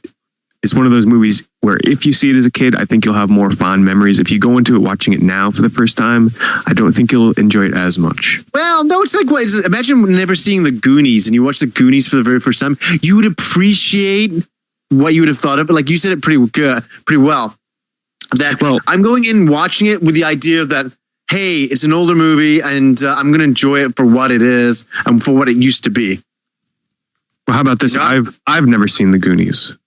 it's one of those movies where if you see it as a kid, I think you'll have more fond memories. If you go into it watching it now for the first time, I don't think you'll enjoy it as much. Well, no, it's like, imagine never seeing The Goonies and you watch The Goonies for the very first time. You would appreciate what you would have thought of it. Like you said it pretty well. I'm going in watching it with the idea that, hey, it's an older movie, and I'm going to enjoy it for what it is and for what it used to be. Well, how about this? I've never seen The Goonies.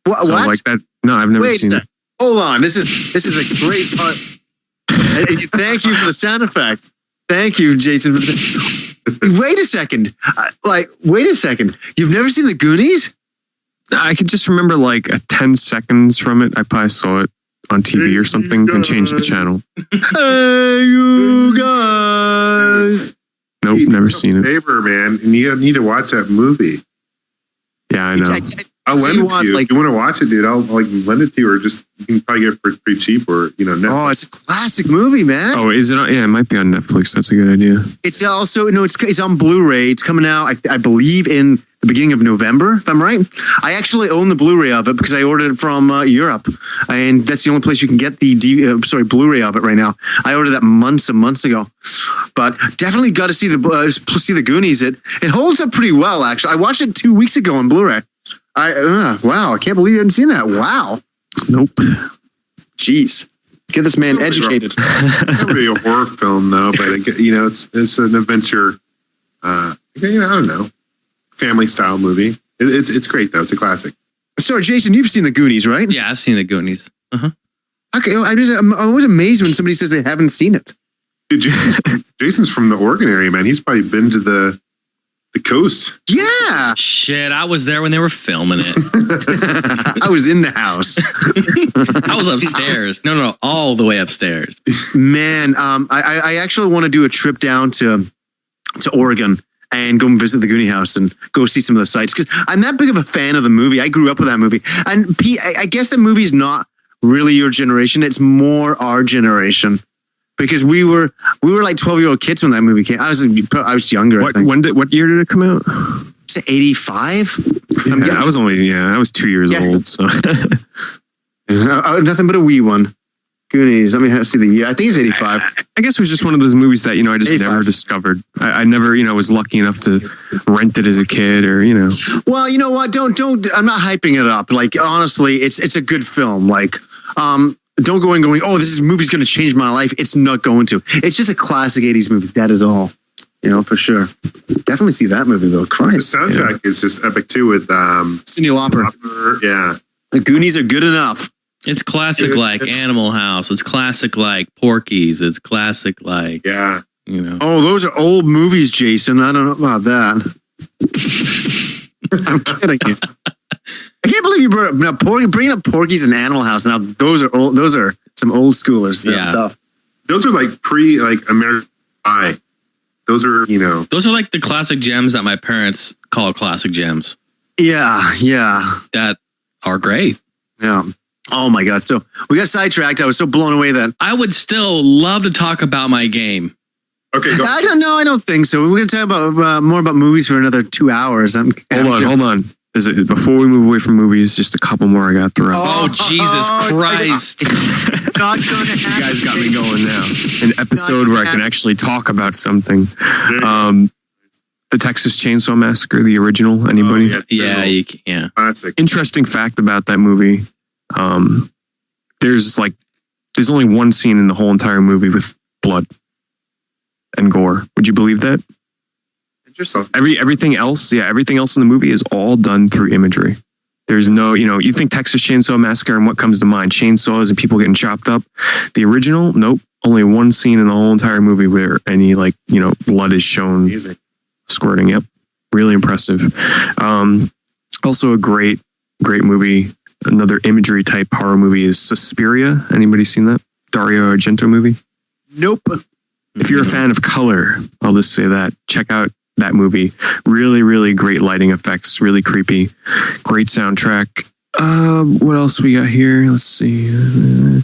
What? Like that? No, I've never seen it. Hold on. This is a great part. Thank you for the sound effect. Thank you, Jason. Wait a second. Wait a second. You've never seen The Goonies? I could just remember 10 seconds from it. I probably saw it on TV or something and changed the channel. Hey, you guys. Nope, never seen it. Favor, man, and you need to watch that movie. Yeah, I know. I'll lend it to you. If you want to watch it, dude, I'll lend it to you, or just you can probably get it for pretty cheap, or Netflix. Oh, it's a classic movie, man. Oh, is it? Yeah, it might be on Netflix. That's a good idea. It's also it's on Blu-ray. It's coming out, I believe, in the beginning of November, if I'm right. I actually own the Blu-ray of it because I ordered it from Europe, and that's the only place you can get the Blu-ray of it right now. I ordered that months and months ago, but definitely got to see the Goonies. It holds up pretty well, actually. I watched it 2 weeks ago on Blu-ray. Wow, I can't believe you haven't seen that. Wow. Nope. Jeez. Get this man educated. It's not really a horror film, though, but it's an adventure. I don't know, family style movie. It's great though. It's a classic. Sorry, Jason, you've seen The Goonies, right? Yeah, I've seen The Goonies. Okay, I'm always amazed when somebody says they haven't seen it. Dude, Jason's from the Oregon area, man. He's probably been to the coast. Yeah. Shit, I was there when they were filming it. I was in the house. I was upstairs. No, all the way upstairs. Man, I actually want to do a trip down to Oregon and go and visit the Goonie house and go see some of the sites because I'm that big of a fan of the movie. I grew up with that movie, and I guess the movie's not really your generation; it's more our generation because we were like 12-year-old kids when that movie came. I was younger. What year did it come out? Is it 85? Yeah, I was 2 years old. So nothing but a wee one. Goonies. Let me see the year. I think it's 85. I guess it was just one of those movies that, I just 85. Never discovered. I never, was lucky enough to rent it as a kid or, Well, you know what? Don't, I'm not hyping it up. Like, honestly, it's a good film. Like, don't go in going, oh, this movie's going to change my life. It's not going to. It's just a classic 80s movie. That is all. For sure. Definitely see that movie though. The Christ. soundtrack is just epic too with Cyndi Lauper. yeah. The Goonies are good enough. It's classic like Animal House. It's classic like Porky's. It's classic like Yeah. Oh, those are old movies, Jason. I don't know about that. I'm kidding you. I can't believe you brought up bringing up Porky's and Animal House. Now those are old. Those are some old schoolers. That stuff. Those are like American Pie. Those are those are like the classic gems that my parents call classic gems. Yeah. That are great. Yeah. Oh my God. So we got sidetracked. I was so blown away that I would still love to talk about my game. Okay, go. I don't know. I don't think so. We're going to talk about more about movies for another 2 hours. Hold on. Before we move away from movies, just a couple more I got to throw. Oh, Jesus Christ. Not going to happen. You guys got me going now. An episode where I can actually talk about something. The Texas Chainsaw Massacre, the original. Anybody? Yeah. Classic. Interesting fact about that movie. There's only one scene in the whole entire movie with blood and gore. Would you believe that? Interesting. Everything else in the movie is all done through imagery. There's no, you think Texas Chainsaw Massacre and what comes to mind? Chainsaws and people getting chopped up. The original, nope. Only one scene in the whole entire movie where any blood is shown. Amazing. Squirting. Yep. Really impressive. Also a great movie. Another imagery type horror movie is Suspiria. Anybody seen that? Dario Argento movie? Nope. If you're a fan of color, I'll just say that. Check out that movie. Really, really great lighting effects. Really creepy. Great soundtrack. What else we got here? Let's see.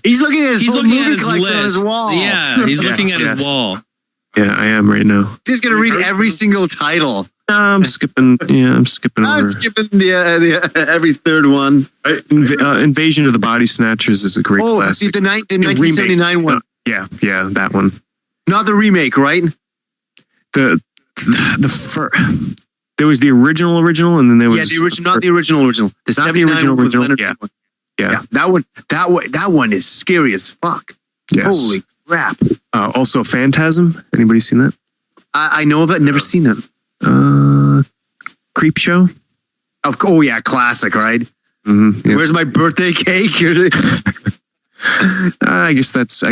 He's looking at his looking movie at his collection on list. his wall. Yeah, he's looking at his wall. Yeah, I am right now. He's going to read every single title. I'm skipping. Yeah, I'm skipping over. I'm skipping the every third one. Invasion of the Body Snatchers is a great classic. The 1979 one. Yeah, that one. Not the remake, right? There was the original, and then there was the original, not the original. The 79 one was Leonard Nimoy. Yeah. That one is scary as fuck. Yes. Holy crap! Also, Phantasm. Anybody seen that? I know of it. Never seen it. Creep Show. Oh yeah, classic, right? Mm-hmm, yeah. Where's my birthday cake? I guess that's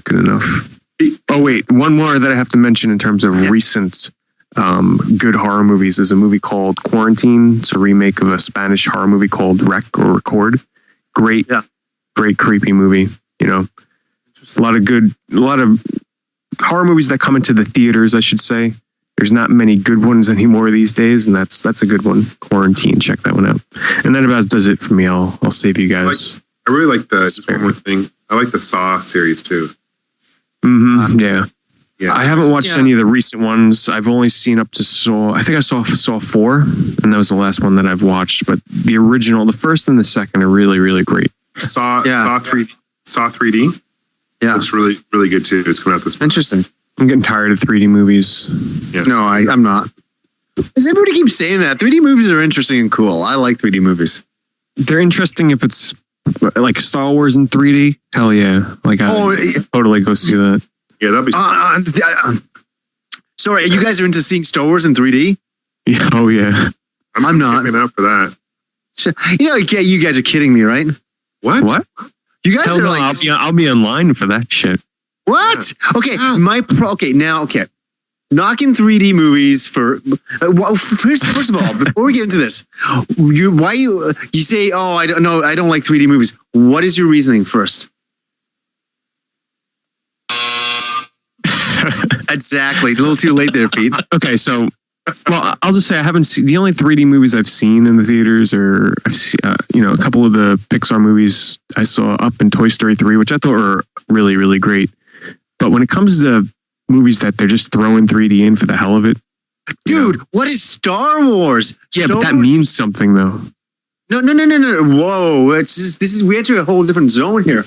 good enough. Oh wait, one more that I have to mention in terms of recent good horror movies is a movie called Quarantine. It's a remake of a Spanish horror movie called Rec or Record. Great creepy movie. A lot of horror movies that come into the theaters, I should say. There's not many good ones anymore these days, and that's a good one. Quarantine, check that one out. And that about does it for me. I'll save you guys. I really like just one more thing. I like the Saw series too. Mm-hmm. Yeah. I haven't watched any of the recent ones. I've only seen up to Saw. I think I saw 4, and that was the last one that I've watched. But the original, the first and the second, are really, really great. Saw 3D. Yeah, looks really, really good too. It's coming out this month. Interesting. I'm getting tired of 3D movies. Yeah. No, I'm not. Does everybody keep saying that? 3D movies are interesting and cool. I like 3D movies. They're interesting if it's like Star Wars in 3D. Hell yeah! I totally go see that. Yeah, that'd be. Sorry, you guys are into seeing Star Wars in 3D? Oh yeah. I'm not. Checking out for that. You guys are kidding me, right? What? You guys are like. I'll be online for that shit. What? Okay, okay. Knocking 3D movies for. First of all, before we get into this, you say, oh, I don't know, I don't like 3D movies. What is your reasoning first? Exactly. A little too late there, Pete. Okay, so, I'll just say I haven't seen the only 3D movies I've seen in the theaters, or I've seen, a couple of the Pixar movies I saw Up and Toy Story 3, which I thought were really, really great. But when it comes to movies that they're just throwing 3D in for the hell of it, dude, what is Star Wars? Yeah, but that means something though. No. Whoa, we enter a whole different zone here.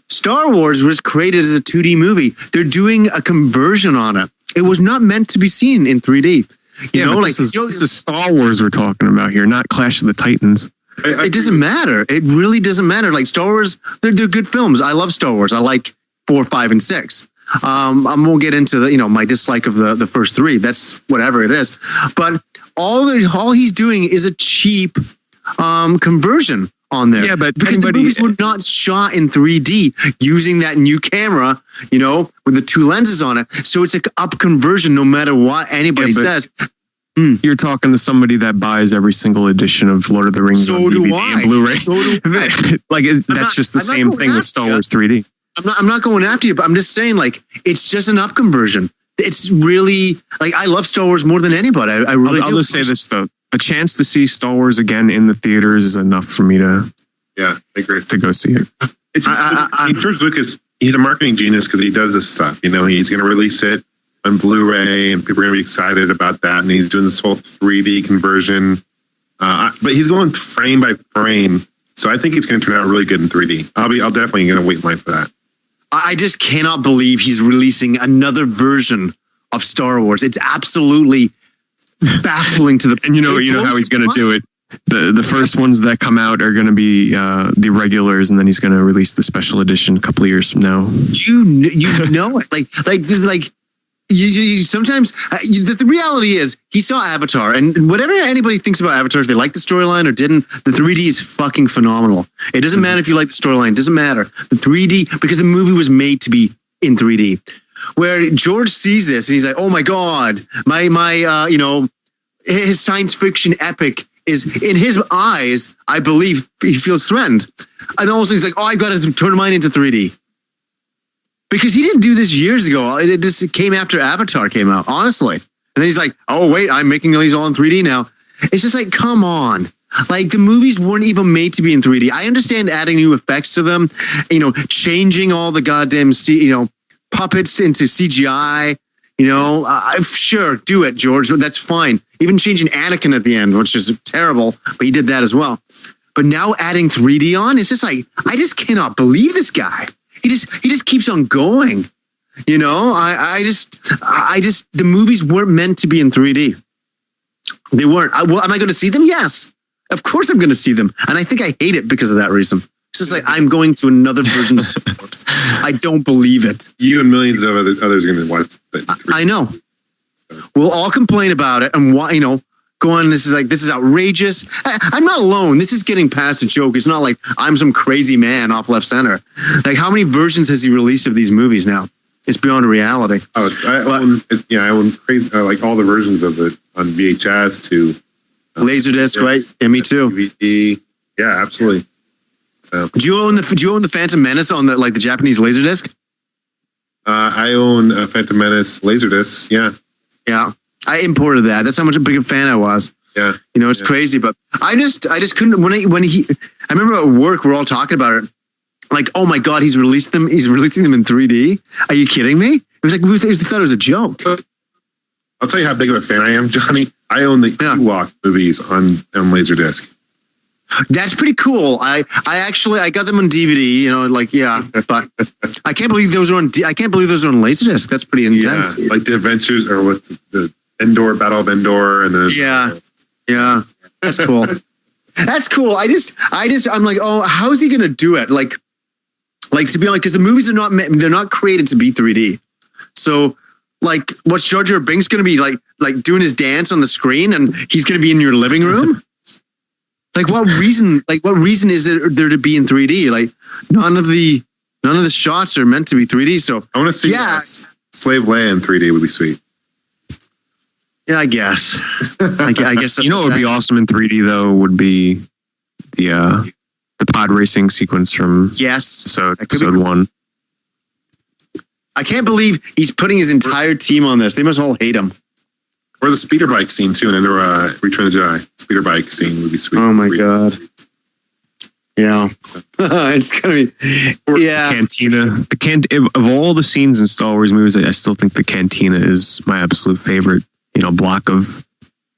Star Wars was created as a 2D movie. They're doing a conversion on it. It was not meant to be seen in 3D. This is Star Wars we're talking about here, not Clash of the Titans. It doesn't matter. It really doesn't matter. Like Star Wars, they're good films. I love Star Wars. I like 4, 5, and 6. I won't get into the my dislike of the first three. That's whatever it is. But all he's doing is a cheap conversion on there. Yeah, but because the movies were not shot in 3D using that new camera, with the two lenses on it. So it's an up conversion no matter what anybody says. You're talking to somebody that buys every single edition of Lord of the Rings on DVD and Blu-ray. So do I. That's just the same thing with Star Wars 3D. I'm not going after you, but I'm just saying, it's just an up conversion. It's really I love Star Wars more than anybody. I really do. I'll just say this though: the chance to see Star Wars again in the theaters is enough for me to I agree to go see it. It's George Lucas. He's a marketing genius because he does this stuff. He's going to release it on Blu-ray, and people are going to be excited about that. And he's doing this whole 3D conversion, but he's going frame by frame. So I think it's going to turn out really good in 3D. I'll definitely going to wait in line for that. I just cannot believe he's releasing another version of Star Wars. It's absolutely baffling to the. And you know how he's going to do it. The first ones that come out are going to be the regulars, and then he's going to release the special edition a couple of years from now. You know it you sometimes the reality is he saw Avatar, and whatever anybody thinks about Avatar, if they like the storyline or didn't, the 3D is fucking phenomenal. It doesn't matter if you like the storyline, it doesn't matter. The 3D, because the movie was made to be in 3D. Where George sees this and he's like, oh my God, my his science fiction epic is in his eyes, I believe he feels threatened. And also he's like, oh, I've got to turn mine into 3D. Because he didn't do this years ago. It just came after Avatar came out, honestly. And then he's like, oh, wait, I'm making these all in 3D now. It's just like, come on. The movies weren't even made to be in 3D. I understand adding new effects to them, changing all the goddamn, puppets into CGI. Sure, do it, George. That's fine. Even changing Anakin at the end, which is terrible, but he did that as well. But now adding 3D on, it's just like, I just cannot believe this guy. He just keeps on going. I just the movies weren't meant to be in 3D. They weren't. Am I going to see them? Yes, of course I'm going to see them, and I think I hate it because of that reason. It's just like I'm going to another version of Star Wars. I don't believe it. You and millions of others are going to watch. I know. We'll all complain about it, and why? Go on. This is outrageous. I'm not alone. This is getting past a joke. It's not like I'm some crazy man off left center. How many versions has he released of these movies now? It's beyond reality. Oh, I own crazy all the versions of it on VHS to Laserdisc, right? Yeah, me too. DVD. Yeah, absolutely. So, do you own the Phantom Menace on the Japanese Laserdisc? I own a Phantom Menace Laserdisc. Yeah. Yeah. I imported that. That's how much a big a fan I was. Yeah. It's crazy, but I just couldn't I remember at work we're all talking about it. Oh my God, he's releasing them in 3D. Are you kidding me? It was like we thought it was a joke. I'll tell you how big of a fan I am, Johnny. I own the Ewok movies on Laserdisc. That's pretty cool. I got them on DVD, but I can't believe those are on Laserdisc. That's pretty intense. Yeah, the adventures or with the Battle of Endor, and then yeah, that's cool. That's cool. I'm like, oh, how is he gonna do it? To be honest, because the movies they're not created to be 3D. So what's Jar Jar Binks gonna be like doing his dance on the screen, and he's gonna be in your living room? What reason is there to be in 3D? None of the shots are meant to be 3D. So I want to see Slave Leia in 3D would be sweet. Yeah, I guess. I guess. What would be awesome in 3D though would be the pod racing sequence from episode 1. I can't believe he's putting his entire team on this. They must all hate him. Or the speeder bike scene too, and Return of the Jedi. Speeder bike scene would be sweet. Oh my God. Yeah. It's gonna be The cantina. Of all the scenes in Star Wars movies, I still think the cantina is my absolute favorite, block of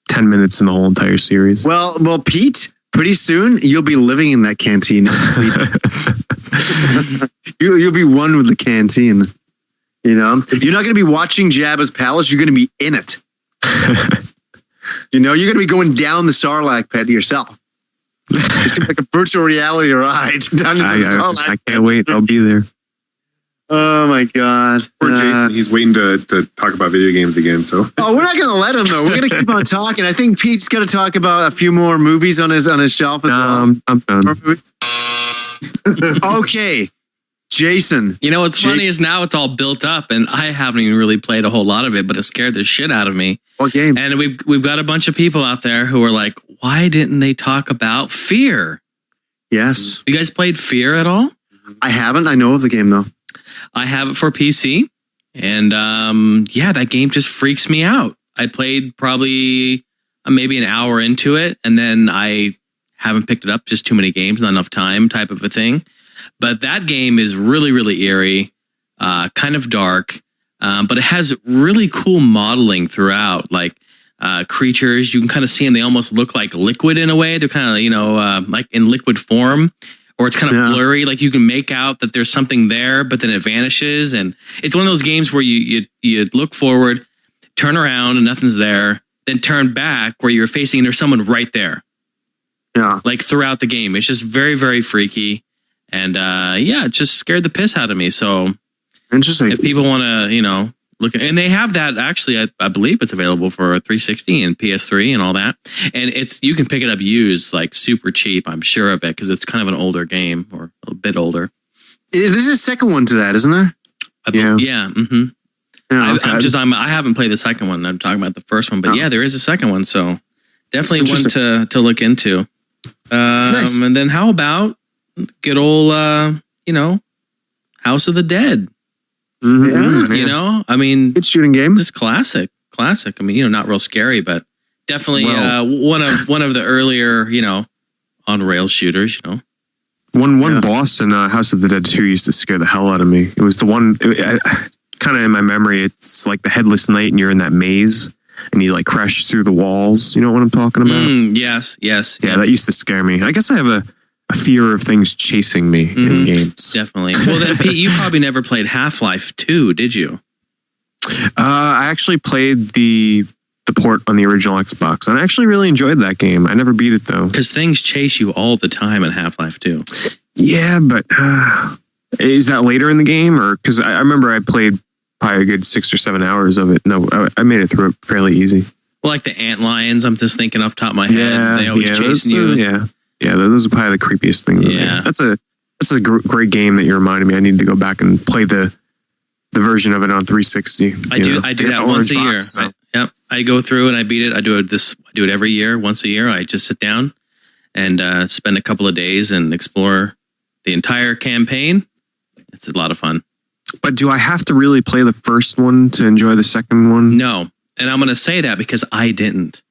10 minutes in the whole entire series. Well, Pete, pretty soon you'll be living in that canteen. You'll be one with the canteen. You're not going to be watching Jabba's palace. You're going to be in it. You're going to be going down the Sarlacc pit yourself. It's like a virtual reality ride down to the Sarlacc I can't wait. I'll be there. Oh my God. Poor Jason, he's waiting to talk about video games again. So we're not going to let him though. We're going to keep on talking. I think Pete's going to talk about a few more movies on his shelf as well. I'm done. Okay, Jason. You know what's funny is now it's all built up, and I haven't even really played a whole lot of it, but it scared the shit out of me. What game? And we've got a bunch of people out there who are like, why didn't they talk about Fear? Yes. You guys played Fear at all? I haven't. I know of the game though. I have it for PC, and that game just freaks me out. I played probably maybe an hour into it, and then I haven't picked it up. Just too many games, not enough time, type of a thing. But that game is really, really eerie, kind of dark, but it has really cool modeling throughout. Like creatures, you can kind of see them. They almost look like liquid in a way. They're kind of like in liquid form. Or it's kind of blurry, like you can make out that there's something there, but then it vanishes. And it's one of those games where you look forward, turn around, and nothing's there. Then turn back where you're facing, and there's someone right there. Yeah, like throughout the game, it's just very, very freaky, and it just scared the piss out of me. So interesting. If people want to, look, and they have that actually, I believe it's available for 360 and PS3 and all that, and you can pick it up used like super cheap. I'm sure of it because it's kind of an older game or a bit older. There's a second one to that, isn't there? Yeah. Mm-hmm. Yeah, okay. I haven't played the second one. I'm talking about the first one, but there is a second one, so definitely one to look into. Nice. And then how about good old House of the Dead? Mm-hmm. I mean, good shooting game. Just classic. I mean, not real scary, but definitely one of the earlier, on rail shooters. One boss in House of the Dead 2 used to scare the hell out of me. It was the one, kind of in my memory. It's like the headless knight, and you're in that maze, and you like crash through the walls. You know what I'm talking about? Yes. Yeah, that used to scare me. I guess I have a fear of things chasing me in games. Definitely. Well, then, Pete, you probably never played Half-Life 2, did you? I actually played the port on the original Xbox, and I actually really enjoyed that game. I never beat it, though. Because things chase you all the time in Half-Life 2. Yeah, but is that later in the game? Or because I remember I played probably a good 6 or 7 hours of it. No, I made it through it fairly easy. Well, like the antlions, I'm just thinking off the top of my head. They always chasing you. Yeah, those are probably the creepiest things. Yeah, that's a great game that you reminded me. I need to go back and play the version of it on 360. I do that once a year. So. I go through and I beat it. I do it every year. Once a year, I just sit down and spend a couple of days and explore the entire campaign. It's a lot of fun. But do I have to really play the first one to enjoy the second one? No, and I'm going to say that because I didn't.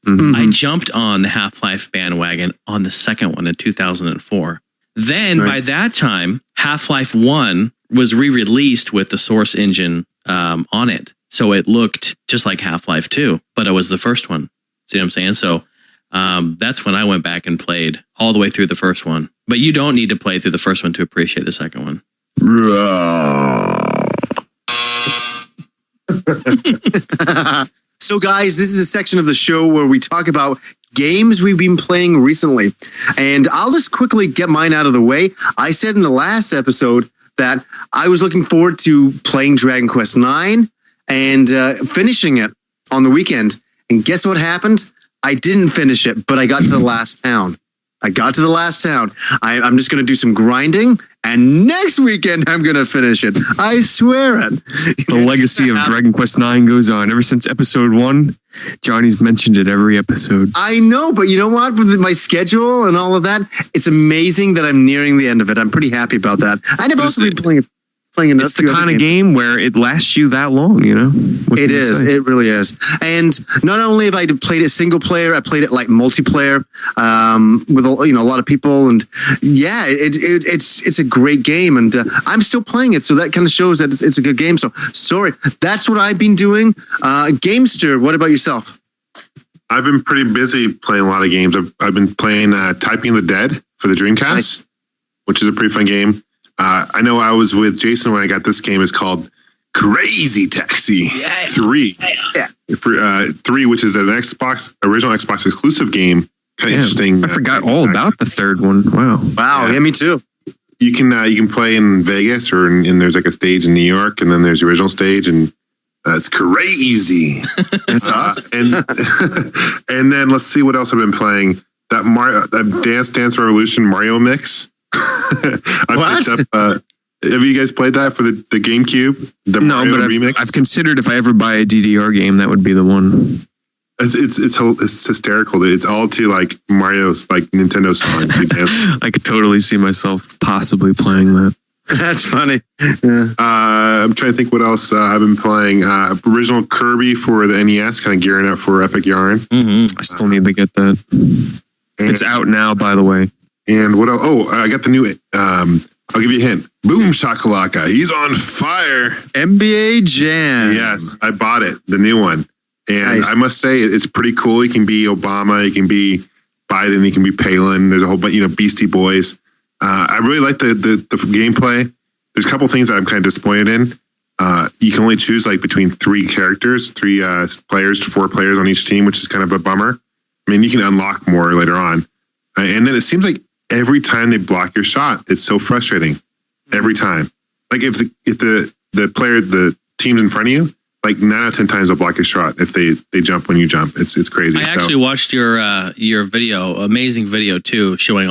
Mm-hmm. I jumped on the Half-Life bandwagon on the second one in 2004. Then by that time, Half-Life 1 was re-released with the Source engine on it. So it looked just like Half-Life 2, but it was the first one. See what I'm saying? So that's when I went back and played all the way through the first one. But you don't need to play through the first one to appreciate the second one. So, guys, this is a section of the show where we talk about games we've been playing recently. And I'll just quickly get mine out of the way. I said in the last episode that I was looking forward to playing Dragon Quest IX and finishing it on the weekend. And guess what happened? I didn't finish it, but I got to the last town. I'm just going to do some grinding, and next weekend I'm going to finish it. I swear it. The legacy of Dragon Quest IX goes on. Ever since episode 1, Johnny's mentioned it every episode. I know, but you know what? With my schedule and all of that, it's amazing that I'm nearing the end of it. I'm pretty happy about that. And I've also been playing another. It's the kind of game where it lasts you that long, you know? It is. It really is. And not only have I played it single player, I played it like multiplayer with a lot of people. And yeah, it's a great game. And I'm still playing it. So that kind of shows that it's a good game. So sorry, that's what I've been doing. Gamester, what about yourself? I've been pretty busy playing a lot of games. I've been playing Typing the Dead for the Dreamcast, which is a pretty fun game. I know I was with Jason when I got this game. It's called Crazy Taxi 3. Yeah. 3, which is an original Xbox exclusive game. Kind of interesting. I forgot all about the third one. Wow. Yeah, me too. you can play in Vegas or in there's like a stage in New York, and then there's the original stage, and it's crazy. That's awesome. And then let's see what else I've been playing. That Dance Revolution Mario mix. I picked up. Have you guys played that for the GameCube? Mario remix? I've considered if I ever buy a DDR game, that would be the one. It's hysterical. It's all to like Mario's like Nintendo songs. I could totally see myself possibly playing that. That's funny. Yeah. I'm trying to think what else I've been playing. Original Kirby for the NES, kind of gearing up for Epic Yarn. Mm-hmm. I still need to get that. It's out now, by the way. And what else? Oh, I got the new. I'll give you a hint. Boom Shakalaka. He's on fire. NBA Jam. Yes, I bought it, the new one. And nice. I must say, it's pretty cool. He can be Obama. He can be Biden. He can be Palin. There's a whole bunch, Beastie Boys. I really like the gameplay. There's a couple things that I'm kind of disappointed in. You can only choose like between 3 characters, 3 players to 4 players on each team, which is kind of a bummer. I mean, you can unlock more later on. And then it seems like every time they block your shot, it's so frustrating. Every time. Like if the player, the team's in front of you, like 9 out of 10 times they'll block your shot if they jump when you jump. It's crazy. I actually watched your video, amazing video too, showing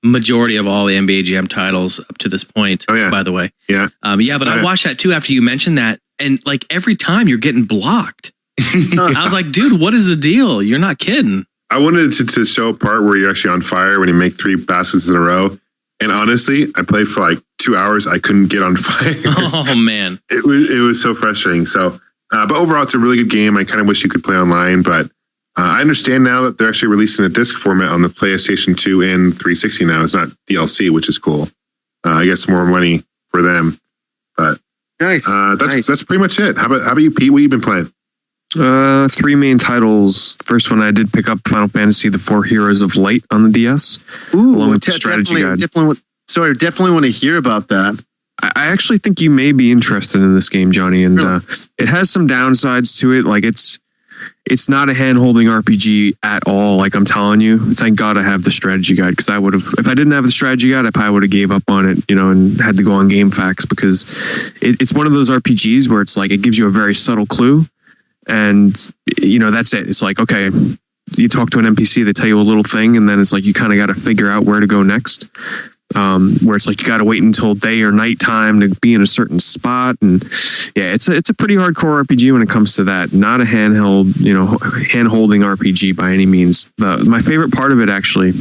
majority of all the NBA Jam titles up to this point. Oh yeah. By the way. Yeah. But I watched that too after you mentioned that, and like every time you're getting blocked. I was like, dude, what is the deal? You're not kidding. I wanted to show a part where you're actually on fire when you make 3 baskets in a row. And honestly, I played for like 2 hours. I couldn't get on fire. Oh man, it was so frustrating. So, but overall, it's a really good game. I kind of wish you could play online, but I understand now that they're actually releasing a disc format on the PlayStation 2 and 360 now. It's not DLC, which is cool. I guess more money for them. But nice. That's pretty much it. How about you, Pete? What have you been playing? 3 main titles. The first one I did pick up Final Fantasy: The 4 Heroes of Light on the DS. Ooh, along with the strategy guide. Definitely want to hear about that. I actually think you may be interested in this game, Johnny, and really? It has some downsides to it. Like it's not a hand-holding RPG at all. Like I'm telling you, thank God I have the strategy guide, because I would have, if I didn't have the strategy guide, I probably would have gave up on it, and had to go on GameFAQs, because it's one of those RPGs where it's like it gives you a very subtle clue. And, that's it. It's like, okay, you talk to an NPC, they tell you a little thing, and then it's like you kind of got to figure out where to go next. Where it's like you got to wait until day or night time to be in a certain spot. And yeah, it's a pretty hardcore RPG when it comes to that. Not a hand-holding RPG by any means. My favorite part of it actually,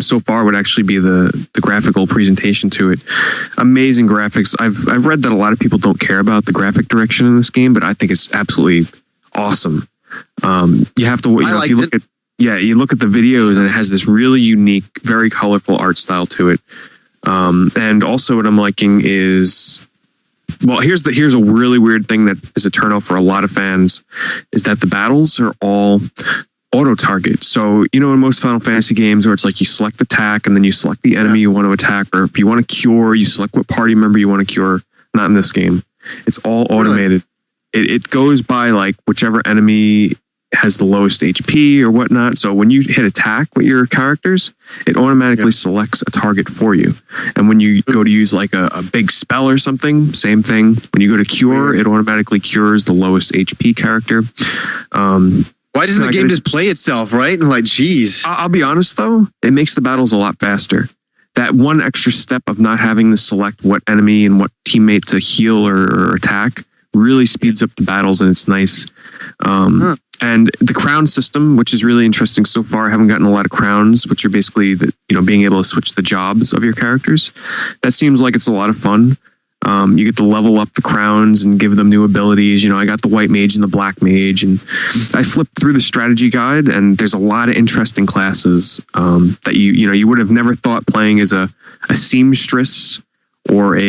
so far, would actually be the graphical presentation to it. Amazing graphics. I've read that a lot of people don't care about the graphic direction in this game, but I think it's absolutely awesome. You have to, you look at the videos, and it has this really unique, very colorful art style to it. And also what I'm liking is, well, here's a really weird thing that is a turnoff for a lot of fans, is that the battles are all auto target. So, in most Final Fantasy games where it's like you select attack and then you select the enemy you want to attack, or if you want to cure, you select what party member you want to cure. Not in this game. It's all automated. Really? It goes by like whichever enemy has the lowest HP or whatnot. So when you hit attack with your characters, it automatically selects a target for you. And when you go to use like a big spell or something, same thing. When you go to cure, it automatically cures the lowest HP character. Why doesn't the game just play itself, right? And like, geez. I'll be honest though, it makes the battles a lot faster. That one extra step of not having to select what enemy and what teammate to heal or attack really speeds up the battles, and it's nice. And the crown system, which is really interesting so far. I haven't gotten a lot of crowns, which are basically being able to switch the jobs of your characters. That seems like it's a lot of fun. You get to level up the crowns and give them new abilities. I got the white mage and the black mage, and I flipped through the strategy guide, and there's a lot of interesting classes that you would have never thought playing as a seamstress or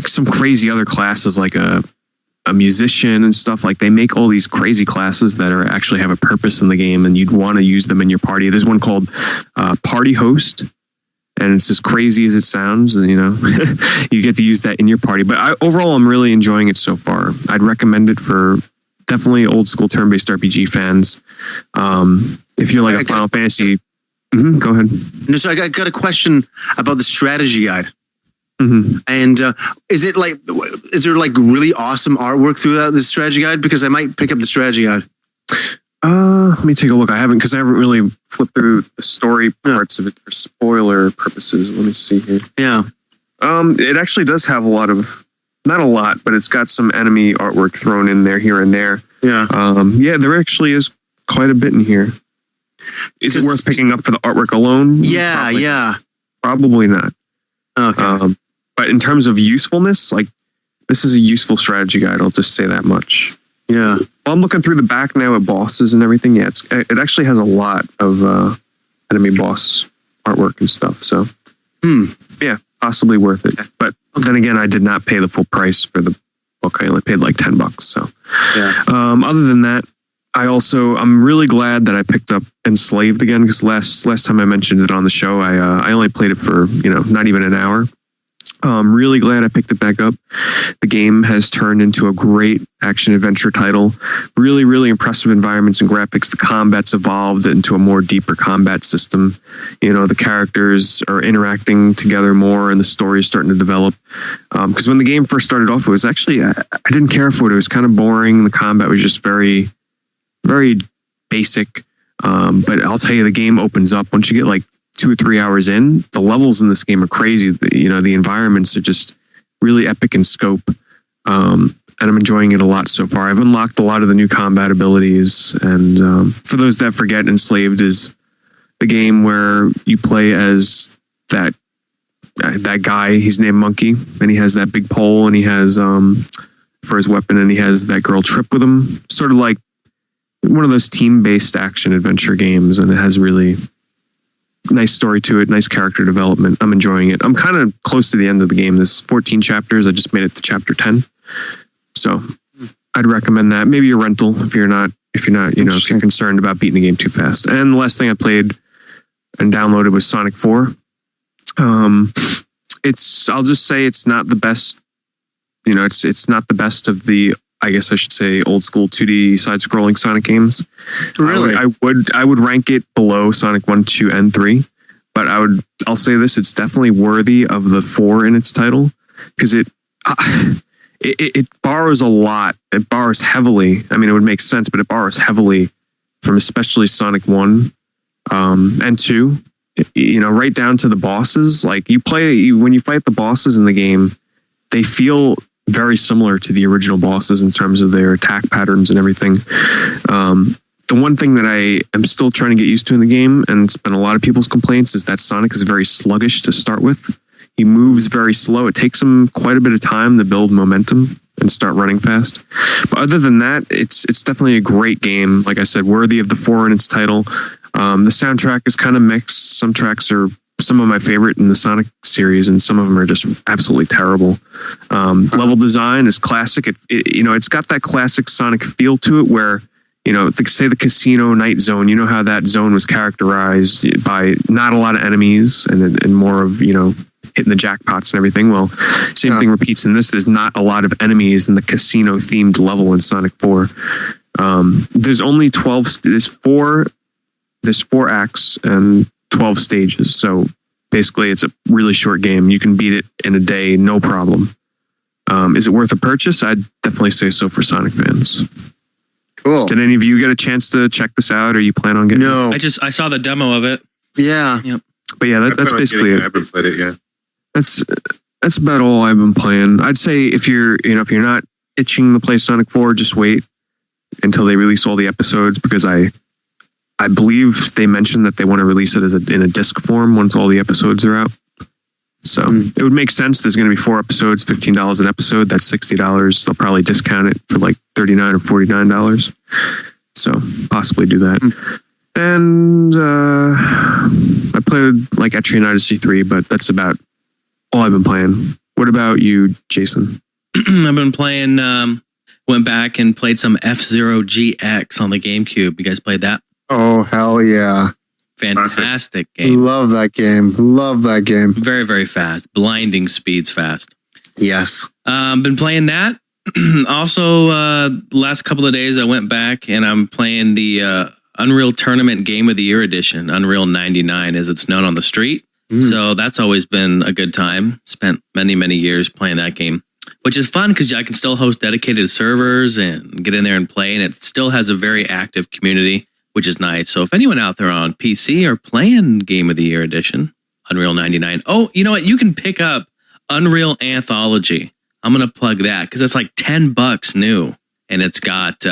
some crazy other classes like a musician and stuff. Like they make all these crazy classes that actually have a purpose in the game, and you'd want to use them in your party. There's one called Party Host. And it's as crazy as it sounds, you get to use that in your party. But overall, I'm really enjoying it so far. I'd recommend it for definitely old school turn-based RPG fans. If you're like a Final Fantasy Go ahead. No, so I got a question about the strategy guide. Mm-hmm. And is there like really awesome artwork throughout the strategy guide? Because I might pick up the strategy guide. Let me take a look. I haven't really flipped through the story parts of it for spoiler purposes. Let me see here. Yeah. It actually does have not a lot, but it's got some enemy artwork thrown in there here and there. Yeah. Yeah, there actually is quite a bit in here. Is it worth picking up for the artwork alone? Yeah. Probably not. Okay. But in terms of usefulness, like this is a useful strategy guide. I'll just say that much. Yeah. Well, I'm looking through the back now at bosses and everything. Yeah, it actually has a lot of enemy boss artwork and stuff. So, yeah, possibly worth it. But then again, I did not pay the full price for the book. I only paid like $10. So, yeah. Other than that, I'm really glad that I picked up Enslaved again because last time I mentioned it on the show, I only played it for not even an hour. I'm really glad I picked it back up. The game has turned into a great action adventure title. Really, really impressive environments and graphics. The combat's evolved into a more deeper combat system. The characters are interacting together more and the story is starting to develop. Because when the game first started off, it was actually, I didn't care for it. It was kind of boring. The combat was just very, very basic. But I'll tell you, the game opens up once you get like 2 or 3 hours in. The levels in this game are crazy. The environments are just really epic in scope. And I'm enjoying it a lot so far. I've unlocked a lot of the new combat abilities. And for those that forget, Enslaved is the game where you play as that guy. He's named Monkey, and he has that big pole, and he has for his weapon, and he has that girl Trip with him. Sort of like one of those team-based action adventure games, and it has really nice story to it, nice character development. I'm enjoying it. I'm kind of close to the end of the game. There's 14 chapters. I just made it to chapter 10. So I'd recommend that. Maybe a rental if you're concerned about beating the game too fast. And the last thing I played and downloaded was Sonic 4. I'll just say it's not the best. It's not the best of the, I guess I should say, old school 2D side-scrolling Sonic games. Really? I would rank it below Sonic 1, 2, and 3. But I'll say this: it's definitely worthy of the 4 in its title because it borrows a lot. It borrows heavily. I mean, it would make sense, but it borrows heavily from especially Sonic 1 and 2. Right down to the bosses. Like when you fight the bosses in the game, they feel very similar to the original bosses in terms of their attack patterns and everything. The one thing that I am still trying to get used to in the game, and it's been a lot of people's complaints, is that Sonic is very sluggish to start with. He moves very slow. It takes him quite a bit of time to build momentum and start running fast. But other than that, it's definitely a great game. Like I said, worthy of the 4 in its title. The soundtrack is kind of mixed. Some tracks are some of my favorite in the Sonic series, and some of them are just absolutely terrible. Level design is classic. It's got that classic Sonic feel to it where, say the casino night zone, how that zone was characterized by not a lot of enemies and more of, hitting the jackpots and everything. Well, same thing repeats in this. There's not a lot of enemies in the casino themed level in Sonic 4. There's only 12, there's four acts and 12 stages. So basically it's a really short game. You can beat it in a day, no problem. Is it worth a purchase? I'd definitely say so for Sonic fans. Cool. Did any of you get a chance to check this out, or you plan on getting it? No. I saw the demo of it. Yeah. Yep. But yeah, that's basically it. I haven't played it yet. That's about all I've been playing. I'd say if you're not itching to play Sonic 4, just wait until they release all the episodes, because I believe they mentioned that they want to release it in a disc form once all the episodes are out. So it would make sense. There's going to be 4 episodes, $15 an episode. That's $60. They'll probably discount it for like $39 or $49. So possibly do that. And I played like Etrian Odyssey 3, but that's about all I've been playing. What about you, Jason? I've been playing, went back and played some F-Zero GX on the GameCube. You guys played that? Oh, hell yeah. Fantastic game. Love that game. Very, very fast. Blinding speeds fast. Yes. Been playing that. Also, last couple of days I went back and I'm playing the Unreal Tournament Game of the Year edition, Unreal 99, as it's known on the street. So that's always been a good time. Spent many, many years playing that game, which is fun because I can still host dedicated servers and get in there and play. And it still has a very active community, which is nice. So if anyone out there on PC are playing Game of the Year edition, Unreal 99. Oh, you know what? You can pick up Unreal Anthology. I'm going to plug that because it's like $10 new. And it's got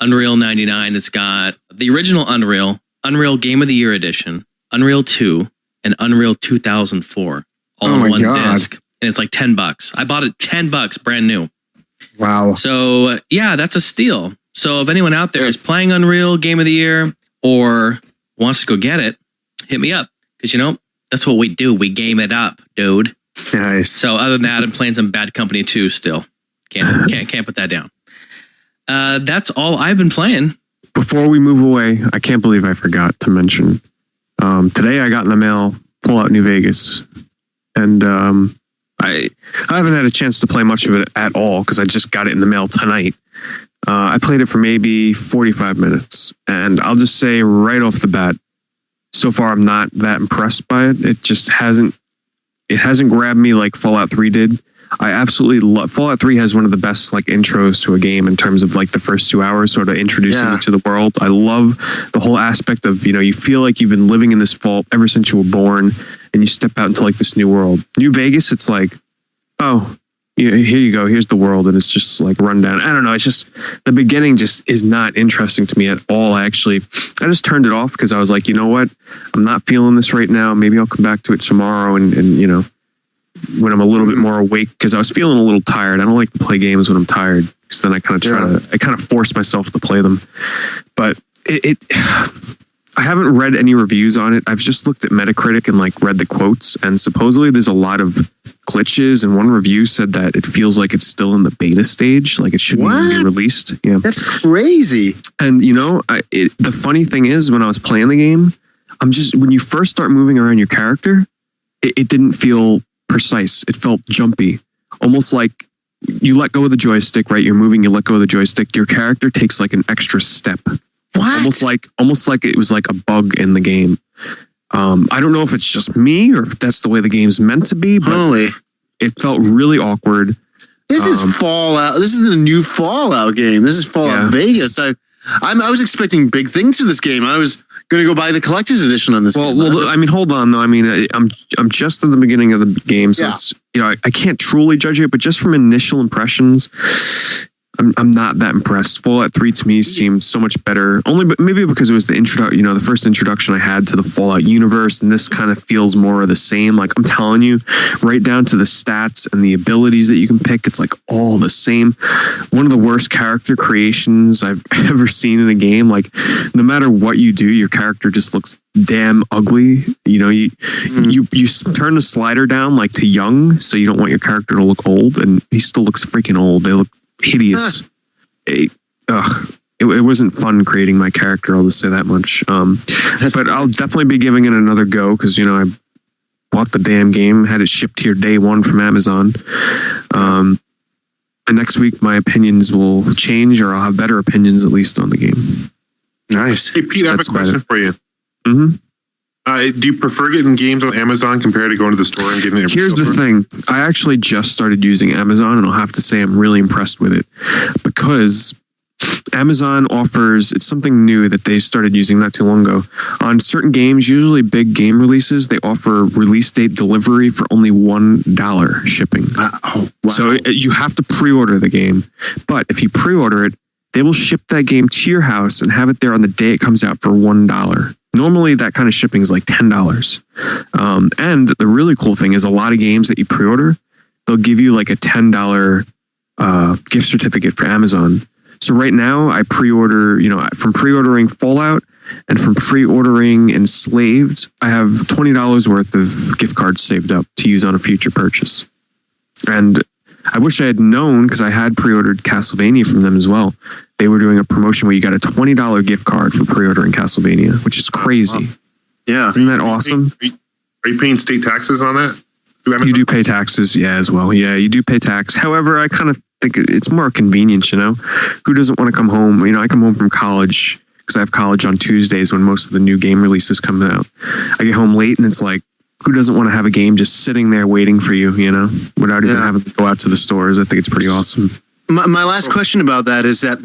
Unreal 99. It's got the original Unreal, Unreal Game of the Year edition, Unreal 2, and Unreal 2004 all in one disc. And it's like $10. I bought it $10 brand new. Wow. So yeah, that's a steal. So if anyone out there is playing Unreal Game of the Year or wants to go get it, hit me up. Because that's what we do. We game it up, dude. Nice. So other than that, I'm playing some Bad Company 2 still. Can't put that down. That's all I've been playing. Before we move away, I can't believe I forgot to mention. Today I got in the mail Fallout New Vegas. And I haven't had a chance to play much of it at all because I just got it in the mail tonight. I played it for maybe 45 minutes. And I'll just say right off the bat, so far I'm not that impressed by it. It just hasn't grabbed me like Fallout 3 did. I absolutely love Fallout 3 has one of the best like intros to a game in terms of like the first 2 hours, sort of introducing you to the world. I love the whole aspect of, you feel like you've been living in this vault ever since you were born and you step out into like this new world. New Vegas, it's like, oh, here you go. Here's the world. And it's just like run down. I don't know. It's just the beginning just is not interesting to me at all. I just turned it off because I was like, you know what? I'm not feeling this right now. Maybe I'll come back to it tomorrow and when I'm a little bit more awake, because I was feeling a little tired. I don't like to play games when I'm tired because then I kind of force myself to play them. But I haven't read any reviews on it. I've just looked at Metacritic and like read the quotes, and supposedly there's a lot of glitches. And one review said that it feels like it's still in the beta stage, like it shouldn't even be released. Yeah, that's crazy. And the funny thing is, when I was playing the game, when you first start moving around your character, it didn't feel precise. It felt jumpy, almost like you let go of the joystick, right? You're moving, you let go of the joystick. Your character takes like an extra step. What? Almost like it was like a bug in the game. I don't know if it's just me or if that's the way the game's meant to be, but it felt really awkward. This is Fallout. This is a new Fallout game. This is Fallout Vegas. I was expecting big things for this game. I was going to go buy the collector's edition on this game. Well, I mean, hold on though. I mean, I'm just at the beginning of the game, so it's I can't truly judge it, but just from initial impressions, I'm not that impressed. Fallout 3 to me seemed so much better. Maybe because it was the first introduction I had to the Fallout universe, and this kind of feels more of the same. Like I'm telling you, right down to the stats and the abilities that you can pick, it's like all the same. One of the worst character creations I've ever seen in a game. Like no matter what you do, your character just looks damn ugly. You turn the slider down like to young, so you don't want your character to look old, and he still looks freaking old. They look hideous. It wasn't fun creating my character, I'll just say that much. But I'll definitely be giving it another go because I bought the damn game, had it shipped here day one from Amazon. And next week my opinions will change, or I'll have better opinions at least on the game. Nice. Hey Pete, I have a question for you. Mm-hmm. Do you prefer getting games on Amazon compared to going to the store and getting it? Here's the thing. I actually just started using Amazon, and I'll have to say I'm really impressed with it because Amazon offers, it's something new that they started using not too long ago. On certain games, usually big game releases, they offer release date delivery for only $1 shipping. Wow. So you have to pre-order the game. But if you pre-order it, they will ship that game to your house and have it there on the day it comes out for $1. Normally, that kind of shipping is like $10. And the really cool thing is a lot of games that you pre-order, they'll give you like a $10 gift certificate for Amazon. So right now, I pre-order, from pre-ordering Fallout and from pre-ordering Enslaved, I have $20 worth of gift cards saved up to use on a future purchase. And I wish I had known, because I had pre-ordered Castlevania from them as well. They were doing a promotion where you got a $20 gift card for pre-ordering Castlevania, which is crazy. Wow. Yeah. Isn't that awesome? Are you paying state taxes on that? You do pay taxes, as well. Yeah, you do pay tax. However, I kind of think it's more convenience, Who doesn't want to come home? I come home from college, because I have college on Tuesdays when most of the new game releases come out. I get home late and it's like, who doesn't want to have a game just sitting there waiting for you, without even having to go out to the stores? I think it's pretty awesome. My last question about that is that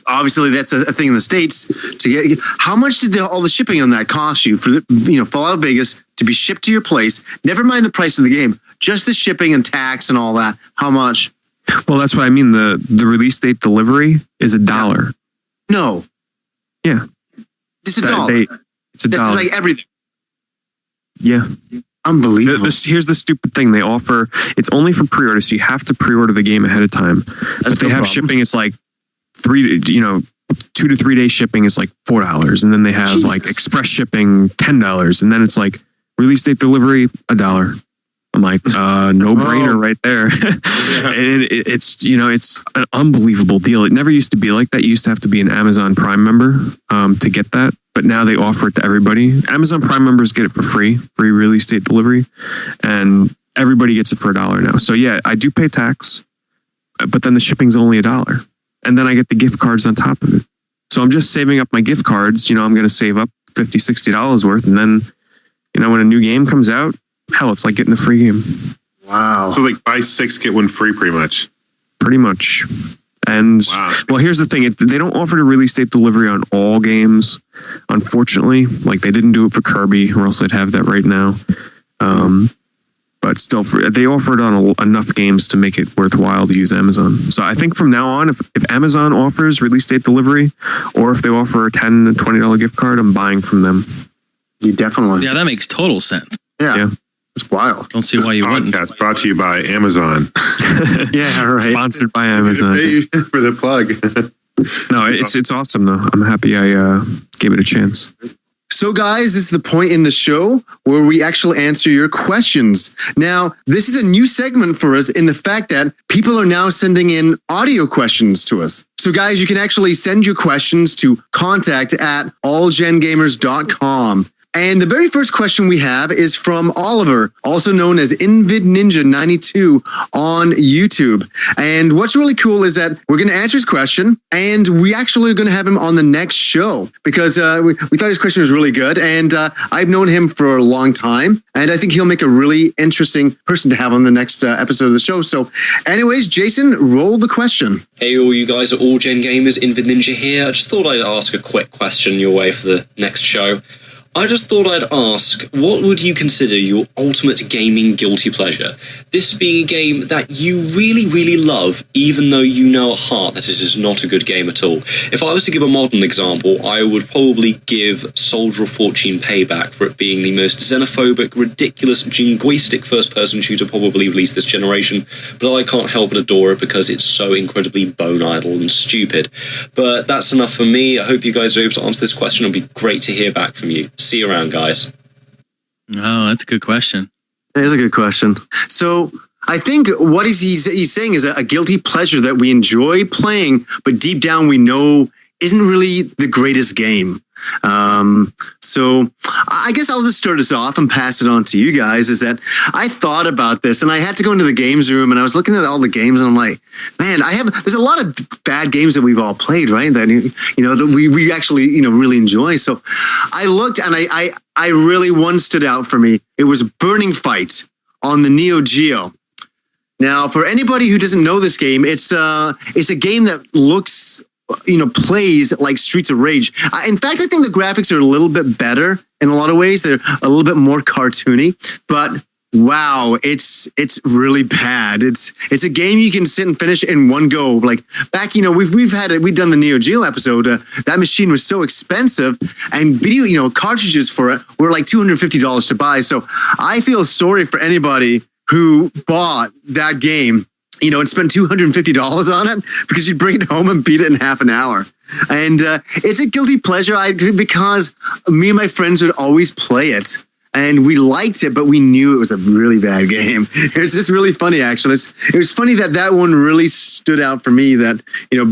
obviously that's a thing in the States to get. How much did all the shipping on that cost you for Fallout Vegas to be shipped to your place? Never mind the price of the game, just the shipping and tax and all that. How much? Well, that's what I mean. The release date delivery is $1. No. Yeah. It's $1. It's $1. That's like everything. Yeah. Unbelievable. Here's the stupid thing. They offer, it's only for pre-order, so you have to pre-order the game ahead of time. But they have shipping, it's like 2 to 3 day shipping is like $4. And then they have like express shipping, $10. And then it's like release date delivery, $1. I'm like, no brainer right there. And it's an unbelievable deal. It never used to be like that. You used to have to be an Amazon Prime member to get that. But now they offer it to everybody. Amazon Prime members get it for free release date delivery. And everybody gets it for $1 now. So yeah, I do pay tax, but then the shipping's only $1. And then I get the gift cards on top of it. So I'm just saving up my gift cards. I'm going to save up $50, $60 worth. And then, when a new game comes out, hell, it's like getting a free game. Wow. So like buy 6, get 1 free pretty much. Pretty much. And well, here's the thing. They don't offer the release date delivery on all games, unfortunately. Like they didn't do it for Kirby, or else they'd have that right now. But still, they offer it on enough games to make it worthwhile to use Amazon. So I think from now on, if Amazon offers release date delivery, or if they offer a $10 and $20 gift card, I'm buying from them. You definitely. Yeah, that makes total sense. Yeah. It's wild. Don't see why you wouldn't. Podcast brought to you by Amazon. Yeah, right. Sponsored by Amazon. Pay for the plug. No, it's awesome though. I'm happy I gave it a chance. So guys, this is the point in the show where we actually answer your questions. Now, this is a new segment for us in the fact that people are now sending in audio questions to us. So guys, you can actually send your questions to contact@allgengamers.com. And the very first question we have is from Oliver, also known as InvidNinja92 on YouTube. And what's really cool is that we're going to answer his question, and we actually are going to have him on the next show because we thought his question was really good. And I've known him for a long time, and I think he'll make a really interesting person to have on the next episode of the show. So anyways, Jason, roll the question. Hey, all you guys at All Gen Gamers, InvidNinja here. I just thought I'd ask a quick question your way for the next show. I just thought I'd ask, what would you consider your ultimate gaming guilty pleasure? This being a game that you really, really love, even though you know at heart that it is not a good game at all. If I was to give a modern example, I would probably give Soldier of Fortune Payback for it being the most xenophobic, ridiculous, jingoistic first-person shooter probably released this generation, but I can't help but adore it because it's so incredibly bone idle and stupid. But that's enough for me. I hope you guys are able to answer this question. It'll be great to hear back from you. See you around, guys. Oh, that's a good question. That is a good question. So I think what he's saying is a guilty pleasure that we enjoy playing, but deep down we know isn't really the greatest game. So I guess I'll just start us off and pass it on to you guys. Is that I thought about this and I had to go into the games room and I was looking at all the games and I'm like, man, there's a lot of bad games that we've all played, right? That that we actually really enjoy. So I looked and I really, one stood out for me. It was Burning Fight on the Neo Geo. Now, for anybody who doesn't know this game, it's a game that looks, plays like Streets of Rage. In fact, I think the graphics are a little bit better in a lot of ways. They're a little bit more cartoony, but wow, it's really bad. It's a game you can sit and finish in one go. Like back, we've done the Neo Geo episode. That machine was so expensive, and video, cartridges for it were like $250 to buy. So I feel sorry for anybody who bought that game, and spent $250 on it because you'd bring it home and beat it in half an hour. And it's a guilty pleasure because me and my friends would always play it. And we liked it, but we knew it was a really bad game. It was just really funny, actually. It was funny that one really stood out for me, that,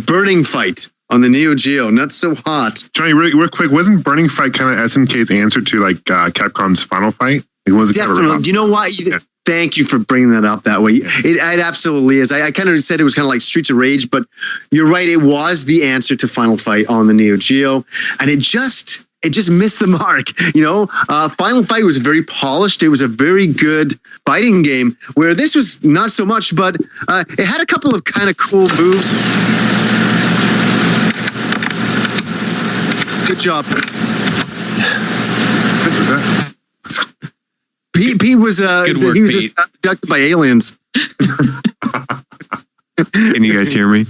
Burning Fight on the Neo Geo, not so hot. Johnny, real quick, wasn't Burning Fight kind of SNK's answer to like Capcom's Final Fight? It was definitely. You know what? thank you for bringing that up that way. It absolutely is. I kind of said it was kind of like Streets of Rage, but you're right. It was the answer to Final Fight on the Neo Geo, and it just missed the mark. Final Fight was very polished. It was a very good fighting game, where this was not so much, but it had a couple of kind of cool moves. Good job. What was that? Pete was Good work, he was Pete. abducted by aliens. Can you guys hear me?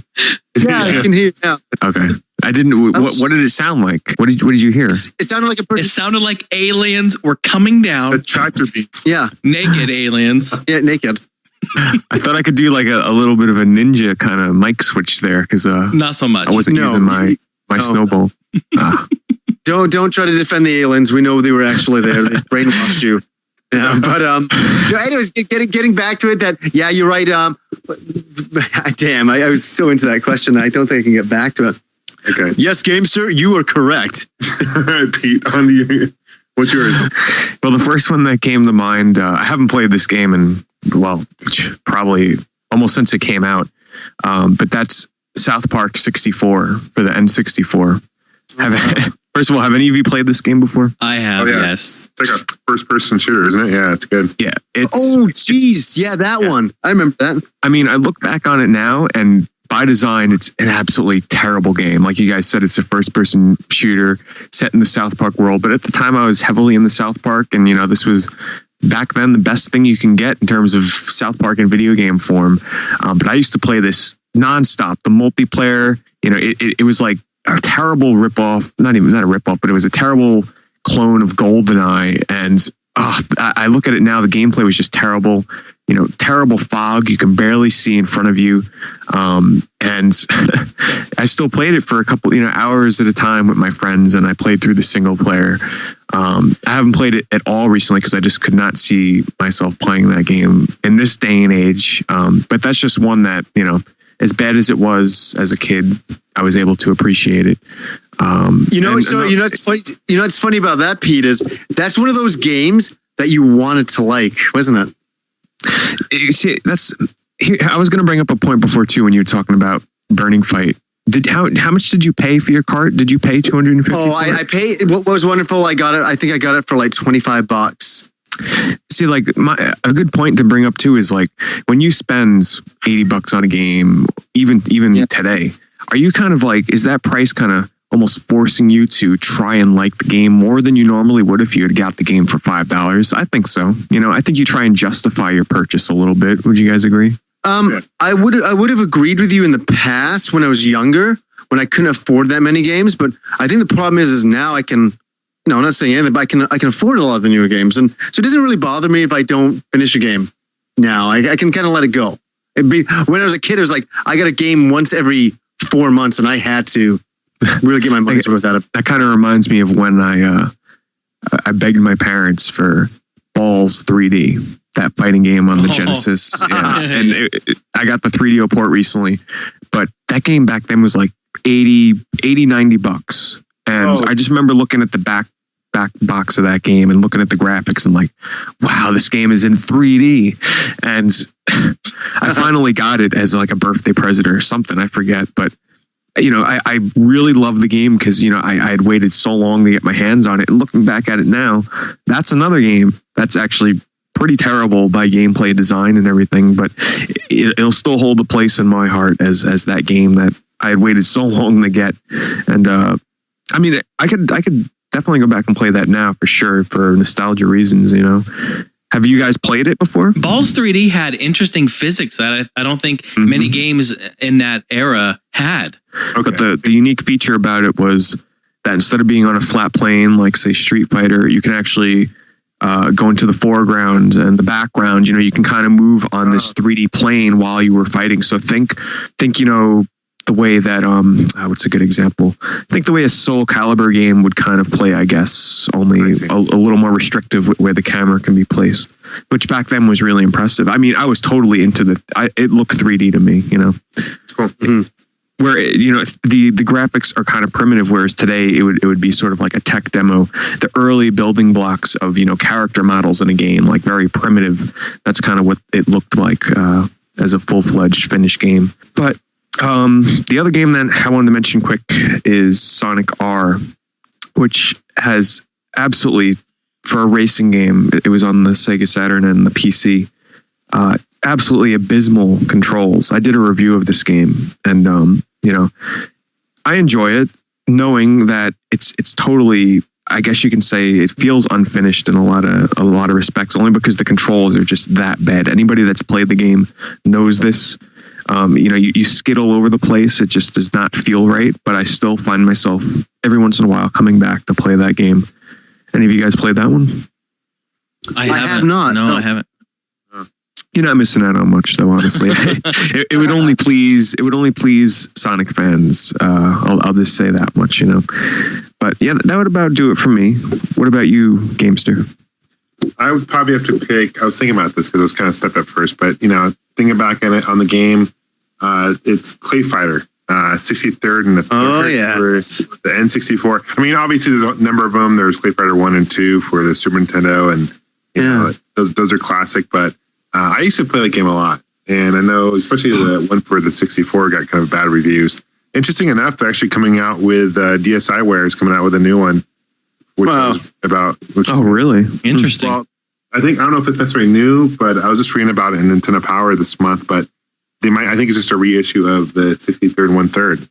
Yeah, I can hear you now. Okay. I didn't. What did it sound like? What did you hear? It sounded like a It person. sounded like aliens were coming The down, tractor beat. Yeah, naked aliens. yeah, naked. I thought I could do like a little bit of a ninja kind of mic switch there because Not so much. I wasn't No, using my no. snowball. Don't try to defend the aliens. We know they were actually there. They brainwashed you. Yeah, but anyways, getting back to it. Yeah, you're right. Damn, I was so into that question. I don't think I can get back to it. Okay. Yes, Gamester, you are correct. All right, Pete, on to you. What's yours? Well, the first one that came to mind, I haven't played this game in, probably almost since it came out. But that's South Park 64 for the N64. First of all, have any of you played this game before? I have, Oh, yeah. yes. It's like a first-person shooter, isn't it? Yeah, it's good. Yeah. Jeez. Yeah, that one. I remember that. I mean, I look back on it now, and by design, it's an absolutely terrible game. Like you guys said, it's a first-person shooter set in the South Park world. But at the time, I was heavily in the South Park, and this was back then the best thing you can get in terms of South Park in video game form. But I used to play this nonstop. The multiplayer, it was like a terrible ripoff. Not a ripoff, but it was a terrible clone of GoldenEye. And I look at it now, the gameplay was just terrible. Terrible fog. You can barely see in front of you. And I still played it for a couple, hours at a time with my friends, and I played through the single player. I haven't played it at all recently because I just could not see myself playing that game in this day and age. But that's just one that, as bad as it was as a kid, I was able to appreciate it. It's funny. What's funny about that, Pete, is that's one of those games that you wanted to like, wasn't it? You see, I was going to bring up a point before too when you were talking about Burning Fight. How much did you pay for your cart? Did you pay $250? Oh, I paid. What was wonderful, I got it. I think I got it for like $25. See, like a good point to bring up too is like when you spend $80 on a game, even today, are you kind of like, is that price kind of almost forcing you to try and like the game more than you normally would if you had got the game for $5? I think so. I think you try and justify your purchase a little bit. Would you guys agree? I would have agreed with you in the past when I was younger, when I couldn't afford that many games. But I think the problem is now I can, I'm not saying anything, but I can afford a lot of the newer games, and so it doesn't really bother me if I don't finish a game. Now I can kind of let it go. When I was a kid, it was like I got a game once every 4 months, and I had to really get my money's worth out of it. That kind of reminds me of when I begged my parents for Balls 3D, that fighting game on the Genesis. Yeah. And I got the 3DO port recently, but that game back then was like $90. And I just remember looking at the back box of that game and looking at the graphics and like, wow, this game is in 3D. And I finally got it as like a birthday present or something. I forget, but I really love the game because, I had waited so long to get my hands on it. And looking back at it now, that's another game that's actually pretty terrible by gameplay design and everything, but it'll still hold a place in my heart as that game that I had waited so long to get. And I mean, I could definitely go back and play that now for sure for nostalgia reasons. Have you guys played it before? Balls 3D had interesting physics that I don't think many games in that era had. Okay. But the unique feature about it was that instead of being on a flat plane, like say Street Fighter, you can actually go into the foreground and the background. You can kind of move on this 3D plane while you were fighting. So think the way that what's a good example? I think the way a Soul Calibur game would kind of play, I guess, only a little more restrictive where the camera can be placed, which back then was really impressive. I mean, I was totally into it looked 3D to me, It's cool. Mm-hmm. where the graphics are kind of primitive, whereas today it would be sort of like a tech demo. The early building blocks of character models in a game, like very primitive. That's kind of what it looked like as a full-fledged finished game. But the other game that I wanted to mention quick is Sonic R, which has absolutely, for a racing game, it was on the Sega Saturn and the PC. Absolutely abysmal controls. I did a review of this game, and I enjoy it, knowing that it's totally, I guess you can say, it feels unfinished in a lot of respects, only because the controls are just that bad. Anybody that's played the game knows this. You skittle over the place. It just does not feel right, but I still find myself every once in a while coming back to play that game. Any of you guys played that one? I have not. No, I haven't. You're not missing out on much, though. Honestly, it would only please Sonic fans. I'll just say that much, But yeah, that would about do it for me. What about you, Gamester? I would probably have to pick. I was thinking about this because I was kind of stepped up first, but thinking back on it on the game, it's Clay Fighter, 63rd and the 3rd. Oh yeah, the N64. I mean, obviously there's a number of them. There's Clay Fighter 1 and 2 for the Super Nintendo, and those are classic. But I used to play that game a lot, and I know especially the one for the 64 got kind of bad reviews. Interesting enough, they're actually coming out with DSiWare is coming out with a new one, which is about. Really interesting. Well, I don't know if it's necessarily new, but I was just reading about it in Nintendo Power this month. But they might. I think it's just a reissue of the 63rd 1/3.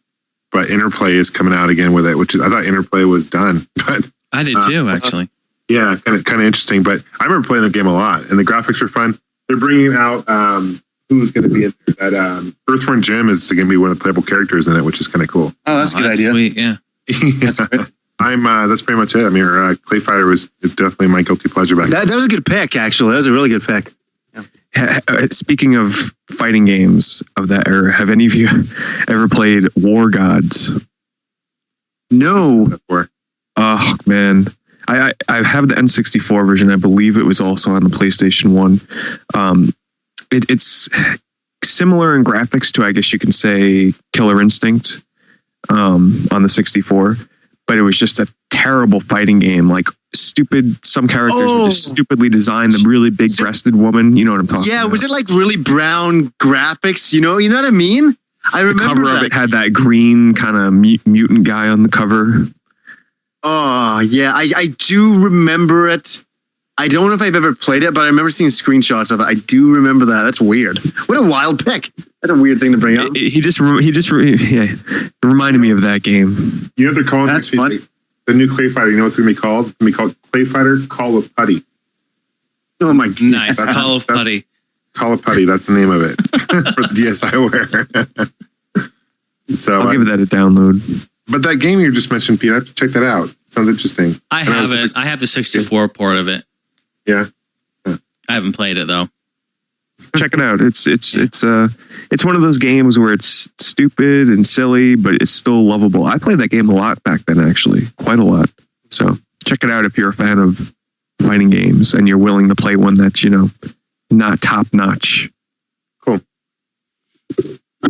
But Interplay is coming out again with it, which is, I thought Interplay was done, but I did too, actually. Yeah, kind of interesting. But I remember playing the game a lot, and the graphics were fun. They're bringing out who's going to be in there. That Earthworm Jim is going to be one of the playable characters in it, which is kind of cool. Oh, that's a good idea. Sweet, yeah. That's great. That's pretty much it. I mean, Clay Fighter was definitely my guilty pleasure back then. That was a good pick, actually. That was a really good pick. Speaking of fighting games of that era, have any of you ever played War Gods? No. Oh man, I have the N64 version. I believe it was also on the PlayStation 1. It's similar in graphics to, I guess you can say, Killer Instinct on the 64, but it was just a terrible fighting game. Like stupid, some characters were just stupidly designed. The really big-breasted woman, you know what I'm talking about. Yeah, was it like really brown graphics? You know what I mean? I remember the cover of it had that green kind of mutant guy on the cover. Oh, yeah, I do remember it. I don't know if I've ever played it, but I remember seeing screenshots of it. I do remember that. That's weird. What a wild pick. That's a weird thing to bring up. He just it reminded me of that game. You know what they're calling That's funny. The new Clay Fighter. You know what's going to be called? It's going to be called Clay Fighter Call of Putty. Oh my god! Nice. Call of Putty. Call of Putty. That's the name of it for DSiWare. So I'll give that a download. But that game you just mentioned, Pete, I have to check that out. Sounds interesting. I have it. I have the 64 port of it. Yeah. I haven't played it though. Check it out. It's one of those games where it's stupid and silly, but it's still lovable. I played that game a lot back then, actually, quite a lot. So check it out if you're a fan of fighting games and you're willing to play one that's not top notch. Cool.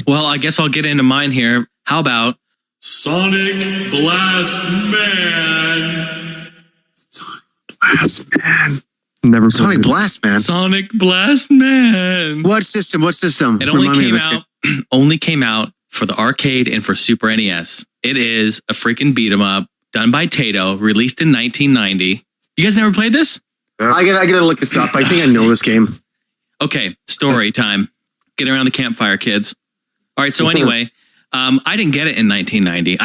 Well, I guess I'll get into mine here. How about Sonic Blast Man? Blast Man. Never Sonic Blast Man. Sonic Blast Man. What system? It only came out for the arcade and for Super NES. It is a freaking beat 'em up done by Taito, released in 1990. You guys never played this? I gotta look this up. I think I know this game. Okay, story time. Get around the campfire, kids. All right, so anyway, I didn't get it in 1990.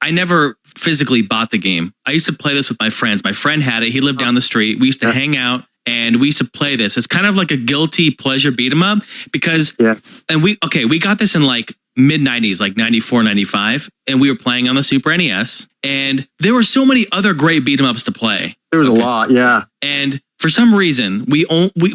I never physically bought the game. I used to play this with my friends. My friend had it. He lived down the street. We used to hang out and we used to play this. It's kind of like a guilty pleasure beat 'em up because we got this in like mid 90s, like 94, 95, and we were playing on the Super NES, and there were so many other great beat 'em ups to play. There was a lot, yeah. And for some reason, we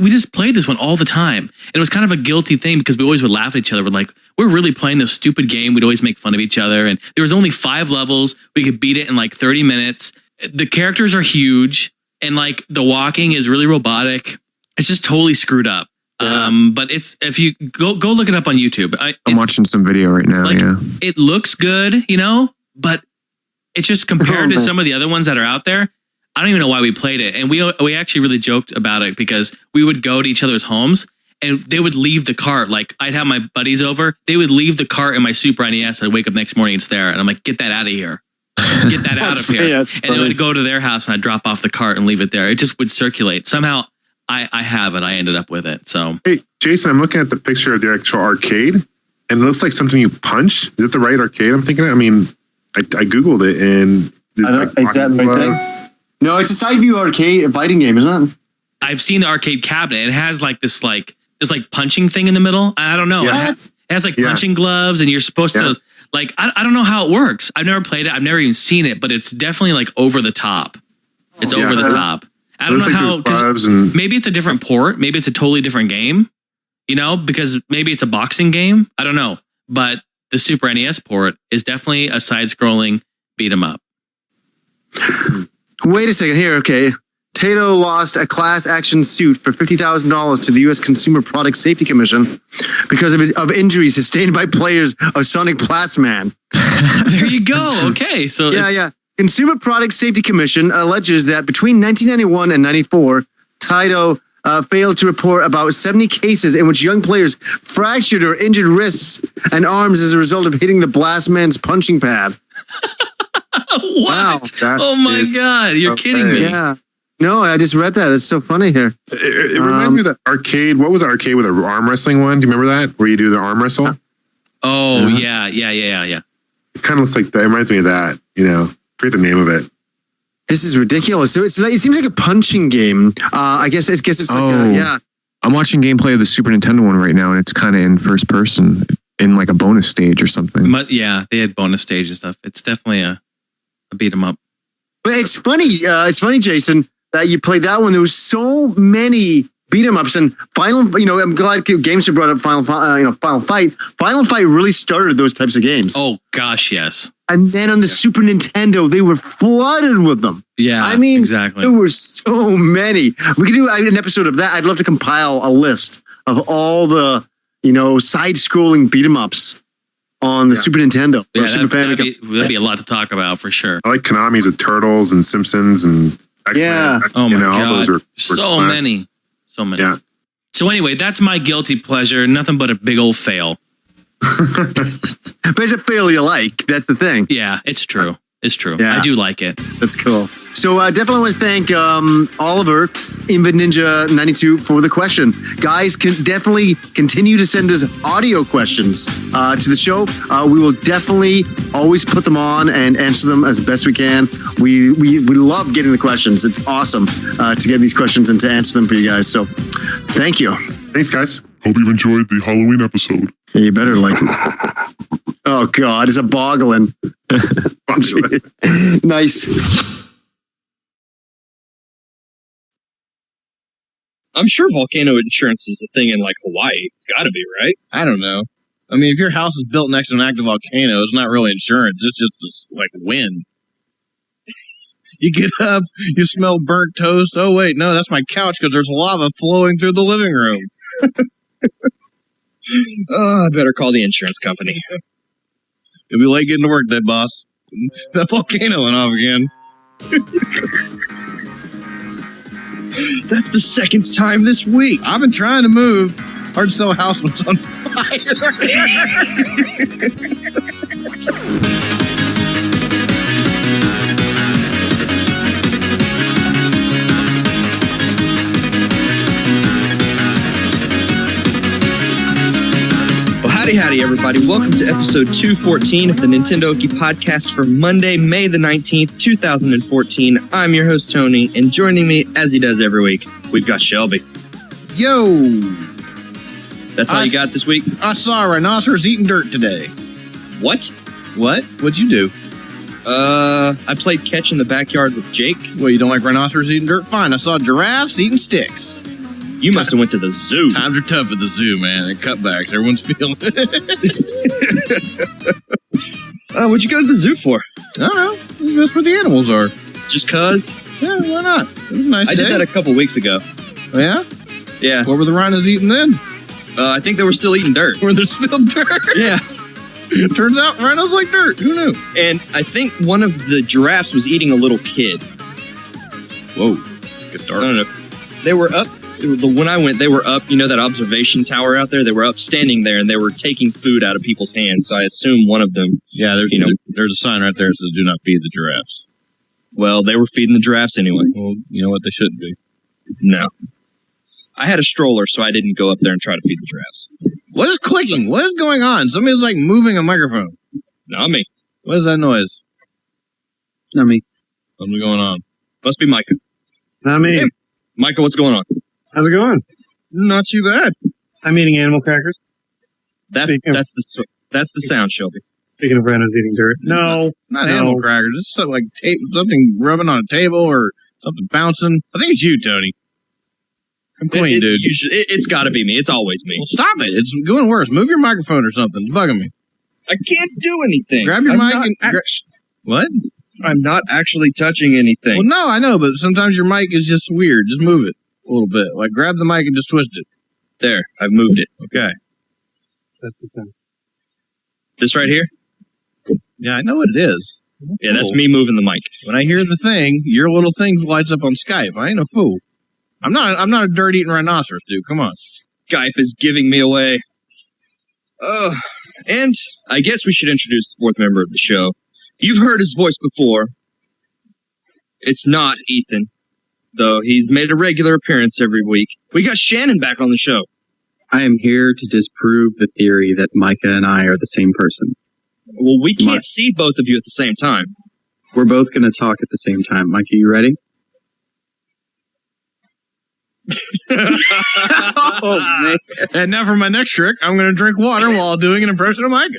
just played this one all the time. And it was kind of a guilty thing because we always would laugh at each other. We're like, we're really playing this stupid game. We'd always make fun of each other. And there was only 5 levels. We could beat it in like 30 minutes. The characters are huge. And like the walking is really robotic. It's just totally screwed up. But if you go look it up on YouTube. I'm watching some video right now. Like, Yeah. it looks good, but it's just compared to some of the other ones that are out there. I don't even know why we played it. And we actually really joked about it because we would go to each other's homes and they would leave the cart. Like, I'd have my buddies over. They would leave the cart in my Super NES. I'd wake up next morning, it's there. And I'm like, get that out of here. Get that out of here. And then I'd go to their house and I'd drop off the cart and leave it there. It just would circulate. Somehow I have it. I ended up with it. So, Hey, Jason, I'm looking at the picture of the actual arcade, and it looks like something you punch. Is it the right arcade I'm thinking of? I mean, I Googled it, and Is that the right thing? No, it's a side view arcade fighting game, isn't it? I've seen the arcade cabinet. It has this punching thing in the middle. I don't know. Yeah. It has punching gloves, and you're supposed to I don't know how it works. I've never played it. I've never even seen it, but it's definitely over the top. It's over the top. I don't know how. Maybe it's a different port. Maybe it's a totally different game. Because maybe it's a boxing game. I don't know. But the Super NES port is definitely a side-scrolling beat 'em up. Wait a second here. Okay. Tato lost a class action suit for $50,000 to the U.S. Consumer Product Safety Commission because of injuries sustained by players of Sonic Blastman. There you go. Okay. So yeah. Consumer Product Safety Commission alleges that between 1991 and 94, Taito failed to report about 70 cases in which young players fractured or injured wrists and arms as a result of hitting the Blastman's punching pad. What? Wow. Oh my God. You're kidding me. Yeah. No, I just read that. It's so funny here. It reminds me of that arcade. What was the arcade with the arm wrestling one? Do you remember that? Where you do the arm wrestle? Oh, yeah. It kind of looks like that. It reminds me of that. Forget the name of it. This is ridiculous. So it seems like a punching game. I guess it's like I'm watching gameplay of the Super Nintendo one right now, and it's kind of in first person, in like a bonus stage or something. But yeah, they had bonus stage and stuff. It's definitely a beat 'em up. But it's funny. It's funny, Jason, that you played that one. There was so many beat 'em ups and Final. I'm glad Gamester brought up Final Fight. Final Fight really started those types of games. Oh gosh, yes. And then on the Super Nintendo, they were flooded with them. Yeah, I mean, exactly. There were so many. We could do an episode of that. I'd love to compile a list of all the side-scrolling beat 'em ups on the Super Nintendo. Yeah, that'd be a lot to talk about for sure. I like Konami's of Turtles and Simpsons and X-Men. Yeah. Oh my God. all those were so classic. many. So many. Yeah. So anyway, that's my guilty pleasure. Nothing but a big old fail. But it's a fail you like. That's the thing. Yeah, it's true. It's true. Yeah. I do like it. That's cool. So definitely want to thank Oliver, Invid Ninja 92 for the question. Guys, can definitely continue to send us audio questions to the show. We will definitely always put them on and answer them as best we can. We love getting the questions. It's awesome to get these questions and to answer them for you guys. So thank you. Thanks, guys. Hope you've enjoyed the Halloween episode. Yeah, you better like it. Oh, God, it's a boggling. Nice. I'm sure volcano insurance is a thing in Hawaii. It's got to be, right? I don't know. I mean, if your house is built next to an active volcano, it's not really insurance. It's just wind. You get up, you smell burnt toast. Oh, wait, no, that's my couch because there's lava flowing through the living room. Oh, I better call the insurance company. You'll be late getting to work today, boss. That volcano went off again. That's the second time this week. I've been trying to move. Hard to sell a house when it's on fire. Howdy, everybody. Welcome to episode 214 of the Nintendo Okie podcast for Monday, May the 19th, 2014. I'm your host, Tony, and joining me, as he does every week, we've got Shelby. Yo! That's all you got this week? I saw a rhinoceros eating dirt today. What? What? What'd you do? I played catch in the backyard with Jake. Well, you don't like rhinoceros eating dirt? Fine. I saw giraffes eating sticks. You must have went to the zoo. Times are tough at the zoo, man. And cutbacks. Everyone's feeling it. What'd you go to the zoo for? I don't know. That's where the animals are. Just cuz? Yeah, why not? It was a nice day. I did that a couple weeks ago. Oh, yeah? Yeah. What were the rhinos eating then? I think they were still eating dirt. Were they still dirt? Yeah. Turns out rhinos like dirt. Who knew? And I think one of the giraffes was eating a little kid. Whoa. Gets dark. I don't know. They were up. When I went, they were up. You know that observation tower out there? They were up standing there, and they were taking food out of people's hands. So I assume one of them... Yeah, there's a sign right there that says do not feed the giraffes. Well, they were feeding the giraffes anyway. Well, you know what? They shouldn't be. No. I had a stroller, so I didn't go up there and try to feed the giraffes. What is clicking? What is going on? Somebody's like moving a microphone. Not me. What is that noise? Not me. What's going on? Must be Micah. Not me. Hey, Micah, what's going on? How's it going? Not too bad. I'm eating animal crackers. That's the sound, Shelby. Speaking of rhinos eating dirt. No. Not animal crackers. It's something like something rubbing on a table or something bouncing. I think it's you, Tony. I'm clean, dude. It's got to be me. It's always me. Well, stop it. It's going worse. Move your microphone or something. It's bugging me. I can't do anything. Grab your mic and... What? I'm not actually touching anything. Well, no, I know, but sometimes your mic is just weird. Just move it a little bit. Like, grab the mic and just twist it. There. I've moved it. Okay. That's the sound. This right here? Yeah, I know what it is. Yeah, that's me moving the mic. When I hear the thing, your little thing lights up on Skype. I ain't a fool. I'm not a dirt-eating rhinoceros, dude. Come on. Skype is giving me away. And I guess we should introduce the fourth member of the show. You've heard his voice before. It's not Ethan, though he's made a regular appearance every week. We got Shannon back on the show. I am here to disprove the theory that Micah and I are the same person. Well, we can't see both of you at the same time. We're both going to talk at the same time. Micah, you ready? Oh, man. And now for my next trick, I'm going to drink water while doing an impression of Micah.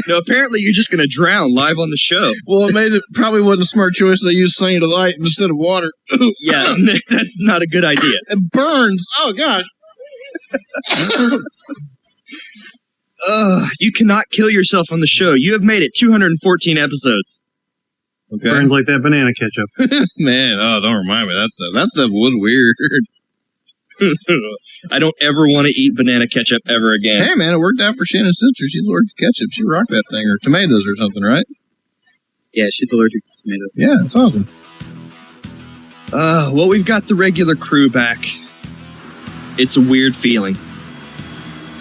No, apparently you're just going to drown live on the show. Well, it probably wasn't a smart choice they used Sunny Delight instead of water. Yeah, that's not a good idea. It burns. Oh, gosh. You cannot kill yourself on the show. You have made it 214 episodes. Okay. Burns like that banana ketchup. Man, don't remind me. That stuff was weird. I don't ever want to eat banana ketchup ever again. Hey, man, it worked out for Shannon's sister. She's allergic to ketchup. She rocked that thing, or tomatoes or something, right? Yeah, she's allergic to tomatoes. Yeah, that's awesome. Well, we've got the regular crew back. It's a weird feeling.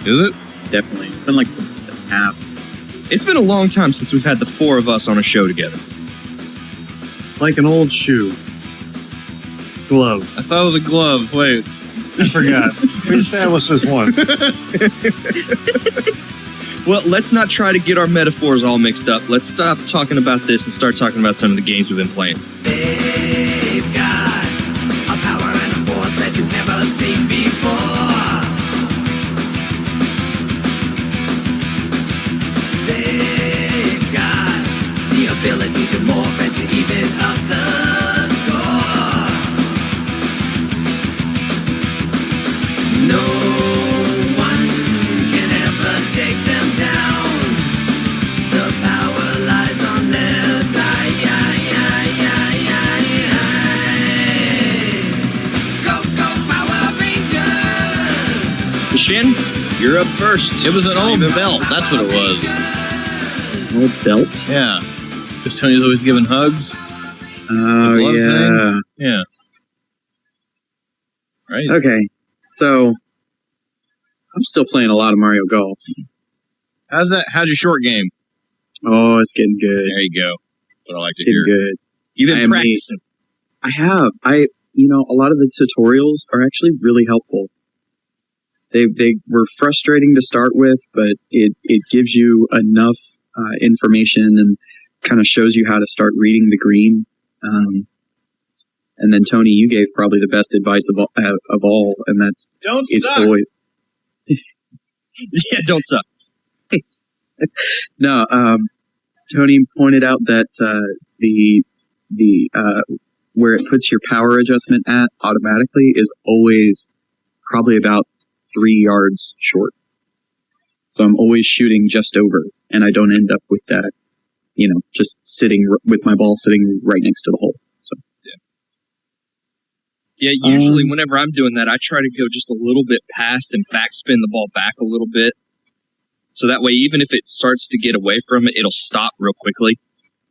Is it? Definitely. It's been like a half. It's been a long time since we've had the four of us on a show together. Like an old shoe. Glove. I thought it was a glove. Wait. I forgot. We established this once. Well, let's not try to get our metaphors all mixed up. Let's stop talking about this and start talking about some of the games we've been playing. They've got a power and a force that you've never seen before. They've got the ability to morph and to even up the score. No one can ever take them down. The power lies on their side. Go, go, Power Rangers! Shin, you're up first. It was an old belt. That's what it was. An old belt? Yeah. Because Tony's always giving hugs. Oh, yeah. Thing. Yeah. Right. Okay, so I'm still playing a lot of Mario Golf. How's your short game? Oh, it's getting good. There you go. What I like to Getting hear. good. You've been practicing. I have. A lot of the tutorials are actually really helpful. They were frustrating to start with, but it gives you enough information and kind of shows you how to start reading the green. And then Tony, you gave probably the best advice of all, and that's don't suck. Always... Yeah, don't suck. No, Tony pointed out that the where it puts your power adjustment at automatically is always probably about 3 yards short. So I'm always shooting just over, and I don't end up with that just sitting with my ball sitting right next to the hole. So Yeah, usually whenever I'm doing that, I try to go just a little bit past and backspin the ball back a little bit. So that way, even if it starts to get away from it, it'll stop real quickly,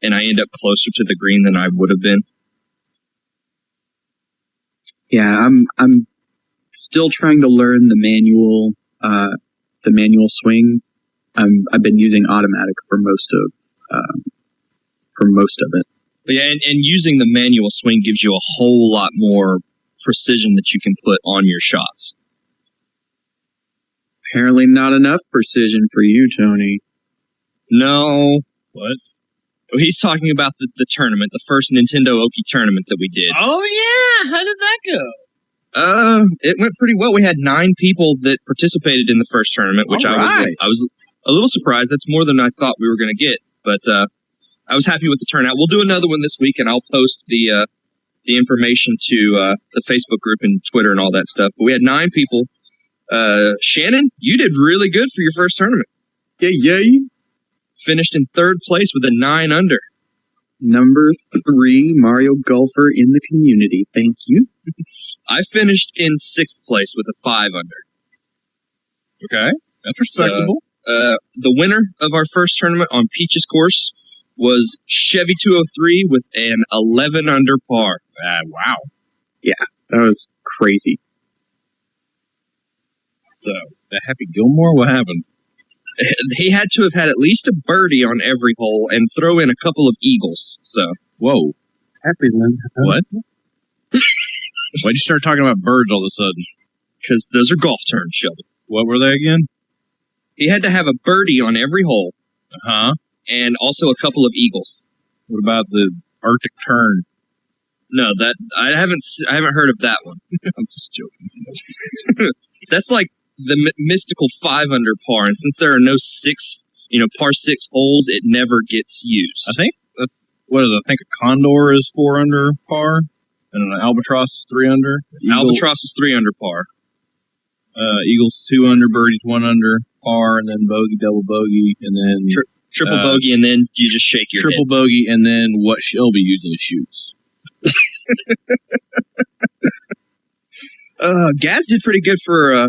and I end up closer to the green than I would have been. yeah, I'm still trying to learn the manual swing. I've been using automatic for most of it. But yeah, and using the manual swing gives you a whole lot more precision that you can put on your shots. Apparently not enough precision for you, Tony. No. What? Oh, he's talking about the tournament, the first Nintendo Oki tournament that we did. Oh yeah, how did that go? It went pretty well. We had 9 people that participated in the first tournament, which I was a little surprised. That's more than I thought we were going to get, but I was happy with the turnout. We'll do another one this week, and I'll post the information to the Facebook group and Twitter and all that stuff. But we had 9 people. Shannon, you did really good for your first tournament. Yay! Finished in 3rd place with a 9 under. Number 3 Mario Golfer in the community. Thank you. I finished in 6th place with a 5 under. Okay, that's respectable. The winner of our first tournament on Peach's course was Chevy 203 with an 11 under par. Wow. Yeah, that was crazy. So, the Happy Gilmore, what happened? He had to have had at least a birdie on every hole and throw in a couple of eagles. So, whoa. Happy Lynn. What? Why'd you start talking about birds all of a sudden? Because those are golf terms, Shelby. What were they again? He had to have a birdie on every hole. Uh-huh. And also a couple of eagles. What about the Arctic Tern? No, that I haven't heard of that one. I'm just joking. That's like the mystical 5 under par, and since there are no par 6 holes, it never gets used. I think that's I think a condor is 4 under par, and an albatross is 3 under. Albatross is 3 under par. Eagles 2 under, birdies 1 under par, and then bogey, double bogey, and then triple bogey, and then you just shake your triple head. Bogey, and then what Shelby usually shoots. Gaz did pretty good for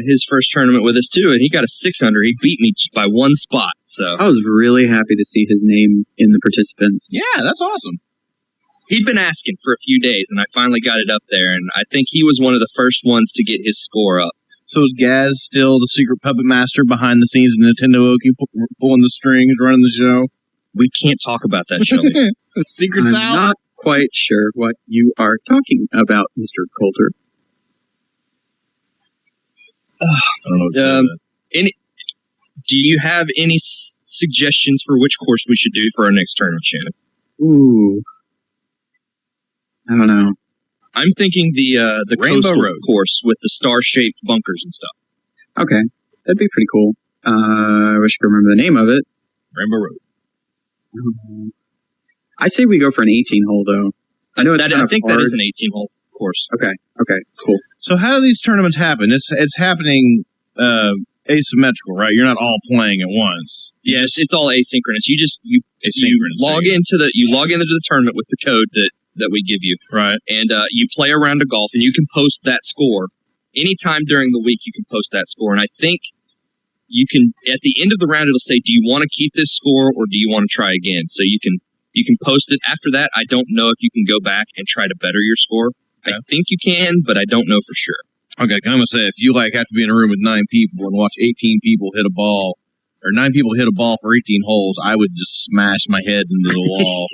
his first tournament with us too, and he got a 6 under. He beat me by 1 spot. So I was really happy to see his name in the participants. Yeah, that's awesome. He'd been asking for a few days, and I finally got it up there, and I think he was one of the first ones to get his score up. So is Gaz still the secret puppet master behind the scenes of Nintendo Oki, pulling the strings, running the show? We can't talk about that, Shelby. The secret's I'm out. not quite sure what you are talking about, Mr. Coulter. I don't know what to say. Do you have any suggestions for which course we should do for our next tournament, Shannon? Ooh. I don't know. I'm thinking the Rainbow coastal Road course with the star-shaped bunkers and stuff. Okay. That'd be pretty cool. I wish I could remember the name of it. Rainbow Road. I say we go for an 18-hole, though. I know it's kind of that hard. is an 18-hole course. Okay, cool. So how do these tournaments happen? It's happening asymmetrical, right? You're not all playing at once. Yes, it's all asynchronous. You Asynchronous, log into the tournament with the code that we give you. Right. And you play a round of golf, and you can post that score. Anytime during the week, you can post that score. And I think you can, at the end of the round, it'll say, do you want to keep this score or do you want to try again? So you can post it. After that, I don't know if you can go back and try to better your score. Okay. I think you can, but I don't know for sure. Okay, I'm going to say, if you have to be in a room with 9 people and watch 18 people hit a ball, or 9 people hit a ball for 18 holes, I would just smash my head into the wall.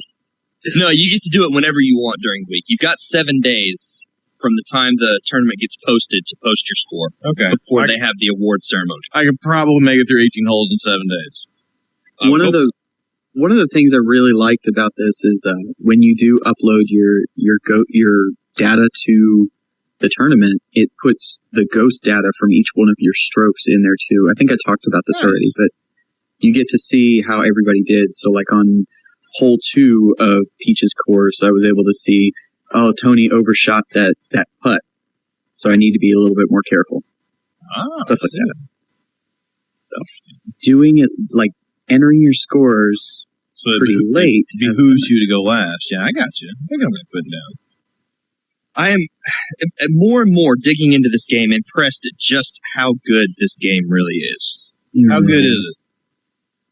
No, you get to do it whenever you want during the week. You've got 7 days from the time the tournament gets posted to post your score. Okay. Before they have the award ceremony. I could probably make it through 18 holes in 7 days. One of the things I really liked about this is when you do upload your data to the tournament, it puts the ghost data from each one of your strokes in there too. I think I talked about this already, but you get to see how everybody did. So like on hole 2 of Peach's course, I was able to see, Tony overshot that putt, so I need to be a little bit more careful. Stuff like that. So doing it, like entering your scores So it pretty late. behooves you to go last. Yeah, I got you. I think I'm going to put it down. I am more and more digging into this game, impressed at just how good this game really is. How good is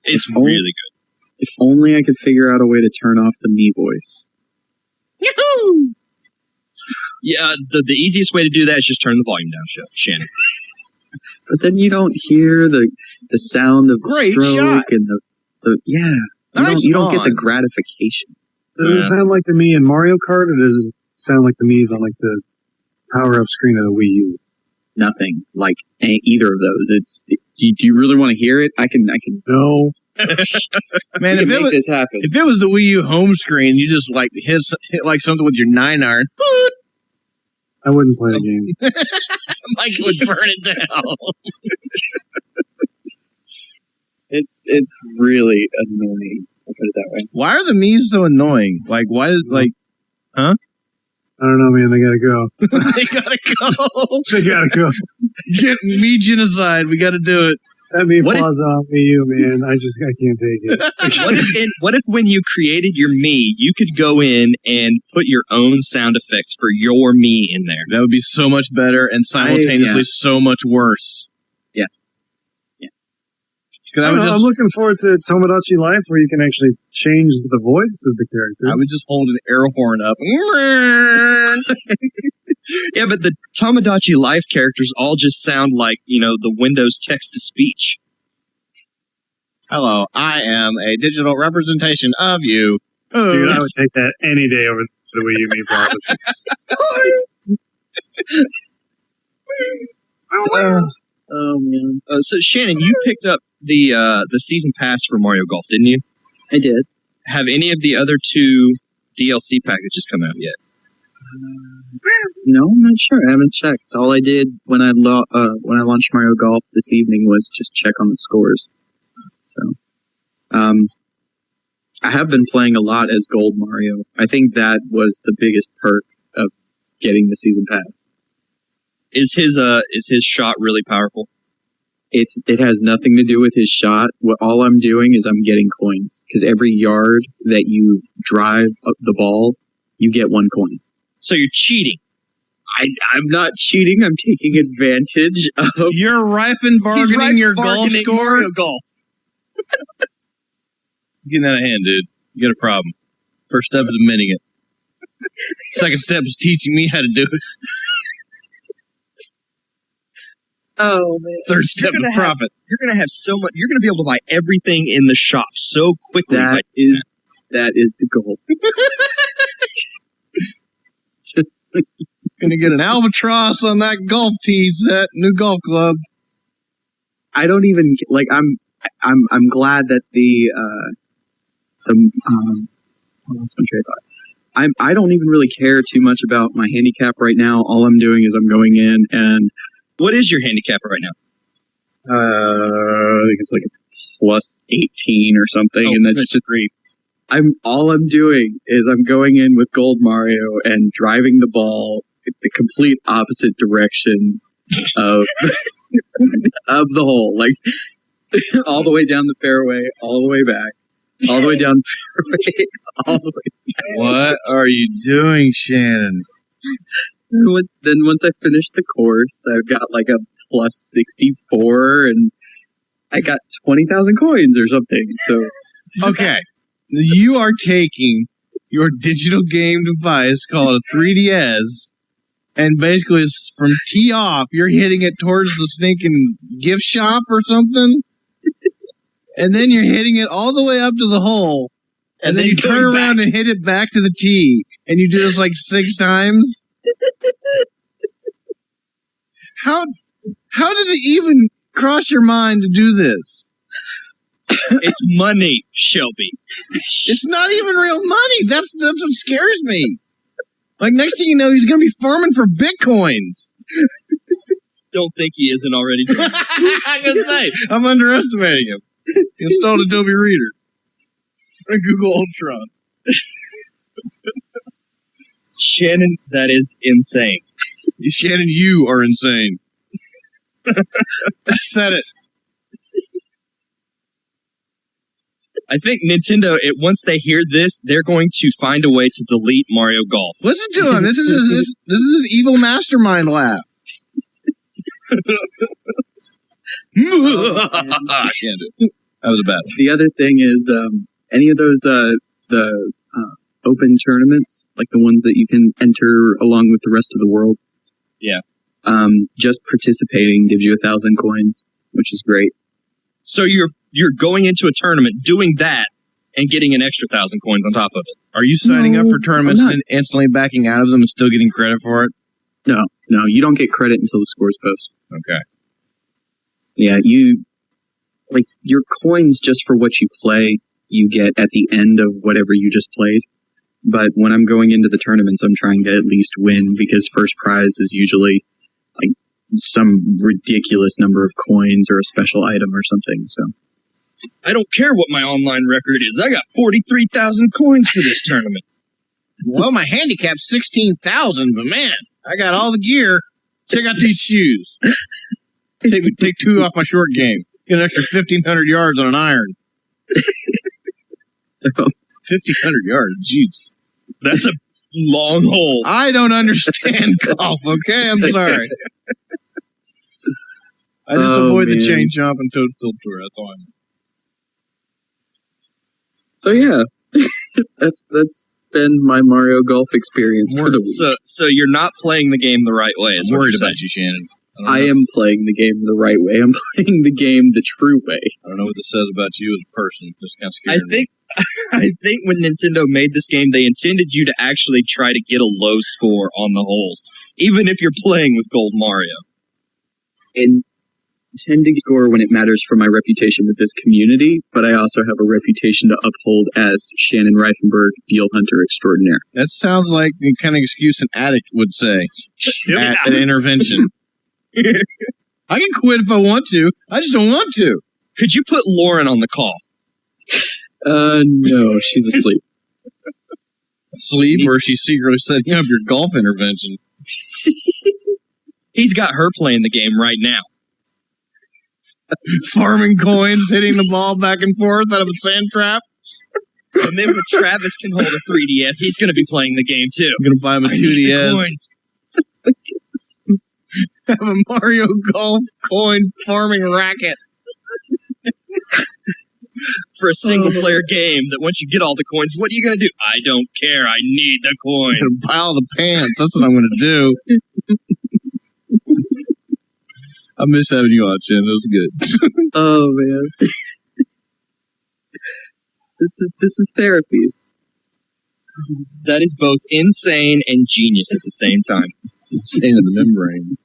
it? It's really good. If only I could figure out a way to turn off the me voice. Yahoo! Yeah, the easiest way to do that is just turn the volume down, Shannon. But then you don't hear the sound of the Great stroke shot. and the yeah. You don't get the gratification. Does it sound like the me in Mario Kart, or does it sound like the me's on like the power-up screen of the Wii U? Nothing like either of those. It's. Do you really want to hear it? I can. No. Man, if it was the Wii U home screen, you just like hit like something with your 9-iron. I wouldn't play the game. Mike would burn it down. It's really annoying. I'll put it that way. Why are the Mii's so annoying? Like, why did huh? I don't know, man. They gotta go. They gotta go. They gotta go. Me genocide. We gotta do it. That me flaws on Wii U, man. I can't take it. What if when you created your Mii, you could go in and put your own sound effects for your Mii in there? That would be so much better and simultaneously so much worse. Yeah. I'm looking forward to Tomodachi Life, where you can actually change the voice of the character. I would just hold an air horn up. Yeah, but the Tomodachi Life characters all just sound like, the Windows text-to-speech. Hello, I am a digital representation of you. Dude, I would take that any day over the Wii U meatballs. Oh man. So Shannon, you picked up the season pass for Mario Golf, didn't you? I did. Have any of the other 2 DLC packages come out yet? No, I'm not sure. I haven't checked. All I did when I launched Mario Golf this evening was just check on the scores. So, I have been playing a lot as Gold Mario. I think that was the biggest perk of getting the season pass. Is his shot really powerful? It has nothing to do with his shot. All I'm doing is I'm getting coins, because every yard that you drive up the ball, you get 1 coin. So you're cheating. I'm not cheating. I'm taking advantage of. You're rife and bargaining your golf score. Mario Golf. Getting out of hand, dude. You got a problem. First step is admitting it. Second step is teaching me how to do it. Oh man! Third step is profit. You're gonna have so much. You're gonna be able to buy everything in the shop so quickly. That is the goal. Gonna get an albatross on that golf tee set, new golf club. I don't even like. I'm glad that what else my trade thought. I don't even really care too much about my handicap right now. All I'm doing is I'm going in and. What is your handicap right now? I think it's like a plus 18 or something, and that's just great. All I'm doing is I'm going in with Gold Mario and driving the ball the complete opposite direction of of the hole, like all the way down the fairway, all the way back, all the way down the fairway, all the way back. What are you doing, Shannon? Then once I finish the course, I've got like a plus 64, and I got 20,000 coins or something. So okay, you are taking your digital game device called a 3DS, and basically it's from tee off, you're hitting it towards the stinking gift shop or something, and then you're hitting it all the way up to the hole, and then you turn around and hit it back to the tee, and you do this like 6 times. How did it even cross your mind to do this? It's money, Shelby. It's not even real money. That's what scares me. Like, next thing you know, he's going to be farming for Bitcoins. Don't think he isn't already doing it. I can say, I'm underestimating him. He installed Adobe Reader. Or Google Ultron. Shannon, that is insane. Shannon, you are insane. I said it. I think Nintendo, once they hear this, they're going to find a way to delete Mario Golf. Listen to him. This is his evil mastermind laugh. I can't do it. That was a bad one. The other thing is, any of those the open tournaments, like the ones that you can enter along with the rest of the world. Yeah. Just participating gives you 1,000 coins, which is great. So you're going into a tournament, doing that, and getting an extra 1,000 coins on top of it. Are you signing up for tournaments and instantly backing out of them and still getting credit for it? No, you don't get credit until the scores post. Okay. Yeah, your coins just for what you play, you get at the end of whatever you just played. But when I'm going into the tournaments, I'm trying to at least win, because first prize is usually like some ridiculous number of coins or a special item or something. So I don't care what my online record is. I got 43,000 coins for this tournament. Well, my handicap's 16,000, but man, I got all the gear. Check out these shoes. Take 2 off my short game. Get an extra 1,500 yards on an iron. 1,500 yards, jeez. That's a long hole. I don't understand golf, okay? I'm sorry. I just avoid the chain jump and toadstool tour. That's all I know. So yeah, that's been my Mario Golf experience for the week. So you're not playing the game the right way. I'm worried about you, Shannon. I am playing the game the right way. I'm playing the game the true way. I don't know what this says about you as a person. It's kind of scary. I think when Nintendo made this game, they intended you to actually try to get a low score on the holes, even if you're playing with Gold Mario. And tend to score when it matters for my reputation with this community, but I also have a reputation to uphold as Shannon Reifenberg, deal hunter extraordinaire. That sounds like the kind of excuse an addict would say at an intervention. I can quit if I want to. I just don't want to. Could you put Lauren on the call? No, she's asleep. Asleep, or she's secretly setting up your golf intervention? He's got her playing the game right now. Farming coins, hitting the ball back and forth out of a sand trap. And then when Travis can hold a 3DS, he's going to be playing the game too. I'm going to buy him a 2DS. Have a Mario Golf coin farming racket. For a single-player game that once you get all the coins, what are you going to do? I don't care. I need the coins. I'm going to buy all the pants. That's what I'm going to do. I miss having you on, Chen. That was good. Oh, man. This is therapy. That is both insane and genius at the same time. Insane in the membrane.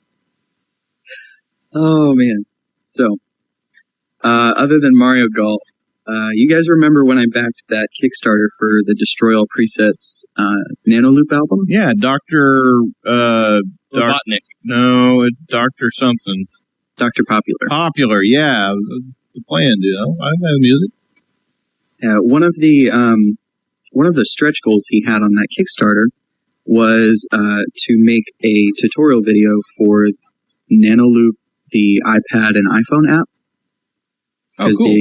Oh, man. So, other than Mario Golf, you guys remember when I backed that Kickstarter for the Destroy All Presets Nano Loop album? Yeah, Dr. Robotnik. No, Dr. something. Dr. Popular. Popular, yeah. The plan, I have music. Yeah, one of the stretch goals he had on that Kickstarter was to make a tutorial video for Nano Loop, the iPad and iPhone app. Oh, cool.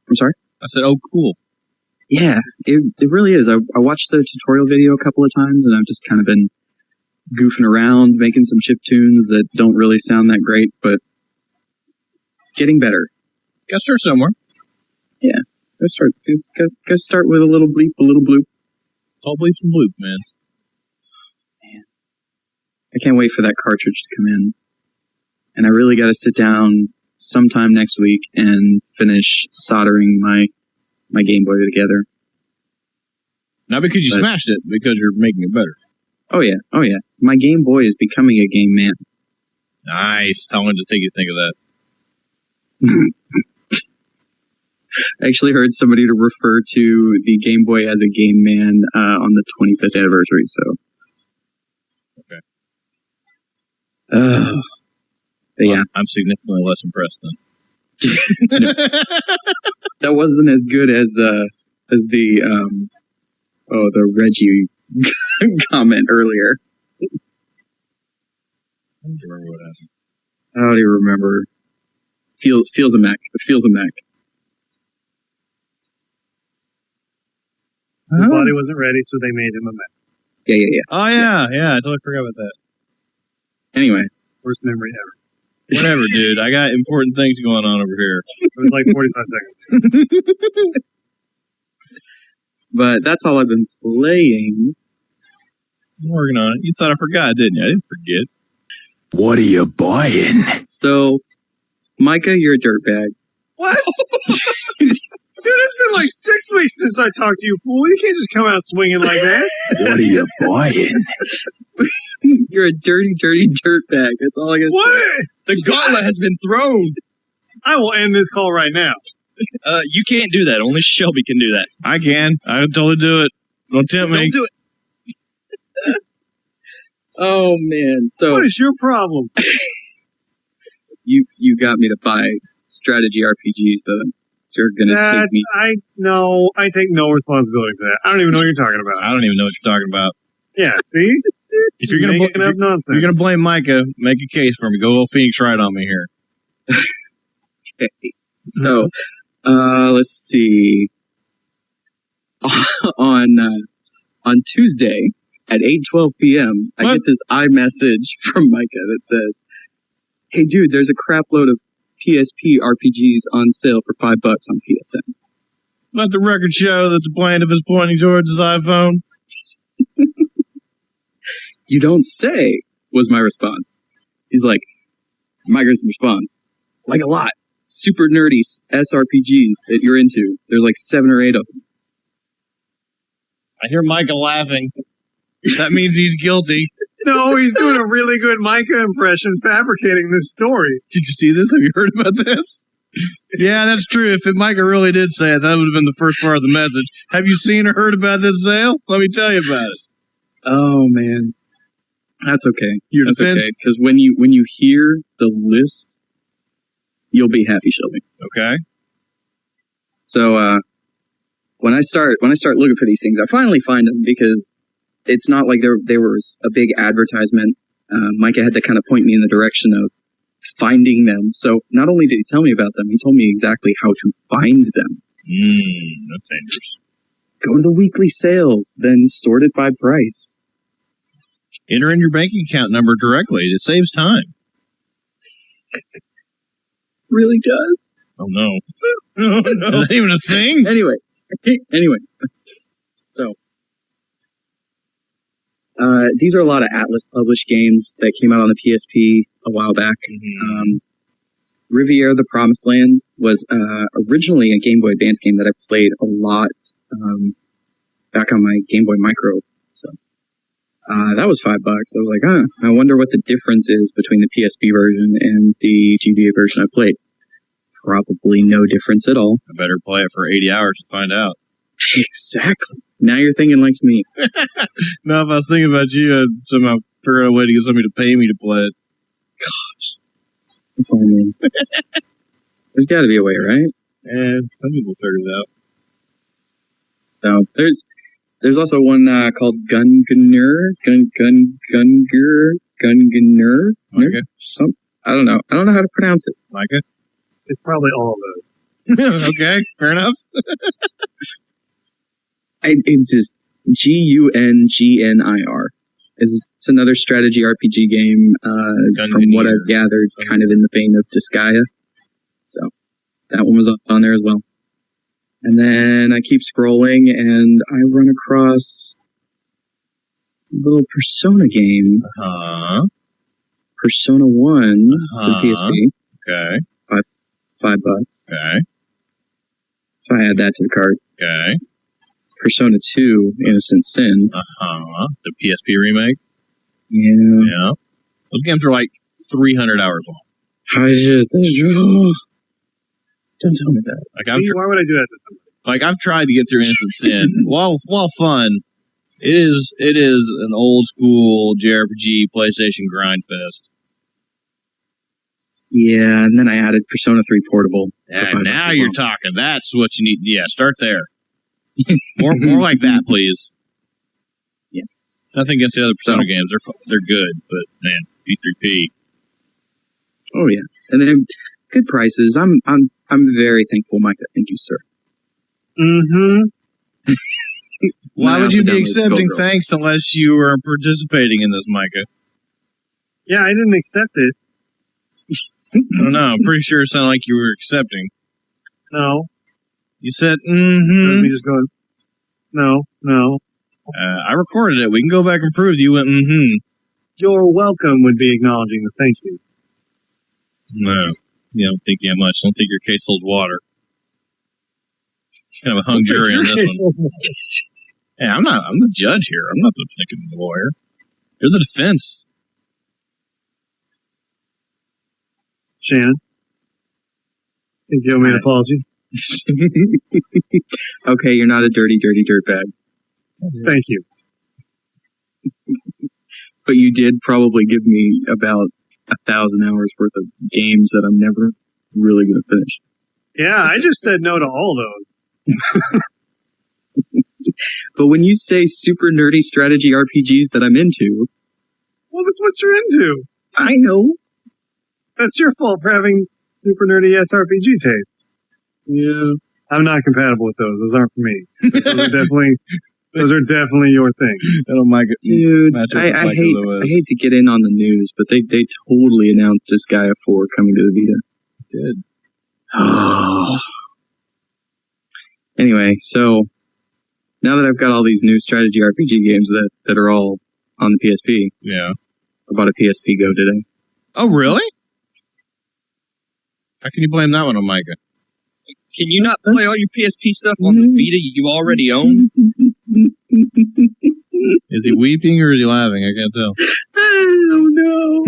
I'm sorry? I said, oh, cool. Yeah, it really is. I watched the tutorial video a couple of times, and I've just kind of been goofing around, making some chiptunes that don't really sound that great, but getting better. Gotta start somewhere. Yeah, gotta start with a little bleep, a little bloop. All bleeps and bloop, man. I can't wait for that cartridge to come in. And I really gotta sit down sometime next week and finish soldering my Game Boy together. Not because you smashed it, because you're making it better. Oh yeah. My Game Boy is becoming a game man. Nice. How long did it take you to think of that? I actually heard somebody to refer to the Game Boy as a game man on the 25th anniversary, so. Okay. But yeah. I'm significantly less impressed then. That wasn't as good as the Reggie comment earlier. I don't remember what happened. I don't even remember. Feels a Mac. It feels a Mac. His body wasn't ready, so they made him a man. Yeah. Oh yeah, I totally forgot about that. Anyway, Worst memory ever. Whatever, dude. I got important things going on over here. It was like 45 seconds. but that's all I've been playing. I'm working on it. You thought I forgot, didn't you? I didn't forget. What are you buying? So, Micah, you're a dirtbag. What? Dude, it's been like 6 weeks since I talked to you, fool. You can't just come out swinging like that. What are you buying? You're a dirty, dirty dirtbag. That's all I gotta What? say. The gauntlet has been thrown. I will end this call right now. You can't do that. Only Shelby can do that. I can. I would totally do it. Don't tempt me. Don't do it. Oh man! So What is your problem? you got me to buy strategy RPGs though. You're gonna That, take me. I take no responsibility for that. I don't even know what you're talking about. I don't even know what you're talking about. Yeah, see? If you're gonna making up nonsense. you're gonna blame Micah, make a case for me. Go all Phoenix Wright on me here. Okay. So, let's see. On Tuesday at 8:12 p.m., I get this iMessage from Micah that says, "Hey, dude, there's a crap load of PSP RPGs on sale for $5 on PSN." Let the record show that the plaintiff is pointing towards his iPhone. "You don't say," was my response. He's like, Micah's response, "Like a lot. Super nerdy SRPGs that you're into. There's like 7 or 8 of them." I hear Micah laughing. That means he's guilty. No, he's doing a really good Micah impression fabricating this story. Did you see this? Have you heard about this? Yeah, that's true. If Micah really did say it, that would have been the first part of the message. Have you seen or heard about this sale? Let me tell you about it. Oh man, that's okay. Your That's defense? okay, because when you hear the list, you'll be happy, Shelby. Okay. So when I start looking for these things, I finally find them because it's not like there was a big advertisement. Micah had to kind of point me in the direction of finding them. So not only did he tell me about them, he told me exactly how to find them. That's dangerous. Go to the weekly sales, then sort it by price. Enter in your banking account number directly. It saves time. Really does. Oh no. Oh, no. Is that even a thing? Anyway. So, these are a lot of Atlas published games that came out on the PSP a while back. Riviera the Promised Land was originally a Game Boy Advance game that I played a lot back on my Game Boy Micro. So that was $5. I was like, I wonder what the difference is between the PSP version and the GBA version I played. Probably no difference at all. I better play it for 80 hours to find out. Exactly. Now you're thinking like me. No, if I was thinking about you, I'd somehow figure out a way to get somebody to pay me to play it. Gosh. If only. There's got to be a way, right? And some people figure it out. So there's also one called Gungunner. Micah? I don't know. I don't know how to pronounce it. Micah? It's probably all of those. Okay, fair enough. It's just Gungnir. It's another strategy RPG game, from what I've gathered, kind of in the vein of Disgaea. So that one was on there as well. And then I keep scrolling and I run across a little Persona game. Persona 1 for PSP. Okay. $5. Okay. So I add that to the cart. Okay. Persona 2, Innocent Sin. The PSP remake. Yeah. Those games are like 300 hours long. Don't tell me that. Like why would I do that to somebody? Like I've tried to get through Innocent Sin. While fun, it is an old school JRPG PlayStation grind fest. Yeah, and then I added Persona 3 Portable. And now you're talking. That's what you need. Yeah, start there. More like that, please. Yes. Nothing against the other Persona games. They're good, but man, P3P. Oh yeah, and then good prices. I'm very thankful, Micah. Thank you, sir. Mm-hmm. Why would you be download accepting Skullgirls. thanks unless you were participating in this, Micah? Yeah, I didn't accept it. I don't know. I'm pretty sure it sounded like you were accepting. No. You said, That was me just going, no. I recorded it. We can go back and prove you went, You're welcome would be acknowledging the thank you. No. You don't think that much. Don't think your case holds water. Kind of a hung jury on this one. Hey, I'm the judge here. I'm not the fucking lawyer. You're the defense. Shannon, think you owe me an apology? Okay, you're not a dirty dirtbag. Thank you. But you did probably give me about 1,000 hours worth of games that I'm never really going to finish. Yeah, I just said no to all those. But when you say super nerdy strategy RPGs that I'm into, Well, that's what you're into. I know. That's your fault for having super nerdy SRPG taste. Yeah. I'm not compatible with those. Those aren't for me. Those are definitely your thing. Dude, I hate to get in on the news, but they totally announced Disgaea 4 coming to the Vita. Good. Anyway, so now that I've got all these new strategy RPG games that are all on the PSP, Yeah. I bought a PSP Go today. Oh, really? How can you blame that one on Micah? Can you not play all your PSP stuff on the Vita you already own? Is he weeping or is he laughing? I can't tell. Oh no!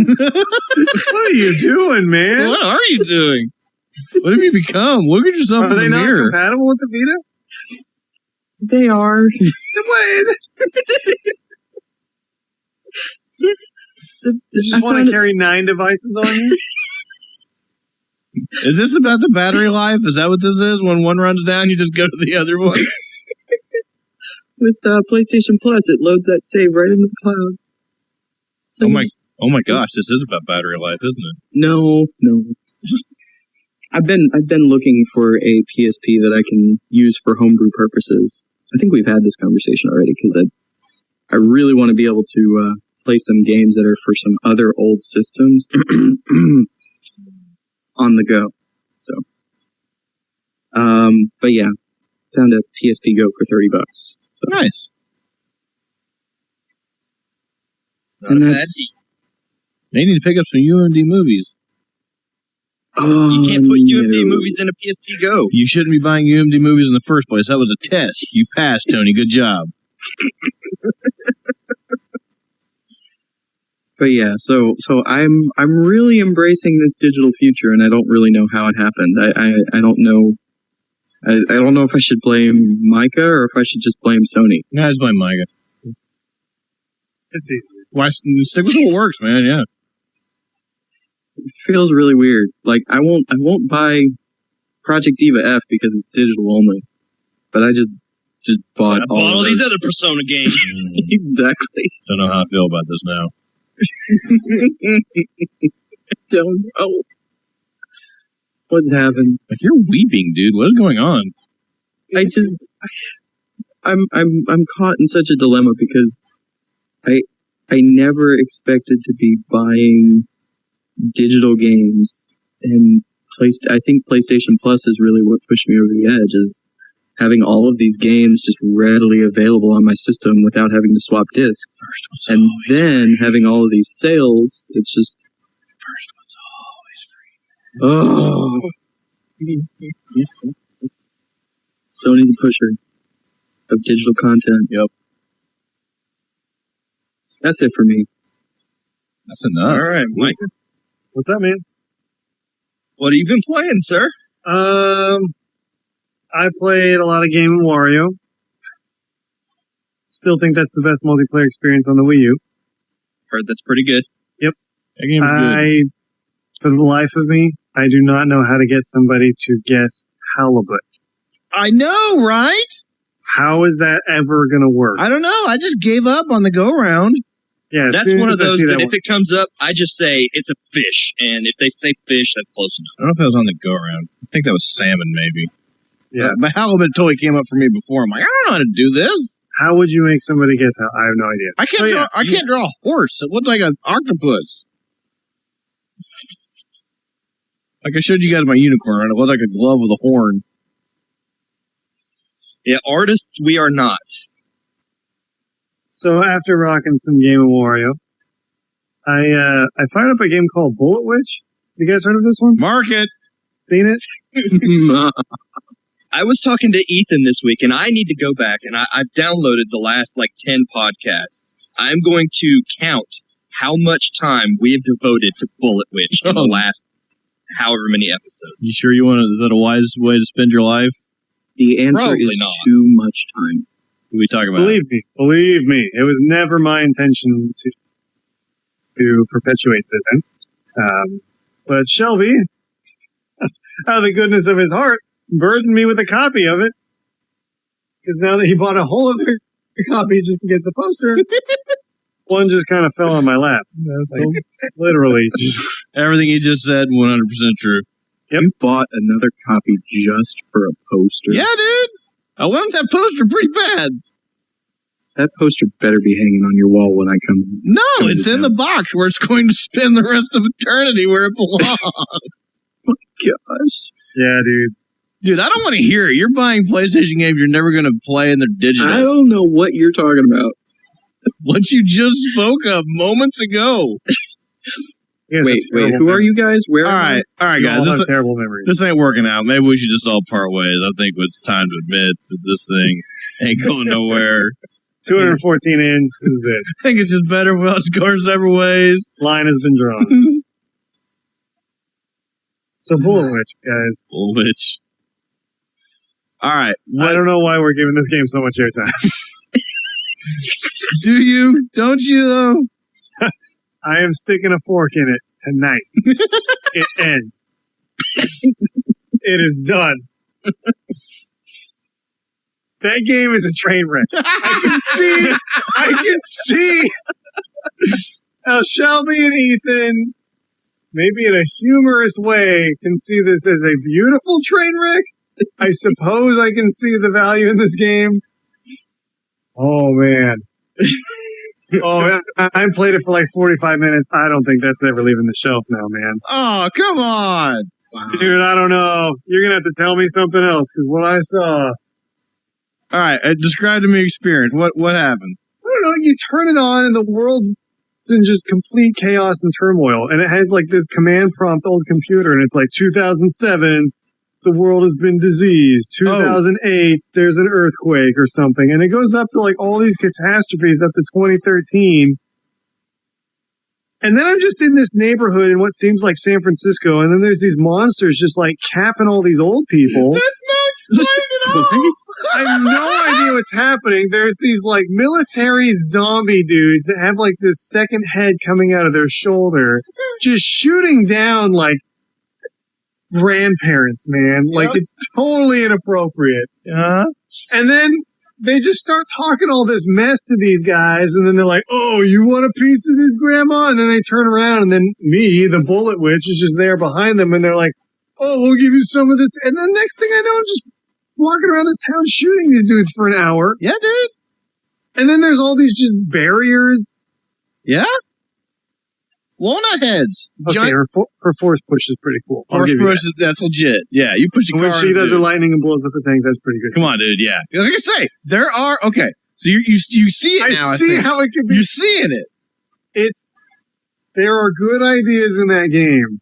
What are you doing, man? What are you doing? What have you become? Look at yourself Are in they the not mirror. compatible with the Vita? They are. You just want to carry 9 devices on you? Is this about the battery life? Is that what this is? When one runs down, you just go to the other one? With PlayStation Plus, it loads that save right into the cloud. So Oh my gosh, this is about battery life, isn't it? No. I've been looking for a PSP that I can use for homebrew purposes. I think we've had this conversation already because I really want to be able to play some games that are for some other old systems on the go. So, but yeah, found a PSP Go for $30. So. Nice. And that's They need to pick up some UMD movies. You can't put UMD movies in a PSP Go. You shouldn't be buying UMD movies in the first place. That was a test. You passed, Tony. Good job. But yeah, so I'm really embracing this digital future, and I don't really know how it happened. I don't know. I don't know if I should blame Micah or if I should just blame Sony. Yeah, it's blame Micah. It's easy. Why stick with what works, man? Yeah. It feels really weird. Like I won't buy Project Diva F because it's digital only. But I just bought all these other Persona games. Exactly. Don't know how I feel about this now. I don't know. What's happened? Like you're weeping, dude. What is going on? I'm caught in such a dilemma because I never expected to be buying digital games, and I think PlayStation Plus is really what pushed me over the edge, is having all of these games just readily available on my system without having to swap discs. And then having all of these sales, it's just... First one's always free. Oh. Sony's a pusher of digital content. Yep. That's it for me. That's enough. All right, Mike. What's up, man? What have you been playing, sir? I played a lot of Game & Wario. Still think that's the best multiplayer experience on the Wii U. Heard that's pretty good. Yep. That game is good. For the life of me, I do not know how to get somebody to guess halibut. I know, right? How is that ever going to work? I don't know. I just gave up on the go-round. Yeah, That's one of those that if it comes up, I just say it's a fish. And if they say fish, that's close enough. I don't know if that was on the go-around. I think that was salmon, maybe. Yeah. But halibut totally came up for me before. I'm like, I don't know how to do this. How would you make somebody guess how? I have no idea. I can't draw. I can't draw a horse. It looked like an octopus. Like I showed you guys my unicorn, and it looked like a glove with a horn. Yeah, artists we are not. So after rocking some Game of Wario, I fired up a game called Bullet Witch. You guys heard of this one? Mark it. Seen it? I was talking to Ethan this week, and I need to go back, and I've downloaded the last, 10 podcasts. I'm going to count how much time we have devoted to Bullet Witch in the last however many episodes. You sure you want to? Is that a wise way to spend your life? The answer Probably is not. too much time. What are we talking about? Believe me, it was never my intention to perpetuate this. But Shelby, out of the goodness of his heart, burdened me with a copy of it. Because now that he bought a whole other copy just to get the poster, one just kind of fell on my lap. Literally. Everything he just said, 100% true. Yep. You bought another copy just for a poster. Yeah, dude. I want that poster pretty bad. That poster better be hanging on your wall when I come. No, it's in the box where it's going to spend the rest of eternity where it belongs. My gosh. Yeah, dude. Dude, I don't want to hear it. You're buying PlayStation games you're never going to play, and they're digital. I don't know what you're talking about. What you just spoke of moments ago. Wait, who are you guys? Where? All right, guys. This terrible memories. This ain't working out. Maybe we should just all part ways. I think it's time to admit that this thing ain't going nowhere. 214 in. This is it. I think it's just better if we all just go our separate ways. Line has been drawn. So Bullet Witch, guys. Bullet Witch. All right. I don't know why we're giving this game so much airtime. Do you? Don't you, though? I am sticking a fork in it tonight. It ends. It is done. That game is a train wreck. I can see how Shelby and Ethan, maybe in a humorous way, can see this as a beautiful train wreck. I suppose I can see the value in this game. Oh, man. I played it for 45 minutes. I don't think that's ever leaving the shelf now, man. Oh, come on. Wow. Dude, I don't know. You're going to have to tell me something else, because what I saw... All right, describe to me experience. What happened? I don't know. You turn it on, and the world's in just complete chaos and turmoil. And it has, this command prompt old computer, and it's 2007... the world has been diseased. 2008, there's an earthquake or something. And it goes up to all these catastrophes up to 2013. And then I'm just in this neighborhood in what seems like San Francisco. And then there's these monsters just capping all these old people. That's not explained at all. I have no idea what's happening. There's these military zombie dudes that have this second head coming out of their shoulder, just shooting down grandparents, man. It's totally inappropriate. And then they just start talking all this mess to these guys, and then they're like, oh, you want a piece of this, Grandma? And then they turn around, and then me, the Bullet Witch, is just there behind them, and they're like, oh, we'll give you some of this. And then next thing I know, I'm just walking around this town shooting these dudes for an hour. Yeah, dude. And then there's all these just barriers. Yeah? Walnut heads. Okay, her force push is pretty cool. Force push, that's legit. Yeah, you push the car. When she does her lightning and blows up a tank, that's pretty good. Come on, dude. Yeah, like I say, there are So you see it now. I see how it could be. You're seeing it. There are good ideas in that game,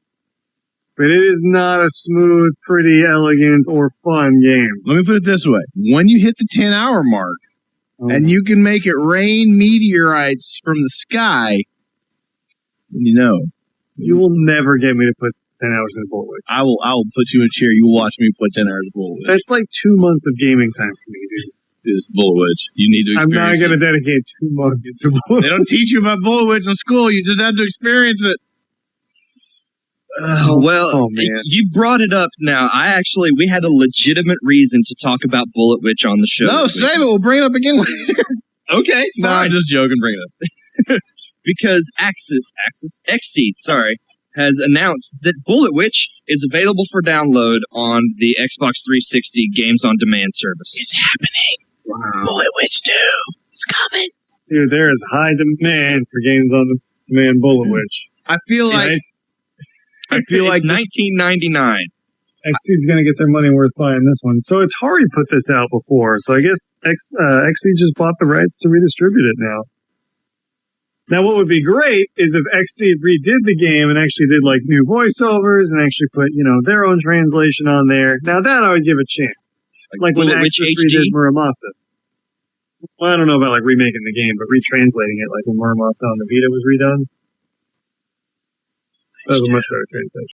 but it is not a smooth, pretty, elegant, or fun game. Let me put it this way: when you hit the 10-hour mark, and you can make it rain meteorites from the sky. You will never get me to put 10 hours in a Bullet Witch. I will put you in a chair. You will watch me put 10 hours in Bullet Witch. That's 2 months of gaming time for me, dude. This Bullet Witch. You need to experience I'm not going to dedicate 2 months to Bullet Witch. They don't teach you about Bullet Witch in school. You just have to experience it. Man. You brought it up now. We had a legitimate reason to talk about Bullet Witch on the show. No, save it. We'll bring it up again later. Okay. No, I'm just joking. Bring it up. Because Xseed, has announced that Bullet Witch is available for download on the Xbox 360 Games on Demand service. It's happening. Wow. Bullet Witch 2 is coming. Dude, there is high demand for games on the demand Bullet Witch. I feel like It's 1999. XSeed's going to get their money worth buying this one. So Atari put this out before, so I guess XSeed just bought the rights to redistribute it now. Now, what would be great is if XSeed redid the game and actually did like new voiceovers and actually put, their own translation on there. Now that I would give a chance. Like when Bullet Witch Axis HD? redid Muramasa. Well, I don't know about like remaking the game, but retranslating it like when Muramasa on the Vita was redone. That was a much better translation.